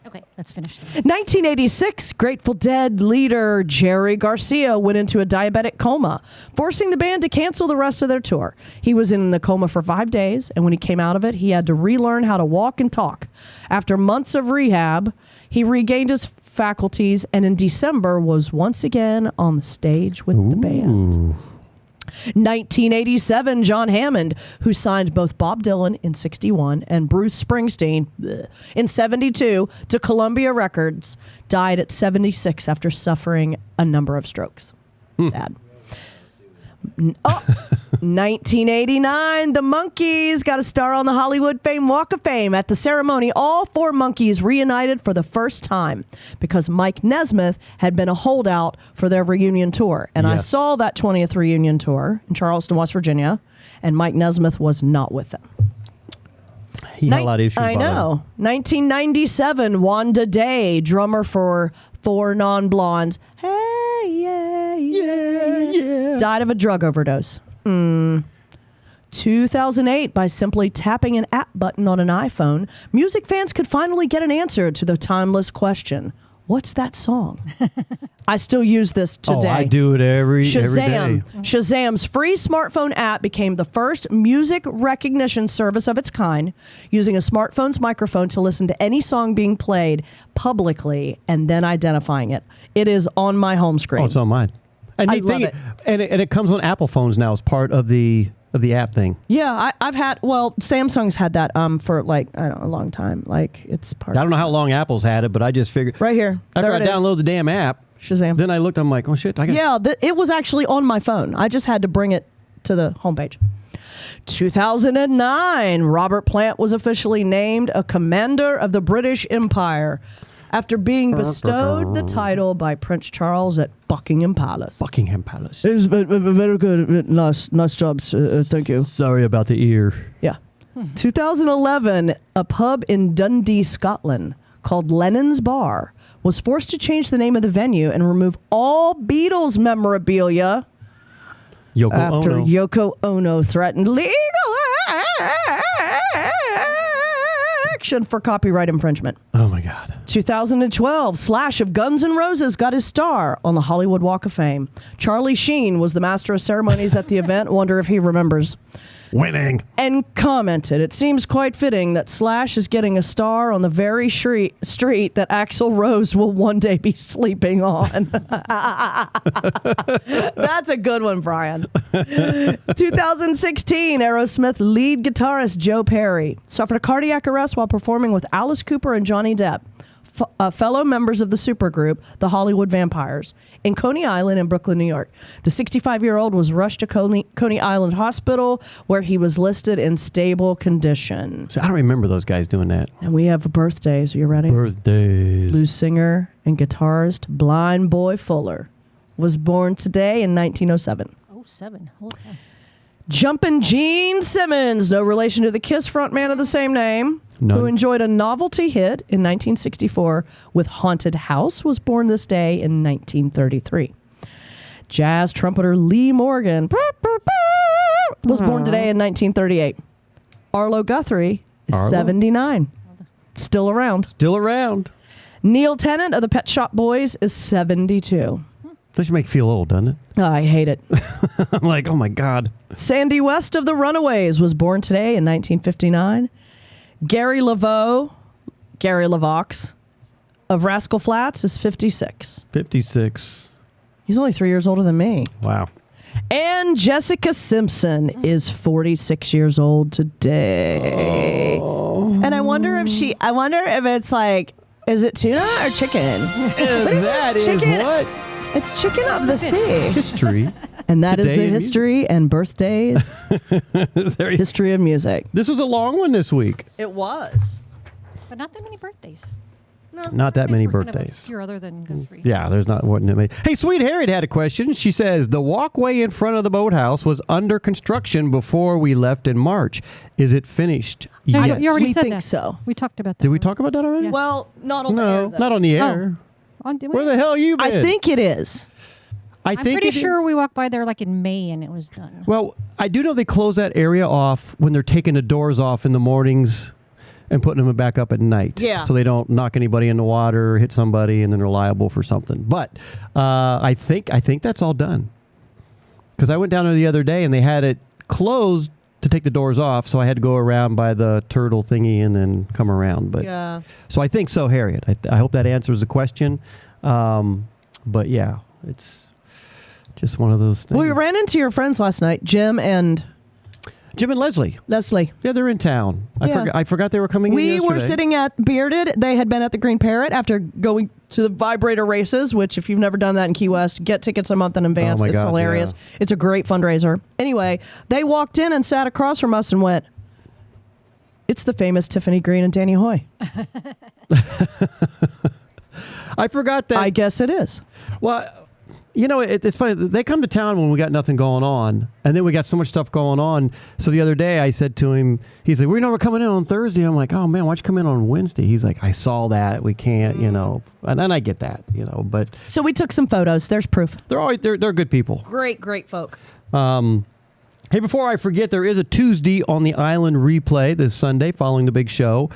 Speaker 13: Okay, let's finish.
Speaker 12: 1986, Grateful Dead leader Jerry Garcia went into a diabetic coma, forcing the band to cancel the rest of their tour. He was in the coma for 5 days, and when he came out of it, he had to relearn how to walk and talk. After months of rehab, he regained his faculties, and in December was once again on the stage with the band. 1987, John Hammond, who signed both Bob Dylan in 61 and Bruce Springsteen in 72 to Columbia Records, died at 76 after suffering a number of strokes. Sad. 1989, the Monkees got a star on the Hollywood Walk of Fame. At the ceremony, all 4 Monkees reunited for the first time because Mike Nesmith had been a holdout for their reunion tour. And I saw that 20th reunion tour in Charleston, West Virginia, and Mike Nesmith was not with them.
Speaker 6: He had a lot of issues.
Speaker 12: I know. 1997, Wanda Day, drummer for Four Non-Blondes. Hey, yeah. Died of a drug overdose. 2008, by simply tapping an app button on an iPhone, music fans could finally get an answer to the timeless question, what's that song? I still use this today.
Speaker 6: Oh, I do it every day.
Speaker 12: Shazam's free smartphone app became the first music recognition service of its kind, using a smartphone's microphone to listen to any song being played publicly and then identifying it. It is on my home screen.
Speaker 6: Oh, it's on mine. And
Speaker 12: I love it.
Speaker 6: And it comes on Apple phones now as part of the app thing.
Speaker 12: Yeah, I've had, Samsung's had that for a long time. Like, it's part
Speaker 6: I don't know how long Apple's had it, but I just figured.
Speaker 12: Right here.
Speaker 6: After I download the damn app,
Speaker 12: Shazam.
Speaker 6: Then I looked, I'm like, oh shit.
Speaker 12: It was actually on my phone. I just had to bring it to the homepage. 2009, Robert Plant was officially named a commander of the British Empire after being bestowed the title by Prince Charles at Buckingham Palace.
Speaker 6: Buckingham Palace.
Speaker 12: It was very good. Nice job. Thank you.
Speaker 6: Sorry about the ear.
Speaker 12: Yeah. 2011, a pub in Dundee, Scotland, called Lennon's Bar, was forced to change the name of the venue and remove all Beatles memorabilia after Yoko Ono threatened legal action for copyright infringement.
Speaker 6: Oh my God.
Speaker 12: 2012, Slash of Guns N' Roses got his star on the Hollywood Walk of Fame. Charlie Sheen was the master of ceremonies at the event. Wonder if he remembers.
Speaker 6: Winning.
Speaker 12: And commented, it seems quite fitting that Slash is getting a star on the very street that Axl Rose will one day be sleeping on. That's a good one, Brian. 2016, Aerosmith lead guitarist Joe Perry suffered a cardiac arrest while performing with Alice Cooper and Johnny Depp, fellow members of the supergroup, the Hollywood Vampires, in Coney Island in Brooklyn, New York. The 65-year-old was rushed to Coney Island Hospital, where he was listed in stable condition.
Speaker 6: So I don't remember those guys doing that.
Speaker 12: And we have birthdays. Are you ready?
Speaker 6: Birthdays.
Speaker 12: Blues singer and guitarist Blind Boy Fuller was born today in 1907.
Speaker 13: 07. Hold on.
Speaker 12: Jumpin' Gene Simmons, no relation to the Kiss frontman of the same name, who enjoyed a novelty hit in 1964 with Haunted House, was born this day in 1933. Jazz trumpeter Lee Morgan was born today in 1938. Arlo Guthrie is 79. Still around.
Speaker 6: Still around.
Speaker 12: Neil Tennant of the Pet Shop Boys is 72.
Speaker 6: Doesn't make you feel old, doesn't it?
Speaker 12: Oh, I hate it.
Speaker 6: I'm like, oh my God.
Speaker 12: Sandy West of the Runaways was born today in 1959. Gary LaVox of Rascal Flatts is 56.
Speaker 6: 56.
Speaker 12: He's only 3 years older than me.
Speaker 6: Wow.
Speaker 12: And Jessica Simpson is 46 years old today.
Speaker 6: Oh.
Speaker 12: And I wonder if it's like, is it tuna or chicken?
Speaker 6: That is what?
Speaker 12: It's chicken of the sea.
Speaker 6: History.
Speaker 12: And that is
Speaker 6: Today
Speaker 12: the
Speaker 6: in
Speaker 12: history and birthdays. History of music.
Speaker 6: This was a long one this week.
Speaker 12: It was.
Speaker 13: But not that many birthdays. No,
Speaker 6: Not that many
Speaker 13: were kind of
Speaker 6: birthdays.
Speaker 13: obscure other than Good Free.
Speaker 6: Yeah, there's not wasn't that many. Hey, Sweet Harriet had a question. She says the walkway in front of the boathouse was under construction before we left in March. Is it finished
Speaker 13: No,
Speaker 6: yet?
Speaker 13: you already
Speaker 12: We
Speaker 13: said
Speaker 12: think
Speaker 13: that.
Speaker 12: so.
Speaker 13: We talked about that.
Speaker 6: Did we talk about that already?
Speaker 13: Yeah.
Speaker 12: Well, not on the
Speaker 6: No,
Speaker 12: air, though.
Speaker 6: not on the air. Where the hell you been?
Speaker 12: I think it is.
Speaker 13: I'm
Speaker 6: think
Speaker 13: pretty
Speaker 6: it
Speaker 13: sure
Speaker 6: is.
Speaker 13: we walked by there like in May and it was done.
Speaker 6: Well, I do know they close that area off when they're taking the doors off in the mornings and putting them back up at night.
Speaker 12: Yeah.
Speaker 6: So they don't knock anybody in the water, hit somebody, and then they're liable for something. But I think that's all done. Because I went down there the other day and they had it closed to take the doors off, so I had to go around by the turtle thingy and then come around. But
Speaker 12: Yeah.
Speaker 6: So I think so, Harriet. I hope that answers the question. But yeah, it's just one of those things.
Speaker 12: Well, we ran into your friends last night, Jim and
Speaker 6: Leslie.
Speaker 12: Leslie.
Speaker 6: Yeah, they're in town.
Speaker 12: Yeah.
Speaker 6: I forgot they were coming in
Speaker 12: We
Speaker 6: yesterday.
Speaker 12: were sitting at Bearded. They had been at the Green Parrot after going to the Vibrator races, which if you've never done that in Key West, get tickets a month in advance.
Speaker 6: Oh my
Speaker 12: It's
Speaker 6: God,
Speaker 12: hilarious.
Speaker 6: yeah.
Speaker 12: It's a great fundraiser. Anyway, they walked in and sat across from us and went, "It's the famous Tiffany Green and Danny Hoy."
Speaker 6: I forgot that.
Speaker 12: I guess it is.
Speaker 6: Well, you know, it's funny. They come to town when we got nothing going on, and then we got so much stuff going on. So the other day I said to him, he's like, we're coming in on Thursday. I'm like, oh, man, why don't you come in on Wednesday? He's like, I saw that. We can't, and I get that, but.
Speaker 12: So we took some photos. There's proof.
Speaker 6: They're good people.
Speaker 12: Great folk.
Speaker 6: Hey, before I forget, there is a Tuesday on the Island replay this Sunday following the big show,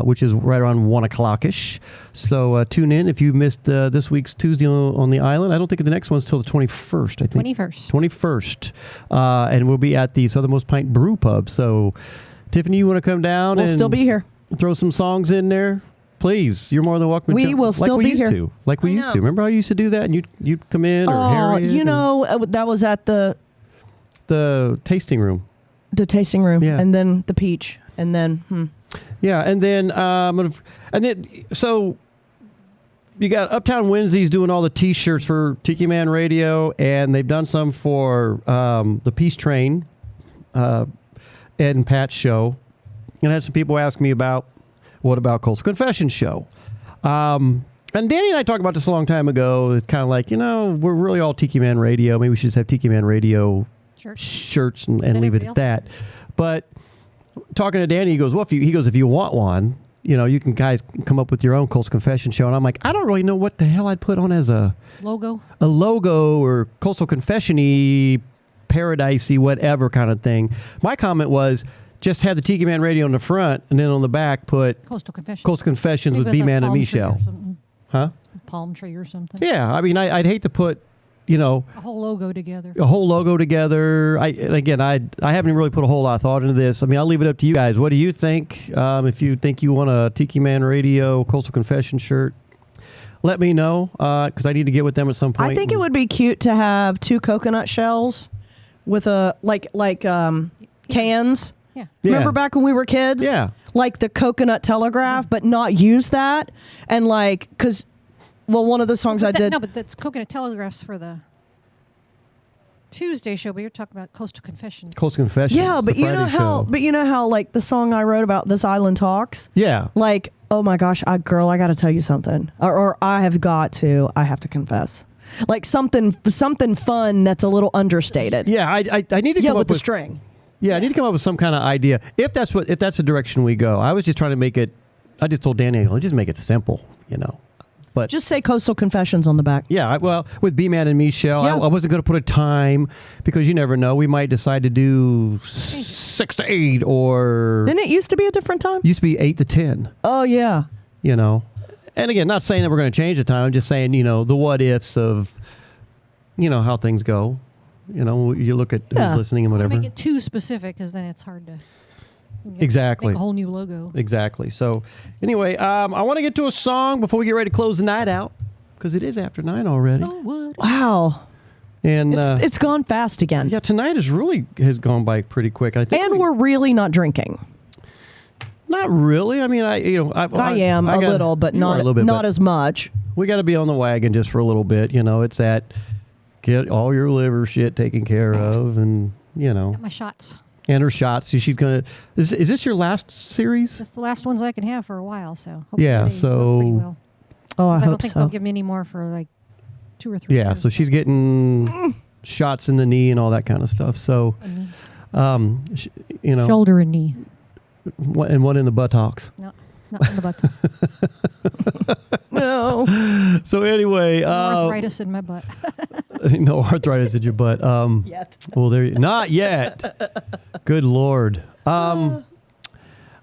Speaker 6: which is right around 1 o'clock-ish. So tune in if you missed this week's Tuesday on the Island. I don't think the next one's till the 21st, I think.
Speaker 13: 21st.
Speaker 6: And we'll be at the Southernmost Pint Brewpub. So, Tiffany, you want to come down?
Speaker 12: We'll still be here.
Speaker 6: Throw some songs in there? Please, you're more than welcome.
Speaker 12: We will still be here.
Speaker 6: Like we used to. Remember how you used to do that? And you'd come in, or Harriet?
Speaker 12: That was at the
Speaker 6: tasting room.
Speaker 12: The tasting room,
Speaker 6: Yeah.
Speaker 12: and then the peach, and then
Speaker 6: Yeah, and then so you got Uptown Wednesdays doing all the T-shirts for Tiki Man Radio, and they've done some for the Peace Train, Ed and Pat's show, and I had some people ask me about what about Coastal Confessions show. And Danny and I talked about this a long time ago. It's kind of like, we're really all Tiki Man Radio. Maybe we should just have Tiki Man Radio shirts and leave it at that. But talking to Danny, he goes, well, if you want one, you can guys come up with your own Coastal Confession show. And I'm like, I don't really know what the hell I'd put on as a logo or Coastal Confession-y, paradise-y, whatever kind of thing. My comment was just have the Tiki Man Radio on the front, and then on the back put
Speaker 13: Coastal
Speaker 6: Confessions
Speaker 13: Maybe
Speaker 6: with B-Man and
Speaker 13: palm tree
Speaker 6: Michelle.
Speaker 13: or something.
Speaker 6: Huh?
Speaker 13: A palm tree or something.
Speaker 6: Yeah, I mean, I'd hate to put,
Speaker 13: a whole logo together.
Speaker 6: a whole logo together. I haven't really put a whole lot of thought into this. I mean, I'll leave it up to you guys. What do you think? If you think you want a Tiki Man Radio Coastal Confession shirt, let me know, because I need to get with them at some point.
Speaker 12: I think it would be cute to have 2 coconut shells with a cans.
Speaker 13: Yeah.
Speaker 12: Remember back when we were kids?
Speaker 6: Yeah.
Speaker 12: Like the coconut telegraph, but not use that. And because one of the songs I did.
Speaker 13: No, but that's Coconut Telegraphs for the Tuesday show, but you're talking about Coastal Confessions.
Speaker 6: Coastal Confessions.
Speaker 12: Yeah, but
Speaker 6: the
Speaker 12: you know
Speaker 6: Friday
Speaker 12: how,
Speaker 6: show.
Speaker 12: like the song I wrote about This Island Talks.
Speaker 6: Yeah.
Speaker 12: Like, oh my gosh, girl, I got to tell you something, or I have to confess, like something fun that's a little understated.
Speaker 6: Yeah, I need to come up
Speaker 12: with the
Speaker 6: with
Speaker 12: string.
Speaker 6: Yeah, I need to come up with some kind of idea. If that's the direction we go. I was just trying to make it. I just told Danny, let's just make it simple, But
Speaker 12: just say Coastal Confessions on the back.
Speaker 6: Yeah, with B-Man and Michelle,
Speaker 12: Yeah.
Speaker 6: I wasn't going to put a time because you never know. We might decide to do 6 to 8 or.
Speaker 12: Didn't it used to be a different time?
Speaker 6: Used to be 8 to 10.
Speaker 12: Oh yeah.
Speaker 6: And again, not saying that we're going to change the time. I'm just saying, the what ifs of how things go. You look at who's listening and whatever.
Speaker 13: Don't make it too specific, because then it's hard to
Speaker 6: Exactly.
Speaker 13: make a whole new logo.
Speaker 6: Exactly. So, anyway, I want to get to a song before we get ready to close the night out, because it is after 9 already.
Speaker 12: Wow.
Speaker 6: And
Speaker 12: it's gone fast again.
Speaker 6: Yeah, tonight has gone by pretty quick. I think
Speaker 12: And we're really not drinking.
Speaker 6: Not really. I mean, I
Speaker 12: am a little, but not as much.
Speaker 6: We got to be on the wagon just for a little bit. It's that get all your liver shit taken care of, and
Speaker 13: Got my shots.
Speaker 6: And her shots. She's gonna. Is this your last series?
Speaker 13: That's the last ones I can have for a while. So
Speaker 6: Yeah.
Speaker 13: hopefully they go pretty well.
Speaker 12: Oh, I
Speaker 13: I
Speaker 12: hope
Speaker 13: don't think
Speaker 12: so.
Speaker 13: they'll give me any more for like 2 or 3
Speaker 6: Yeah.
Speaker 13: years.
Speaker 6: So she's getting shots in the knee and all that kind of stuff. So,
Speaker 13: Shoulder and knee.
Speaker 6: And one in the buttocks.
Speaker 13: No, not in the butt.
Speaker 12: No.
Speaker 6: So anyway,
Speaker 13: Arthritis in my butt.
Speaker 6: no arthritis in your butt.
Speaker 13: Yet.
Speaker 6: Well, not yet. Good Lord. I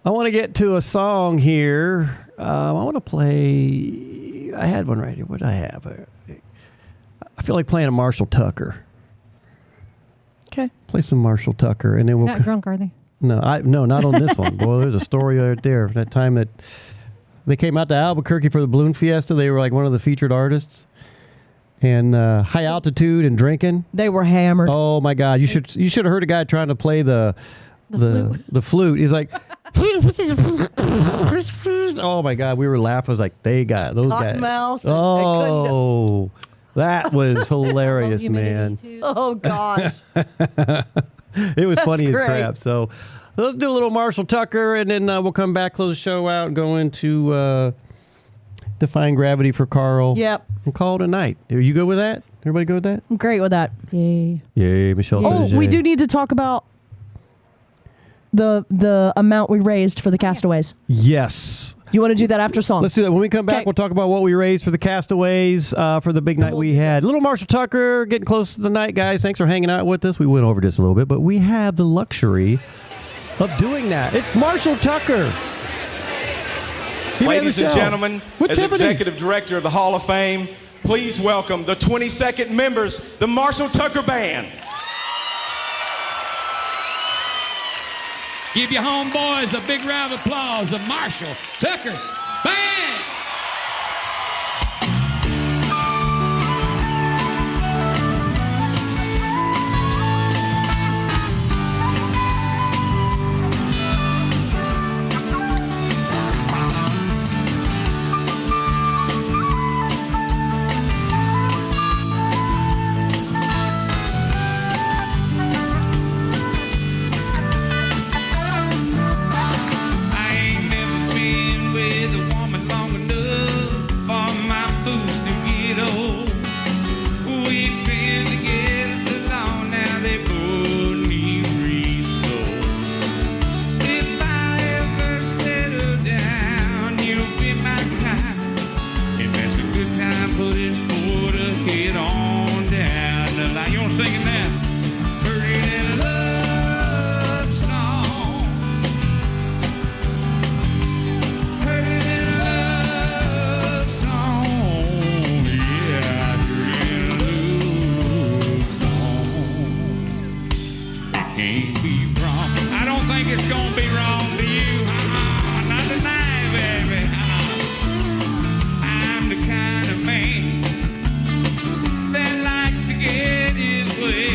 Speaker 6: want to get to a song here. I want to play. I had one right here. What did I have? I feel like playing a Marshall Tucker.
Speaker 12: Okay.
Speaker 6: Play some Marshall Tucker, and then we'll.
Speaker 13: Not drunk, are they?
Speaker 6: No, not on this one. Boy, there's a story right there. That time that they came out to Albuquerque for the Balloon Fiesta, they were like one of the featured artists. And high altitude and drinking.
Speaker 12: They were hammered.
Speaker 6: Oh my God! You should have heard a guy trying to play the flute. He's like, oh my God! We were laughing. I was like, they got those guys.
Speaker 12: Cottonmouth.
Speaker 6: Oh, that was hilarious, man.
Speaker 12: Oh God.
Speaker 6: It was
Speaker 12: That's
Speaker 6: funny as
Speaker 12: great.
Speaker 6: crap. So let's do a little Marshall Tucker, and then we'll come back, close the show out, and go into Defying Gravity for Carl.
Speaker 12: Yep.
Speaker 6: And call it a night. Are you good with that? Everybody good with that?
Speaker 12: I'm great with that. Yay.
Speaker 6: Yay, Michelle.
Speaker 12: Oh,
Speaker 6: says
Speaker 12: we
Speaker 6: yay.
Speaker 12: do need to talk about the amount we raised for the castaways.
Speaker 6: Yes.
Speaker 12: You want to do that after song?
Speaker 6: Let's do that. When we come back, we'll talk about what we raised for the castaways for the big night we had. Little Marshall Tucker, getting close to the night, guys. Thanks for hanging out with us. We went over this a little bit, but we have the luxury of doing that. It's Marshall Tucker.
Speaker 2: Ladies and
Speaker 6: Michelle.
Speaker 2: gentlemen,
Speaker 6: With
Speaker 2: as
Speaker 6: Tiffany.
Speaker 2: Executive Director of the Hall of Fame, please welcome the 22nd members, the Marshall Tucker Band.
Speaker 7: Give your homeboys a big round of applause, the Marshall Tucker Band. Singing that. Heard it in a love song. Heard it in a love song. Yeah, I heard it in a love song. It can't be wrong. I don't think it's gonna be wrong to you. Not tonight, baby. I'm the kind of man that likes to get his way.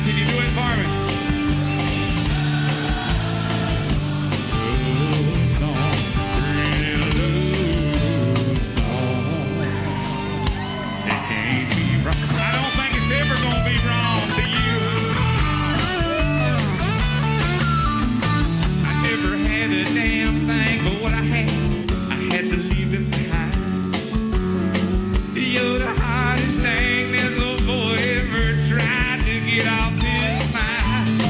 Speaker 7: Can you do it for me? I don't think it's ever gonna be wrong to you. I never had a damn thing, but what I had to leave it behind. You're the hardest thing this little boy ever tried to get off his mind.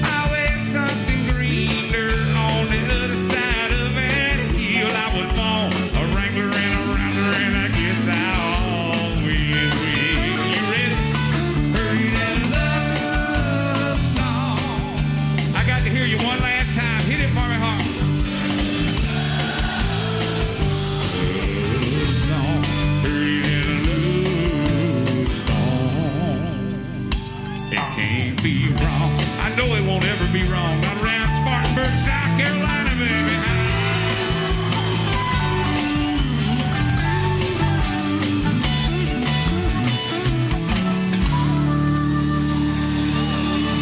Speaker 7: I wear something green dirt on the other side of that hill. I was born a wrangler and a rounder, and I guess I'll always win. You ready? Hurry that love song. I got to hear you one last time. Hit it for me hard. Can't be wrong. I know it won't ever be wrong. Not around Spartanburg, South Carolina, baby.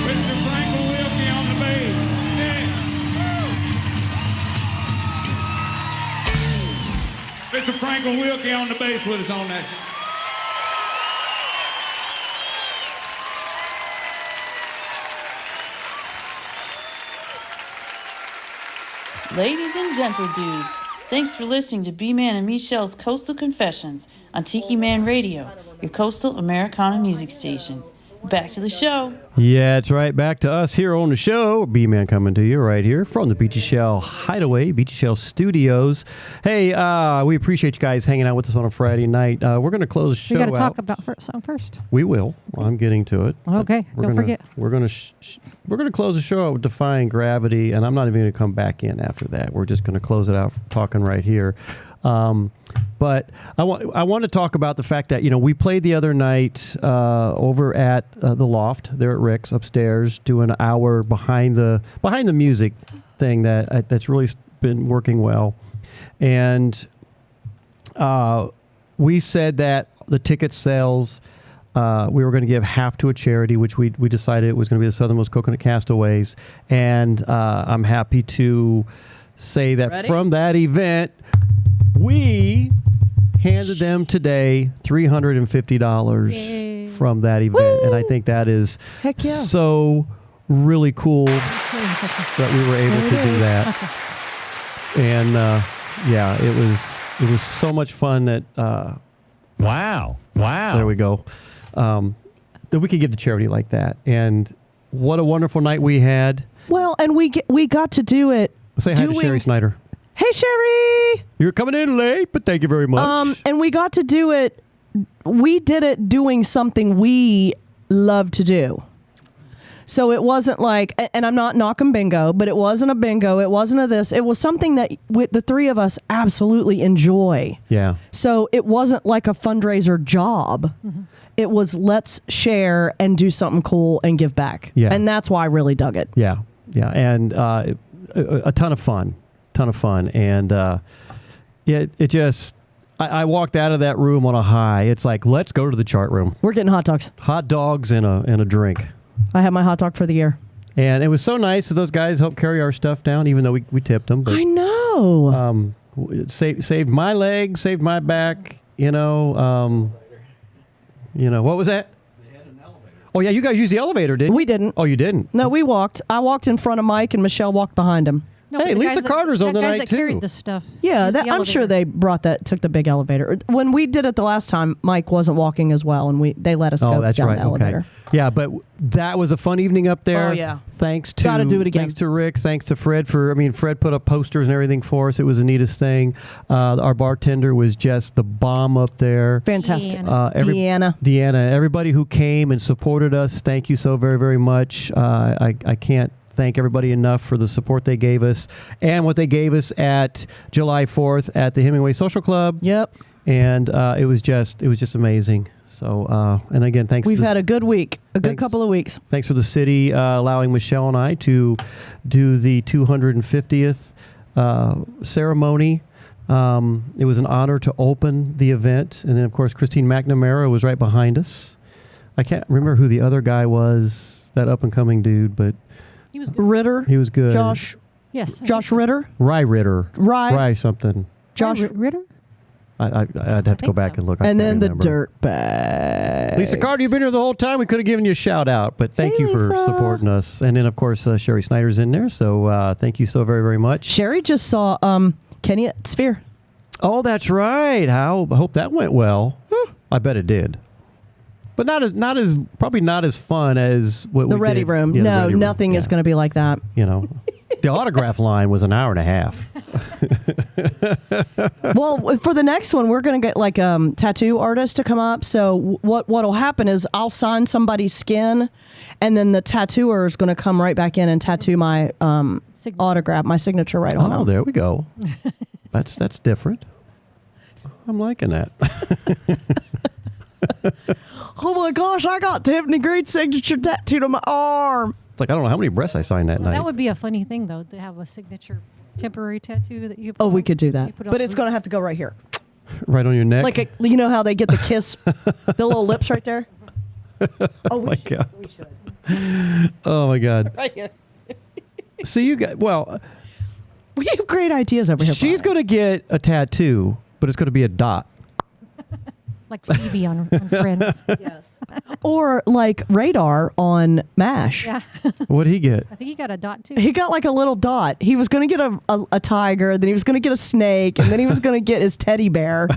Speaker 7: Mr. Franklin Wilkie on the bass. Yeah. Mr. Franklin Wilkie on the bass with us on that.
Speaker 9: Ladies and gentle dudes, thanks for listening to B-Man and Michelle's Coastal Confessions on Tiki Man Radio, your coastal Americana music station. Back to the show.
Speaker 6: Yeah, it's right back to us here on the show. B-Man coming to you right here from the Beechy Shell Hideaway, Beechy Shell Studios. Hey, we appreciate you guys hanging out with us on a Friday night. We're going to close the show out.
Speaker 13: We got to talk about something first.
Speaker 6: We will. I'm getting to it.
Speaker 13: Okay, don't forget.
Speaker 6: We're going to close the show out with Defying Gravity, and I'm not even going to come back in after that. We're just going to close it out talking right here. But I want to talk about the fact that, we played the other night over at the Loft there at Rick's upstairs, doing an hour behind the music thing that's really been working well. And we said that the ticket sales, we were going to give half to a charity, which we decided it was going to be the Southernmost Coconut Castaways. And I'm happy to say that from that event, we handed them today $350 from that event. Woo! And I think that is so really cool that we were able to do that. And it was so much fun that wow. There we go. That we could give to charity like that. And what a wonderful night we had.
Speaker 12: Well, and we got to do it.
Speaker 6: Say hi to Sherry Snyder.
Speaker 12: Hey, Sherry!
Speaker 6: You're coming in late, but thank you very much.
Speaker 12: And we got to do it. We did it doing something we love to do. So it wasn't like, and I'm not knocking bingo, but it wasn't a bingo. It wasn't a this. It was something that the three of us absolutely enjoy.
Speaker 6: Yeah. So
Speaker 12: it wasn't like a fundraiser job. Mm-hmm. It was let's share and do something cool and give back.
Speaker 6: Yeah.
Speaker 12: And that's why I really dug it.
Speaker 6: Yeah. Yeah. And a ton of fun. And it just, I walked out of that room on a high. It's like, let's go to the chart room.
Speaker 12: We're getting hot dogs.
Speaker 6: Hot dogs and a drink.
Speaker 12: I had my hot dog for the year.
Speaker 6: And it was so nice that those guys helped carry our stuff down, even though we tipped them. But,
Speaker 12: I know.
Speaker 6: It saved my leg, saved my back, what was that? Oh, yeah, you guys used the elevator, didn't you?
Speaker 12: We didn't.
Speaker 6: Oh, you didn't?
Speaker 12: No, we walked. I walked in front of Mike, and Michelle walked behind him.
Speaker 13: No,
Speaker 6: hey, Lisa Carter's on the night, too.
Speaker 13: Carried the stuff.
Speaker 12: Yeah, I'm sure they took the big elevator. When we did it the last time, Mike wasn't walking as well, and they let us go down the elevator.
Speaker 6: Okay. Yeah, but that was a fun evening up there.
Speaker 12: Oh, yeah.
Speaker 6: Thanks to
Speaker 12: Gotta do it again.
Speaker 6: Thanks to Rick, thanks to Fred Fred put up posters and everything for us. It was the neatest thing. Our bartender was just the bomb up there.
Speaker 12: Fantastic.
Speaker 6: Deanna. Everybody who came and supported us, thank you so very, very much. I can't thank everybody enough for the support they gave us and what they gave us at July 4th at the Hemingway Social Club.
Speaker 12: Yep.
Speaker 6: And it was just amazing. So, and again, thanks.
Speaker 12: We've had a good week, good couple of weeks.
Speaker 6: Thanks for the city allowing Michelle and I to do the 250th ceremony. It was an honor to open the event. And then, of course, Christine McNamara was right behind us. I can't remember who the other guy was, that up-and-coming dude, but
Speaker 13: He was good.
Speaker 12: Ritter.
Speaker 6: he was good.
Speaker 12: Josh.
Speaker 13: Yes.
Speaker 12: Josh Ritter.
Speaker 6: Rye Ritter.
Speaker 12: Rye
Speaker 6: something.
Speaker 12: Josh
Speaker 13: Ritter?
Speaker 6: I'd have to go back and look. I
Speaker 12: And
Speaker 6: can't
Speaker 12: then the
Speaker 6: remember.
Speaker 12: dirt bag.
Speaker 6: Lisa Carter, you've been here the whole time. We could have given you a shout out, but thank you for
Speaker 12: Lisa.
Speaker 6: supporting us. And then, of course, Sherry Snyder's in there. So thank you so very, very much.
Speaker 12: Sherry just saw Kenny at Sphere.
Speaker 6: Oh, that's right. I hope that went well. I bet it did. But probably not as fun as what
Speaker 12: The
Speaker 6: we
Speaker 12: Ready
Speaker 6: did.
Speaker 12: Room.
Speaker 6: Yeah, the
Speaker 12: No,
Speaker 6: Ready Room.
Speaker 12: nothing is
Speaker 6: Yeah.
Speaker 12: going to be like that.
Speaker 6: You know, the autograph line was an hour and a half.
Speaker 12: Well, for the next one, we're going to get like a tattoo artist to come up. So what'll happen is I'll sign somebody's skin, and then the tattooer is going to come right back in and tattoo my autograph, my signature right on.
Speaker 6: Oh, there we go. That's different. I'm liking that.
Speaker 12: Oh my gosh, I got Tiffany Green's signature tattooed on my arm.
Speaker 6: It's like I don't know how many breasts I signed that
Speaker 13: Well,
Speaker 6: night.
Speaker 13: that would be a funny thing, though, to have a signature temporary tattoo that you.
Speaker 12: Oh, we could do that,
Speaker 13: you put on
Speaker 12: but it's
Speaker 13: loose.
Speaker 12: going to have to go right here,
Speaker 6: Right on your neck.
Speaker 12: like you know how they get the kiss, the little lips right there.
Speaker 6: Oh my god. Oh my god.
Speaker 12: Right here.
Speaker 6: See, you got
Speaker 12: We have great ideas over here.
Speaker 6: She's going to get a tattoo, but it's going to be a dot.
Speaker 13: Like Phoebe on Friends.
Speaker 12: Yes. Or like Radar on MASH.
Speaker 13: Yeah.
Speaker 6: What did he get?
Speaker 13: I think he got a dot, too.
Speaker 12: He got like a little dot. He was going to get a tiger, then he was going to get a snake, and then he was going to get his teddy bear.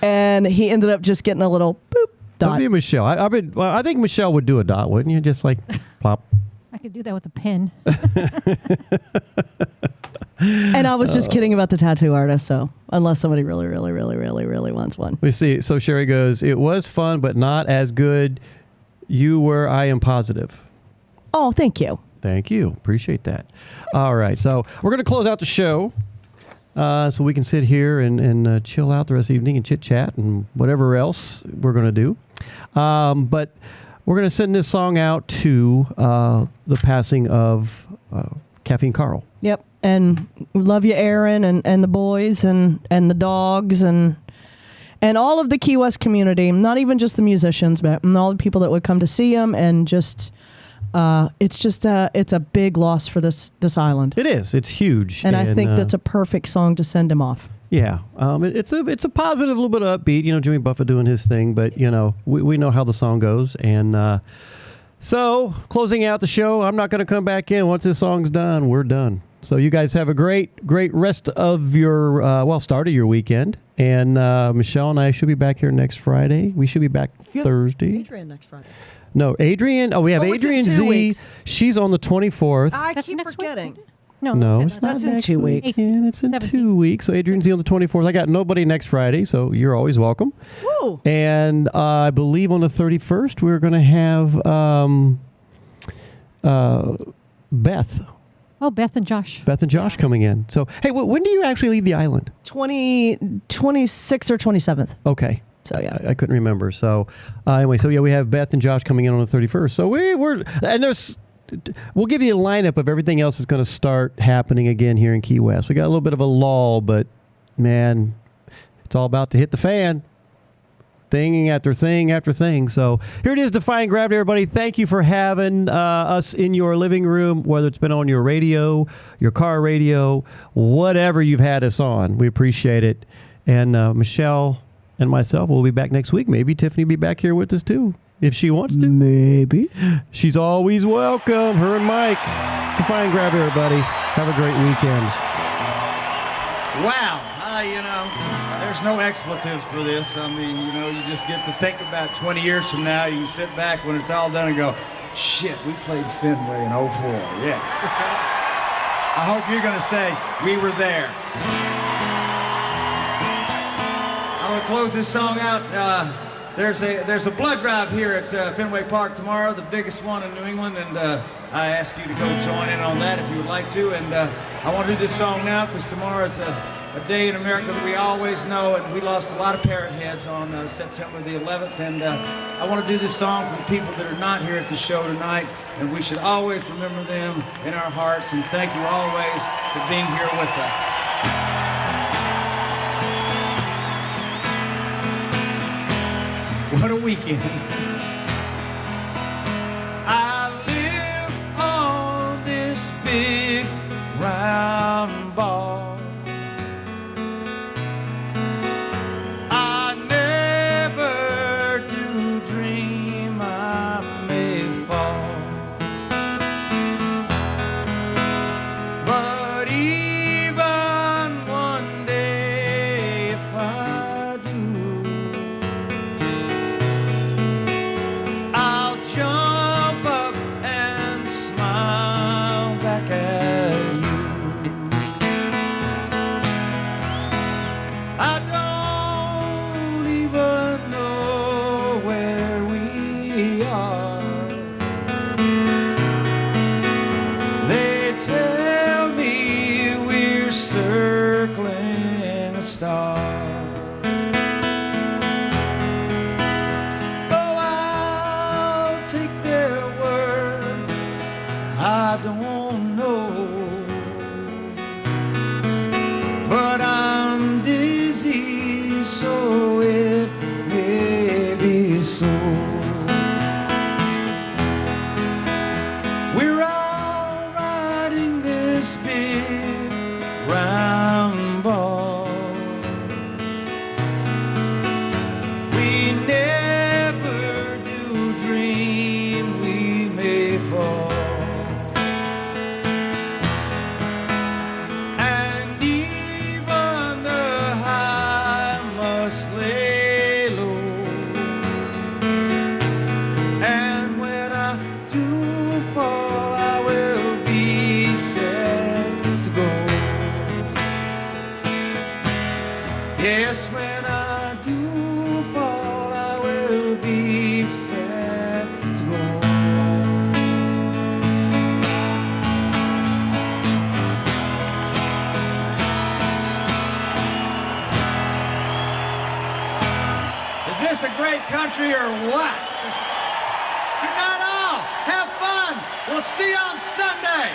Speaker 12: And he ended up just getting a little boop dot.
Speaker 6: That'd be Michelle. I think Michelle would do a dot, wouldn't you? Just like plop.
Speaker 13: I could do that with a pen.
Speaker 12: And I was just kidding about the tattoo artist, so unless somebody really, really, really, really, really wants one.
Speaker 6: We see. So Sherry goes, it was fun, but not as good. You were, I am positive.
Speaker 12: Oh, thank you.
Speaker 6: Thank you. Appreciate that. All right. So we're going to close out the show so we can sit here and chill out the rest of the evening and chit chat and whatever else we're going to do. But we're going to send this song out to the passing of Caffeine Carl.
Speaker 12: Yep. And we love you, Aaron, and the boys and the dogs and all of the Key West community, not even just the musicians, but all the people that would come to see him. And just, it's a big loss for this island.
Speaker 6: It is. It's huge.
Speaker 12: And I think that's a perfect song to send him off.
Speaker 6: Yeah, it's a positive, little bit of upbeat. You know, Jimmy Buffett doing his thing, but you know, we know how the song goes. And so, closing out the show, I'm not going to come back in once this song's done. We're done. So you guys have a great rest of your start of your weekend. And Michelle and I should be back here next Friday. We should be back Thursday.
Speaker 12: Adrian next Friday.
Speaker 6: No, Adrian. Oh, we have
Speaker 12: Oh, it's in
Speaker 6: Adrian
Speaker 12: 2
Speaker 6: Z.
Speaker 12: weeks.
Speaker 6: She's on the 24th.
Speaker 12: I
Speaker 13: That's
Speaker 12: keep
Speaker 13: next
Speaker 12: forgetting.
Speaker 13: week. No,
Speaker 6: No, it's not
Speaker 12: that's in
Speaker 6: next
Speaker 12: 2
Speaker 6: week.
Speaker 12: weeks.
Speaker 6: Yeah, it's in 2 weeks. So Adrian's on the 24th. I got nobody next Friday, so you're always welcome.
Speaker 12: Woo!
Speaker 6: And I believe on the 31st we're going to have Beth.
Speaker 13: Oh, Beth and Josh.
Speaker 6: Beth and Josh coming in. So, hey, when do you actually leave the island?
Speaker 12: 26th or 27th.
Speaker 6: Okay.
Speaker 12: So, yeah.
Speaker 6: I couldn't remember. So, anyway, we have Beth and Josh coming in on the 31st. So we'll give you a lineup of everything else that's going to start happening again here in Key West. We got a little bit of a lull, but man, it's all about to hit the fan. Thing after thing after thing. So here it is, Defying Gravity, everybody. Thank you for having us in your living room, whether it's been on your radio, your car radio, whatever you've had us on. We appreciate it. And Michelle and myself will be back next week. Maybe Tiffany will be back here with us too, if she wants to.
Speaker 12: Maybe.
Speaker 6: She's always welcome. Her and Mike. Defying Gravity, everybody. Have a great weekend.
Speaker 10: Wow. There's no expletives for this. I mean, you just get to think about 20 years from now. You can sit back when it's all done and go, shit, we played Fenway in 04. Yes. I hope you're going to say, we were there. I'm going to close this song out. There's a blood drive here at Fenway Park tomorrow, the biggest one in New England, and I ask you to go join in on that if you would like to. And I want to do this song now because tomorrow is a day in America that we always know, and we lost a lot of parrot heads on September the 11th. And I want to do this song for the people that are not here at the show tonight, and we should always remember them in our hearts. And thank you always for being here with us. What a weekend. I don't know. But I'm dizzy, so it may be so. We're all riding this big round ball. We never do dream we may fall. And even the high must lay low. And when I do fall, I will be sad to go. Yes, when I do fall, I will be sad to go. Is this a great country or what? Good night all. Have fun. We'll see you on Sunday.